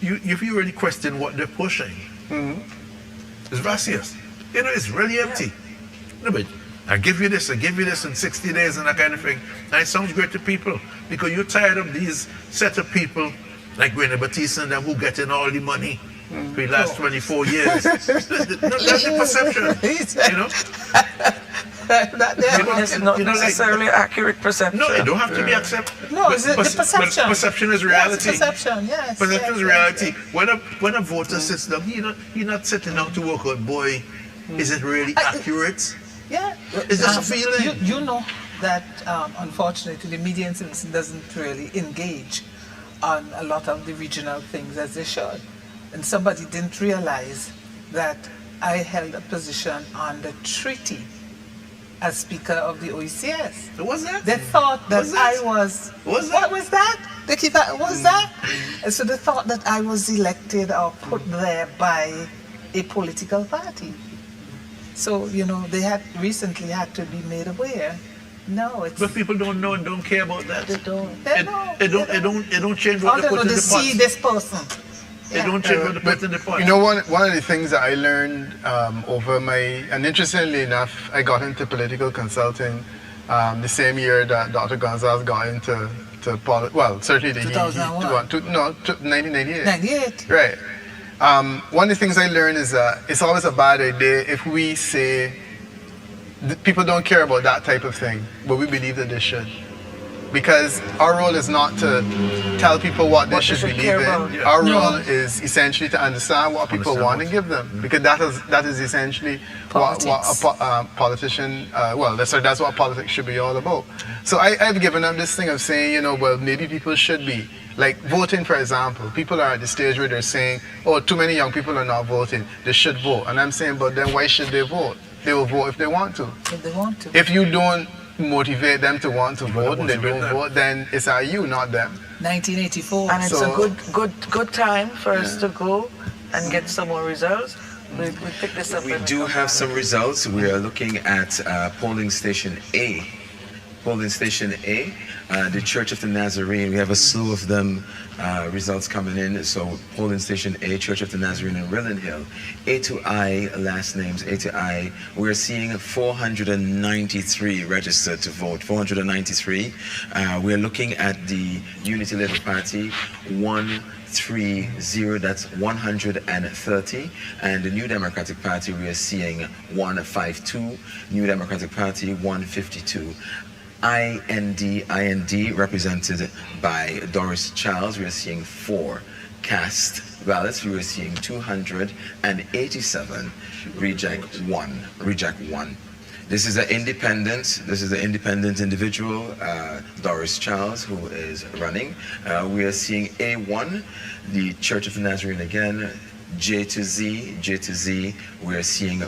if you really question what they're pushing, it's vacuous. It's really empty. No, but I give you this in 60 days and that kind of thing. And it sounds great to people because you're tired of these set of people like Gwyneth Batista and them who get in all the money for the last 24 years. That's the perception, It's not necessarily accurate perception. No, it don't have to be accepted. No, it's the perception. Perception is reality. Yes, perception, yes. Perception is reality. When a voter sits down, he's not sitting down to work out, boy, is it really accurate? Yeah. It's just a feeling. You know that, unfortunately, the media doesn't really engage on a lot of the regional things as they should. And somebody didn't realize that I held a position on the treaty as Speaker of the OECS. What was that? They thought that I was... What was that? They keep that, what was that? And so they thought that I was elected or put there by a political party. So, they had recently had to be made aware. No, it's... But people don't know and don't care about that. They don't. It don't change what they put in the pot. See this person. It don't change what they put in the pot. One of the things that I learned over and interestingly enough, I got into political consulting the same year that Dr. Gonsalves got into certainly the 2001. 1998. 98. Right. One of the things I learned is that it's always a bad idea if we say people don't care about that type of thing, but we believe that they should. Because our role is not to tell people what they should believe in. Our role is essentially to understand what people want and give them. Because that is essentially what a politician, that's what politics should be all about. So I've given up this thing of saying, well, maybe people should be. Like voting, for example. People are at the stage where they're saying, oh, too many young people are not voting. They should vote. And I'm saying, but then why should they vote? They will vote if they want to. If they want to. If you don't motivate them to want to vote and they don't vote, then it's you, not them. 1984. And it's a good time for us to go and get some more results. We pick this up. We do have some results. We are looking at polling station A. polling station A, the Church of the Nazarene. We have a slew of them, results coming in. So polling station A, Church of the Nazarene in Rillen Hill. A to I, last names A to I, we're seeing 493 registered to vote, 493. We're looking at the Unity Labour Party, 130, that's 130, and the New Democratic Party we are seeing 152, New Democratic Party 152. IND represented by Doris Charles, we are seeing 4 cast ballots, we are seeing 287, reject 1. This is the independent individual, Doris Charles, who is running. We are seeing A1, the Church of the Nazarene again, J to Z, we are seeing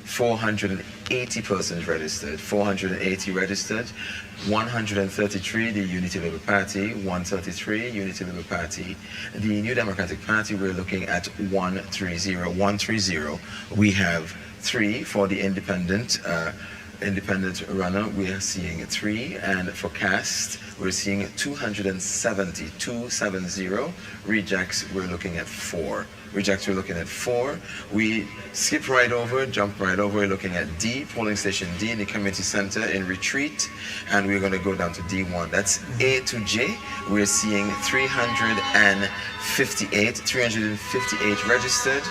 480 persons registered, 480 registered, 133, the Unity Labour Party, 133, Unity Labour Party. The New Democratic Party, we're looking at 130. We have 3 for the independent runner, we are seeing 3, and for cast, we're seeing 270. Rejects, we're looking at 4. We skip right over, jump right over, looking at D, polling station D in the community center in Retreat, and we're going to go down to D1. That's A to J. We're seeing 358 registered,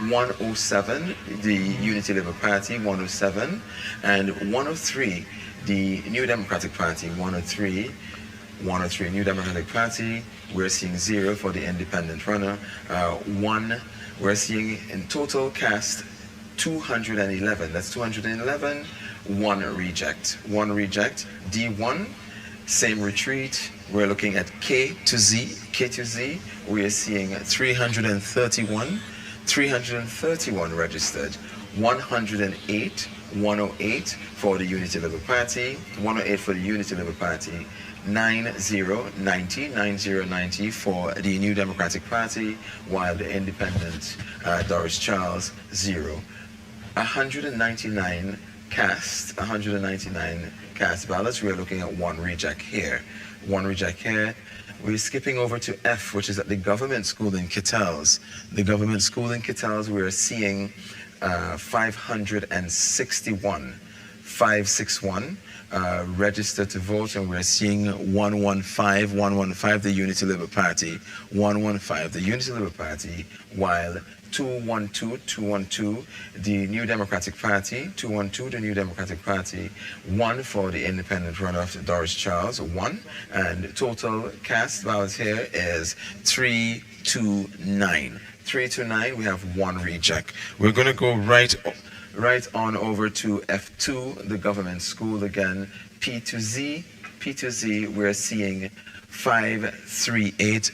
107, the Unity Labour Party, 107, and 103, the New Democratic Party, 103, New Democratic Party, we're seeing 0 for the independent runner, 1, we're seeing in total cast 211, that's 211, 1 reject, D1, same Retreat, we're looking at K to Z, we are seeing 331 registered, 108 for the Unity Labour Party, 9090 for the New Democratic Party, while the independent Doris Charles 0. 199 cast ballots. We are looking at 1 reject here. We're skipping over to F, which is at the government school in Kittels. We are seeing 561 registered to vote, and we're seeing 115, the Unity Labour Party, while 212, the New Democratic Party, 1 for the independent runoff, Doris Charles, 1, and total cast ballots here is 329. We have 1 reject. We're going to go right on over to F2, the government school again, P to Z, we're seeing 538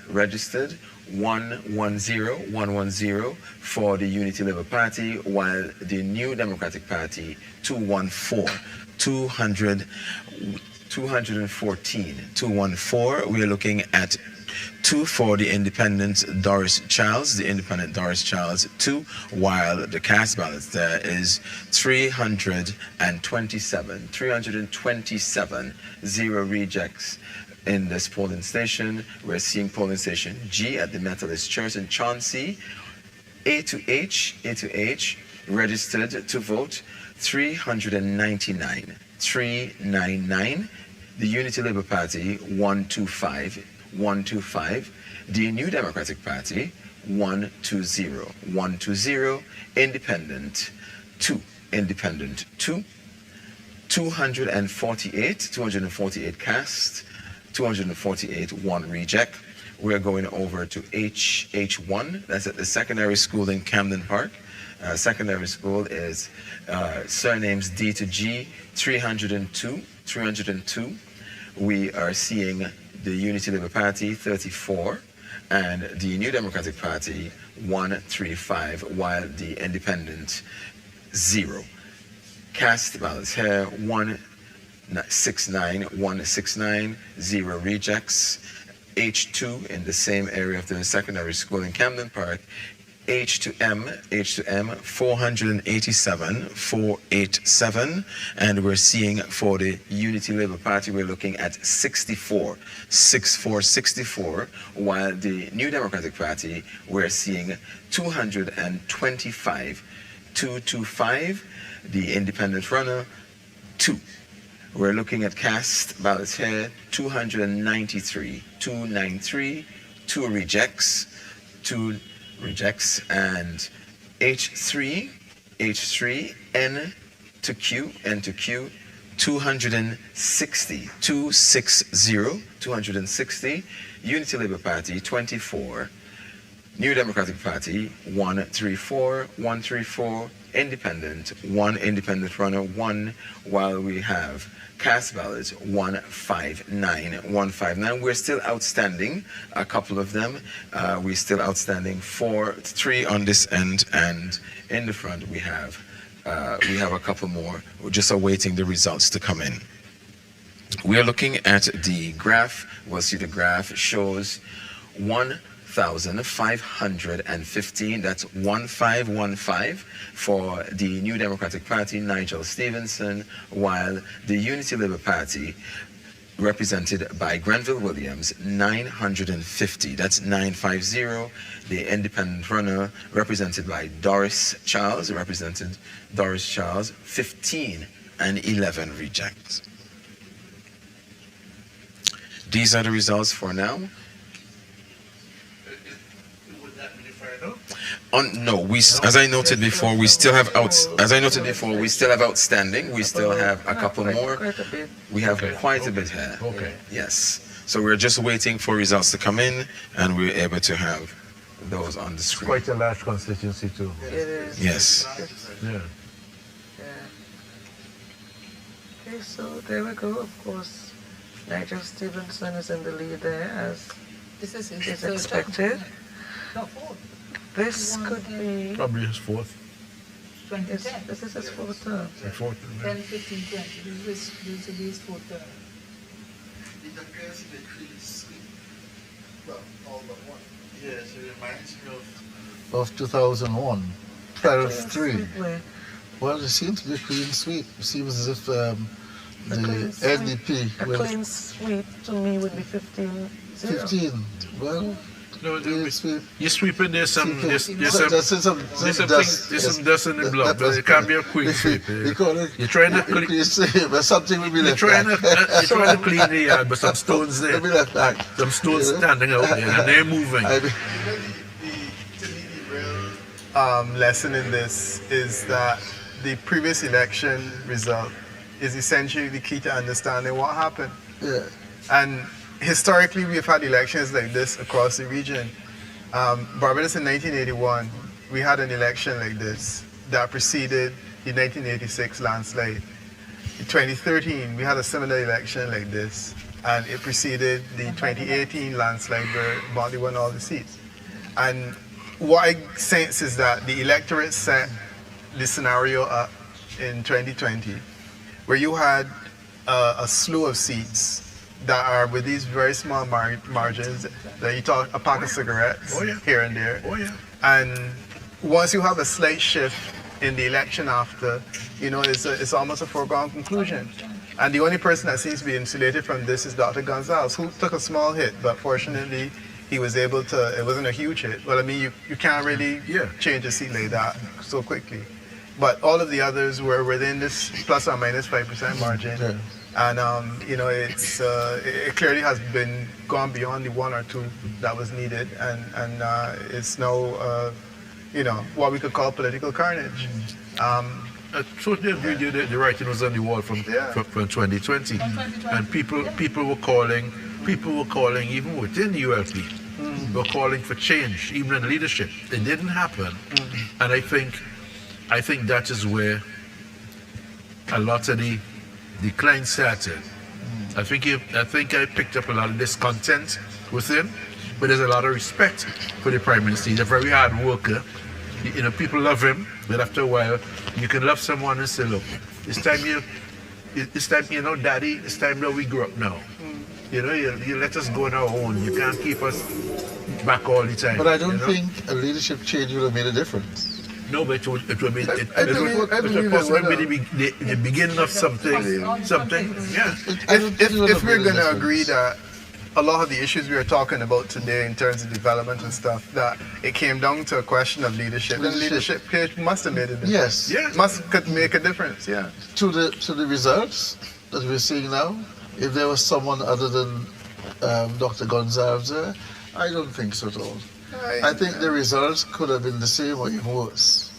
registered, 110 for the Unity Labour Party, while the New Democratic Party 214, we are looking at 2 for the independent Doris Charles, 2, while the cast ballots there is 327, 0 rejects in this polling station. We're seeing polling station G at the Methodist Church in Chauncey. A to H, registered to vote 399. The Unity Labour Party 125. The New Democratic Party 120. Independent 2. 248 cast, 248 1 reject. We're going over to H1. That's at the secondary school in Camden Park. Secondary school is surnames D to G, 302. We are seeing the Unity Labour Party 34 and the New Democratic Party 135, while the independent 0. Cast ballots here 169, 0 rejects. H2 in the same area of the secondary school in Camden Park, H to M 487,487, and we're seeing for the Unity Labour Party we're looking at 64, while the New Democratic Party we're seeing 225, the independent runner 2. We're looking at cast ballots here 293, 2 rejects, and H3, N to Q, 260, Unity Labour Party 24, New Democratic Party 134, independent, 1 independent runner 1, while we have cast ballots 159. We're still outstanding a couple of them. We're still outstanding 3 on this end, and in the front we have a couple more. We're just awaiting the results to come in. We are looking at the graph. We'll see the graph shows 1,515. That's 1515 for the New Democratic Party, Nigel Stevenson, while the Unity Labour Party, represented by Grenville Williams, 950. That's 950. The independent runner, represented by Doris Charles, 15 and 11 rejects. These are the results for now. No, as I noted before, we still have outstanding. We still have a couple more. We have quite a bit here. Okay. Yes. So we're just waiting for results to come in, and we're able to have those on the screen. Quite a large constituency too. It is. Yes. Yeah. Okay, so there we go. Of course, Nigel Stevenson is in the lead there, as This is his is third expected. term. No, fourth. This could be. Probably his 4th. 2010. This is his 4th term. 4th. 10, 15, 20. This is his fourth term. It appears in the clean sweep. Well, all but one. Yes, it reminds me of 2001, 12-3. Well, it seems to be a clean sweep. It seems as if the NDP A will clean sweep to me would be 15-0. 15. Well, No, clean sweep. you're sweeping. There's some dust in the blood, but it can't be a quick sweep. We call it You're trying to clean sweep, but something will be You're left trying back. to clean the yard, but some stones there. Will be left back. Some stones standing out there, and they're moving. I mean, To me, the real lesson in this is that the previous election result is essentially the key to understanding what happened. yeah. And historically, we've had elections like this across the region. Barbados in 1981, we had an election like this that preceded the 1986 landslide. In 2013, we had a similar election like this, and it preceded the 2018 landslide where Bondy won all the seats. And what I sense is that the electorate set the scenario up in 2020, where you had a slew of seats that are with these very small margins, that you talk a pack of cigarettes here and there. Oh yeah. And once you have a slight shift in the election after, you know, it's almost a foregone conclusion. And the only person that seems to be insulated from this is Dr. Gonzalez, who took a small hit, but fortunately he was able to, it wasn't a huge hit. Well, I mean, you can't really change a seat like that so quickly. But all of the others were within this plus or minus 5% margin. Yeah. And, you know, it clearly has been gone beyond the 1 or 2 that was needed. And it's now, you know, what we could call political carnage. I totally agree with you that the writing was on the wall from 2020. And people were calling even within the ULP, were calling for change, even in leadership. It didn't happen. And I think that is where a lot of the decline started. I think I picked up a lot of discontent within, but there's a lot of respect for the Prime Minister. He's a very hard worker. You know, people love him, but after a while, you can love someone and say, look, it's time, you know, Daddy, it's time that we grow up now. You know, you let us go on our own. You can't keep us back all the time. But I don't you know? think a leadership change would have made a difference. No, but it would be, I believe it possibly would, be the beginning of something. Yeah. If we're going to agree that a lot of the issues we are talking about today in terms of development and stuff, that it came down to a question of leadership, then leadership must have made a difference. Yes. Yeah. Could make a difference, yeah. To the results that we're seeing now, if there was someone other than Dr. Gonzalez there, I don't think so at all. I think the results could have been the same or even worse.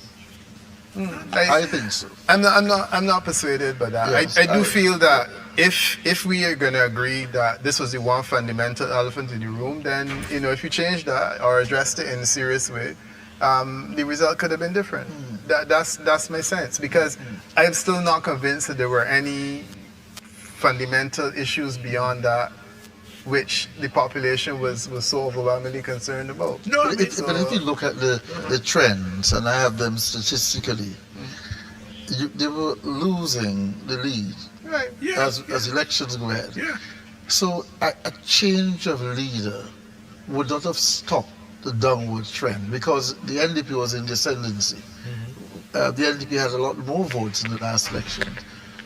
I think so. I'm not persuaded by that. Yes, I do feel that if we are going to agree that this was the one fundamental elephant in the room, then if you change that or addressed it in a serious way, the result could have been different. That's my sense, because I'm still not convinced that there were any fundamental issues beyond that which the population was so overwhelmingly concerned about. No, But if you look at the trends, and I have them statistically, they were losing the lead Right. Yeah. as elections go ahead. Yeah. So a change of leader would not have stopped the downward trend, because the NDP was in descendancy. The NDP had a lot more votes in the last election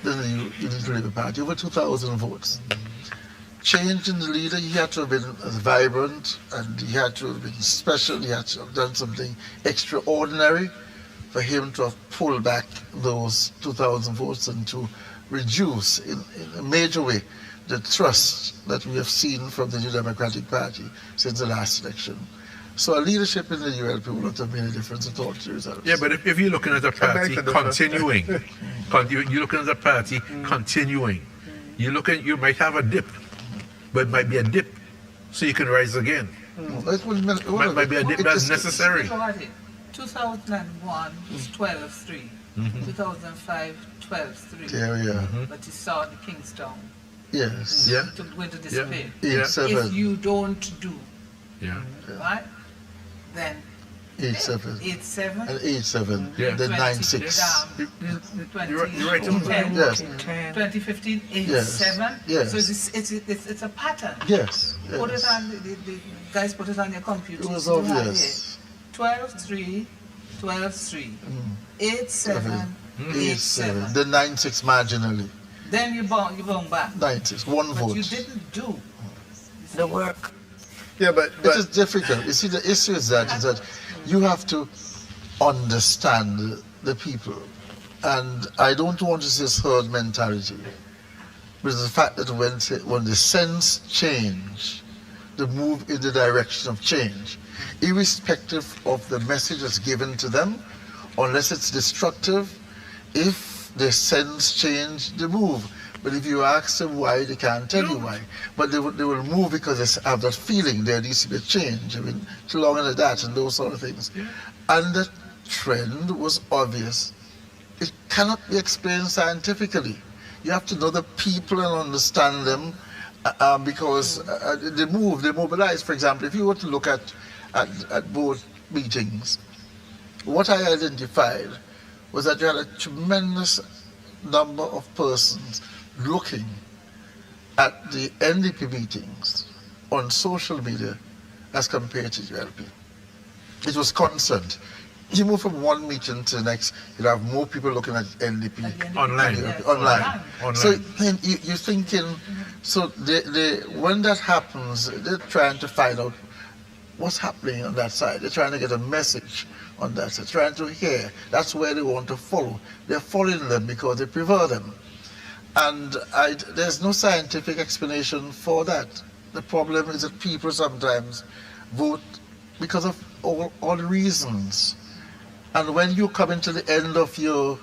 than the Unity Labour Party, over 2,000 votes. Change in the leader, he had to have been vibrant, and he had to have been special, he had to have done something extraordinary for him to have pulled back those 2,000 votes and to reduce in a major way the trust that we have seen from the New Democratic Party since the last election. So a leadership in the ULP would not have made a difference at all to the results. Yeah, but if you're looking at a party to differ. continuing, you're looking at a party continuing. You might have a dip, but it might be a dip so you can rise again. It Might be a dip that's necessary. 2001 was 12-3. 2005, 12-3. Yeah. But you saw the Kingstown Yes. Yeah. to go into despair. 8-7. If you don't do, Yeah. right, then 8-7. 8-7. And 8-7. Yeah. Then 9-6. You're right. 2010, Yes. 2015, Yes. 8-7. Yes. So it's a pattern. Yes. Put it Yes. on, the guys put it on your computer. It was You have obvious. it. 12-3, 12-3, 8-7, 8-7. Then 9-6 marginally. Then you bounce back. 9-6. One But vote. you didn't do The work. Yeah, but It is difficult. You see, the issue is that you have to understand the people. And I don't want to say it's herd mentality, but it's the fact that when the sense change, they move in the direction of change, irrespective of the message that's given to them, unless it's destructive. If the sense change, they move. But if you ask them why, they can't tell you why. But they will move because they have that feeling there needs to be a change. I mean, too long into that and those sort of things. And the trend was obvious. It cannot be explained scientifically. You have to know the people and understand them, because they move, they mobilize. For example, if you were to look at both meetings, what I identified was that you had a tremendous number of persons looking at the NDP meetings on social media as compared to ULP. It was constant. You move from one meeting to the next, you'll have more people looking at NDP. Online. Online. So Online. you're thinking, so when that happens, they're trying to find out what's happening on that side. They're trying to get a message on that side, trying to hear. That's where they want to follow. They're following them because they prefer them. And there's no scientific explanation for that. The problem is that people sometimes vote because of all reasons. And when you come into the end of your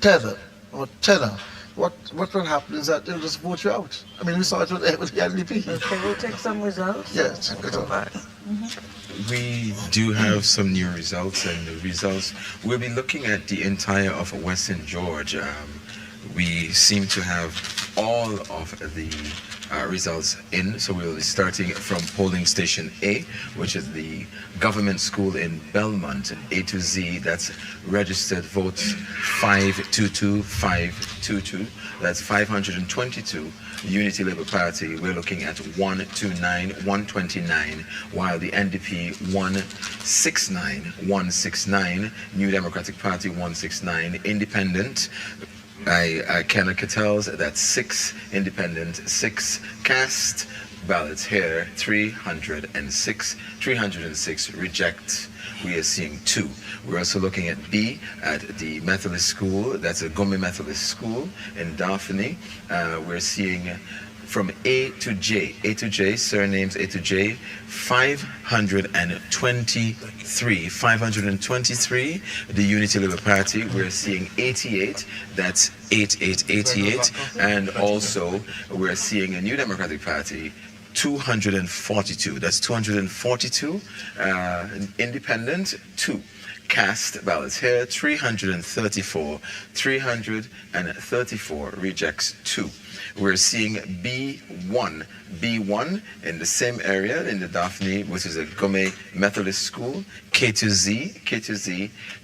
tenor, what will happen is that they'll just vote you out. I mean, we saw it with the NDP. Can we take some results? Yes. We do have some new results, and the results, we'll be looking at the entire of Western Georgia. we seem to have all of the results in, so we will be starting from polling station A, which is the government school in Belmont, A to Z. That's registered votes 522. That's 522. Unity Labour Party, we're looking at 129. While the NDP 169. New Democratic Party 169. Independent, Kerr Cattell's, that's 6 independent, 6 cast ballots here, 306 reject. We are seeing 2. We're also looking at B at the Methodist School. That's a Gombe Methodist School in Daphne. We're seeing from A to J, surnames A to J, 523. The Unity Labour Party, we're seeing 88. That's 88. And also, we're seeing a New Democratic Party, 242. That's 242. Independent, 2. Cast ballots here, 334. 334 rejects 2. We're seeing B1 in the same area in the Daphne, which is a Gombe Methodist School. K to Z,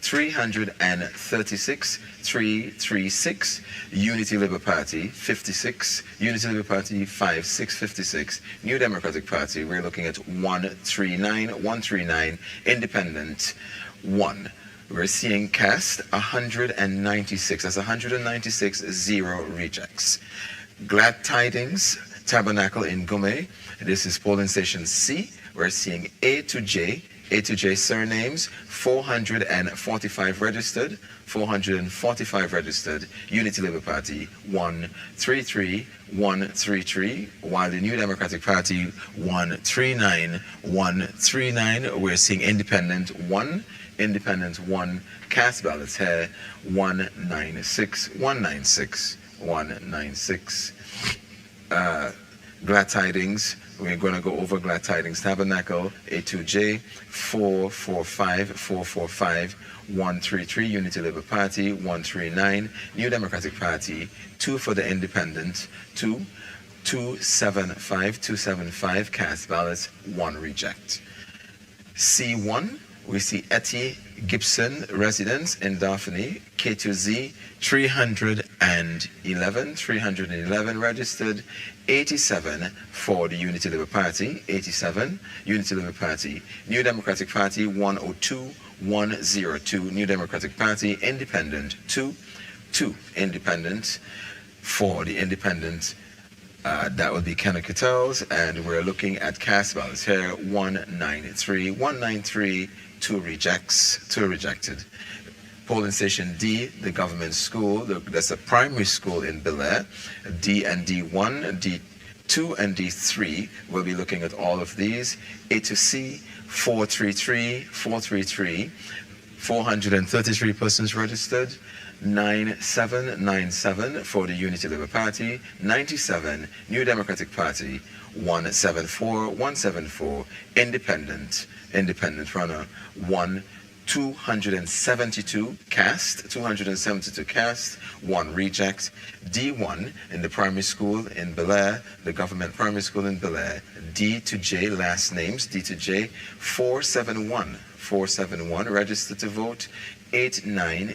336. 336. Unity Labour Party 56. Unity Labour Party 5656. New Democratic Party, we're looking at 139. Independent 1. We're seeing cast 196. That's 196, 0 rejects. Glad Tidings Tabernacle in Gombe. This is polling station C. We're seeing A to J surnames, 445 registered. 445 registered. Unity Labour Party 133. While the New Democratic Party 139. We're seeing Independent 1. Cast ballots here 196. Glad Tidings, we're going to go over Glad Tidings Tabernacle, A2J, 445, 133, Unity Labour Party, 139, New Democratic Party, 2 for the Independent, 275, cast ballots, 1 reject. C1, we see Etty Gibson residence in Daphne, K2Z, 311 registered, 87 for the Unity Labour Party, 87, Unity Labour Party, New Democratic Party, 102, New Democratic Party, Independent, 2 Independent, for the Independent, that would be Kerr Cattell's, and we're looking at cast ballots here, 193, 2 rejected. Polling station D, the government school, that's a primary school in Bel Air. D and D1, D2 and D3, we'll be looking at all of these. A to C, 433, 433 persons registered. 97 for the Unity Labour Party, 97 New Democratic Party, 174 Independent runner, 272 cast, 1 reject. D1 in the primary school in Bel Air, the government primary school in Bel Air. D to J, last names, D to J, 471 registered to vote. 89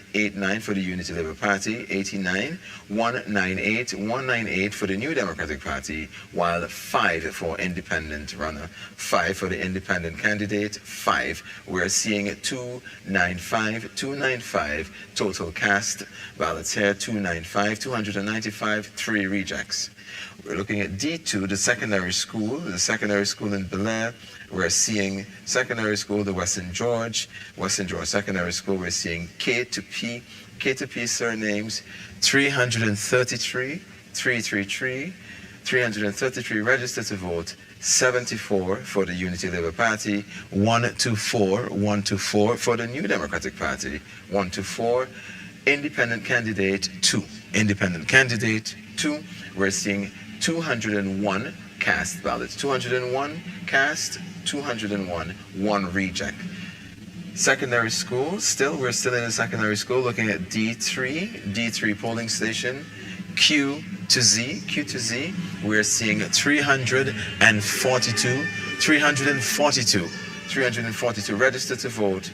for the Unity Labour Party, 89, 198 for the New Democratic Party, while 5 for independent runner, 5 for the independent candidate, 5. We're seeing 295 total cast ballots here, 295, 3 rejects. We're looking at D2, the secondary school in Bel Air. We're seeing secondary school, the Western George Secondary School. We're seeing K to P surnames, 333 registered to vote, 74 for the Unity Labour Party, 124 for the New Democratic Party, 124, independent candidate 2. We're seeing 201 cast ballots, 201 cast, 201, 1 reject. Secondary school, we're still in the secondary school, looking at D3 polling station, Q to Z, we're seeing 342 registered to vote,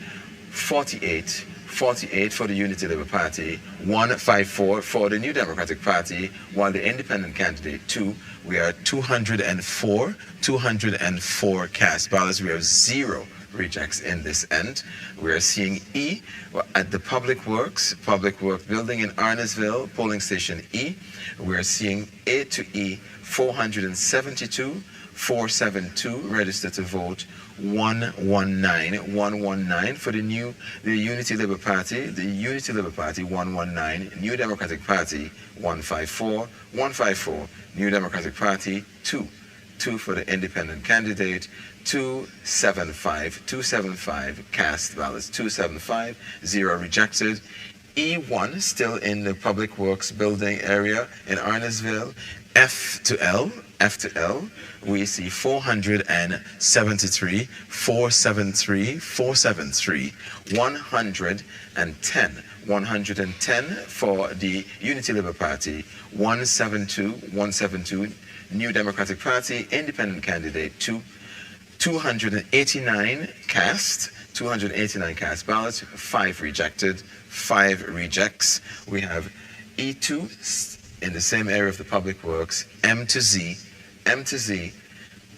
48 for the Unity Labour Party, 154 for the New Democratic Party, while the independent candidate 2, we are 204 cast ballots. We have 0 rejects in this end. We are seeing E at the Public Works building in Arnesville, polling station E. We are seeing A to E, 472 registered to vote, 119 for the Unity Labour Party, 119, New Democratic Party 154, New Democratic Party 2 for the independent candidate, 275 cast ballots, 275, 0 rejected. E1 still in the Public Works building area in Arnesville. F to L, we see 473, 110 for the Unity Labour Party, 172, New Democratic Party, independent candidate 2, 289 cast ballots, 5 rejected, 5 rejects. We have E2 in the same area of the Public Works, M to Z,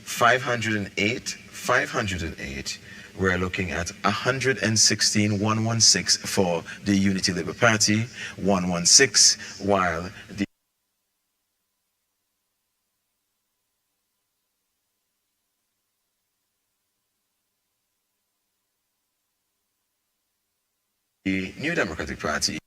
508. We're looking at 116 for the Unity Labour Party, 116, while the New Democratic Party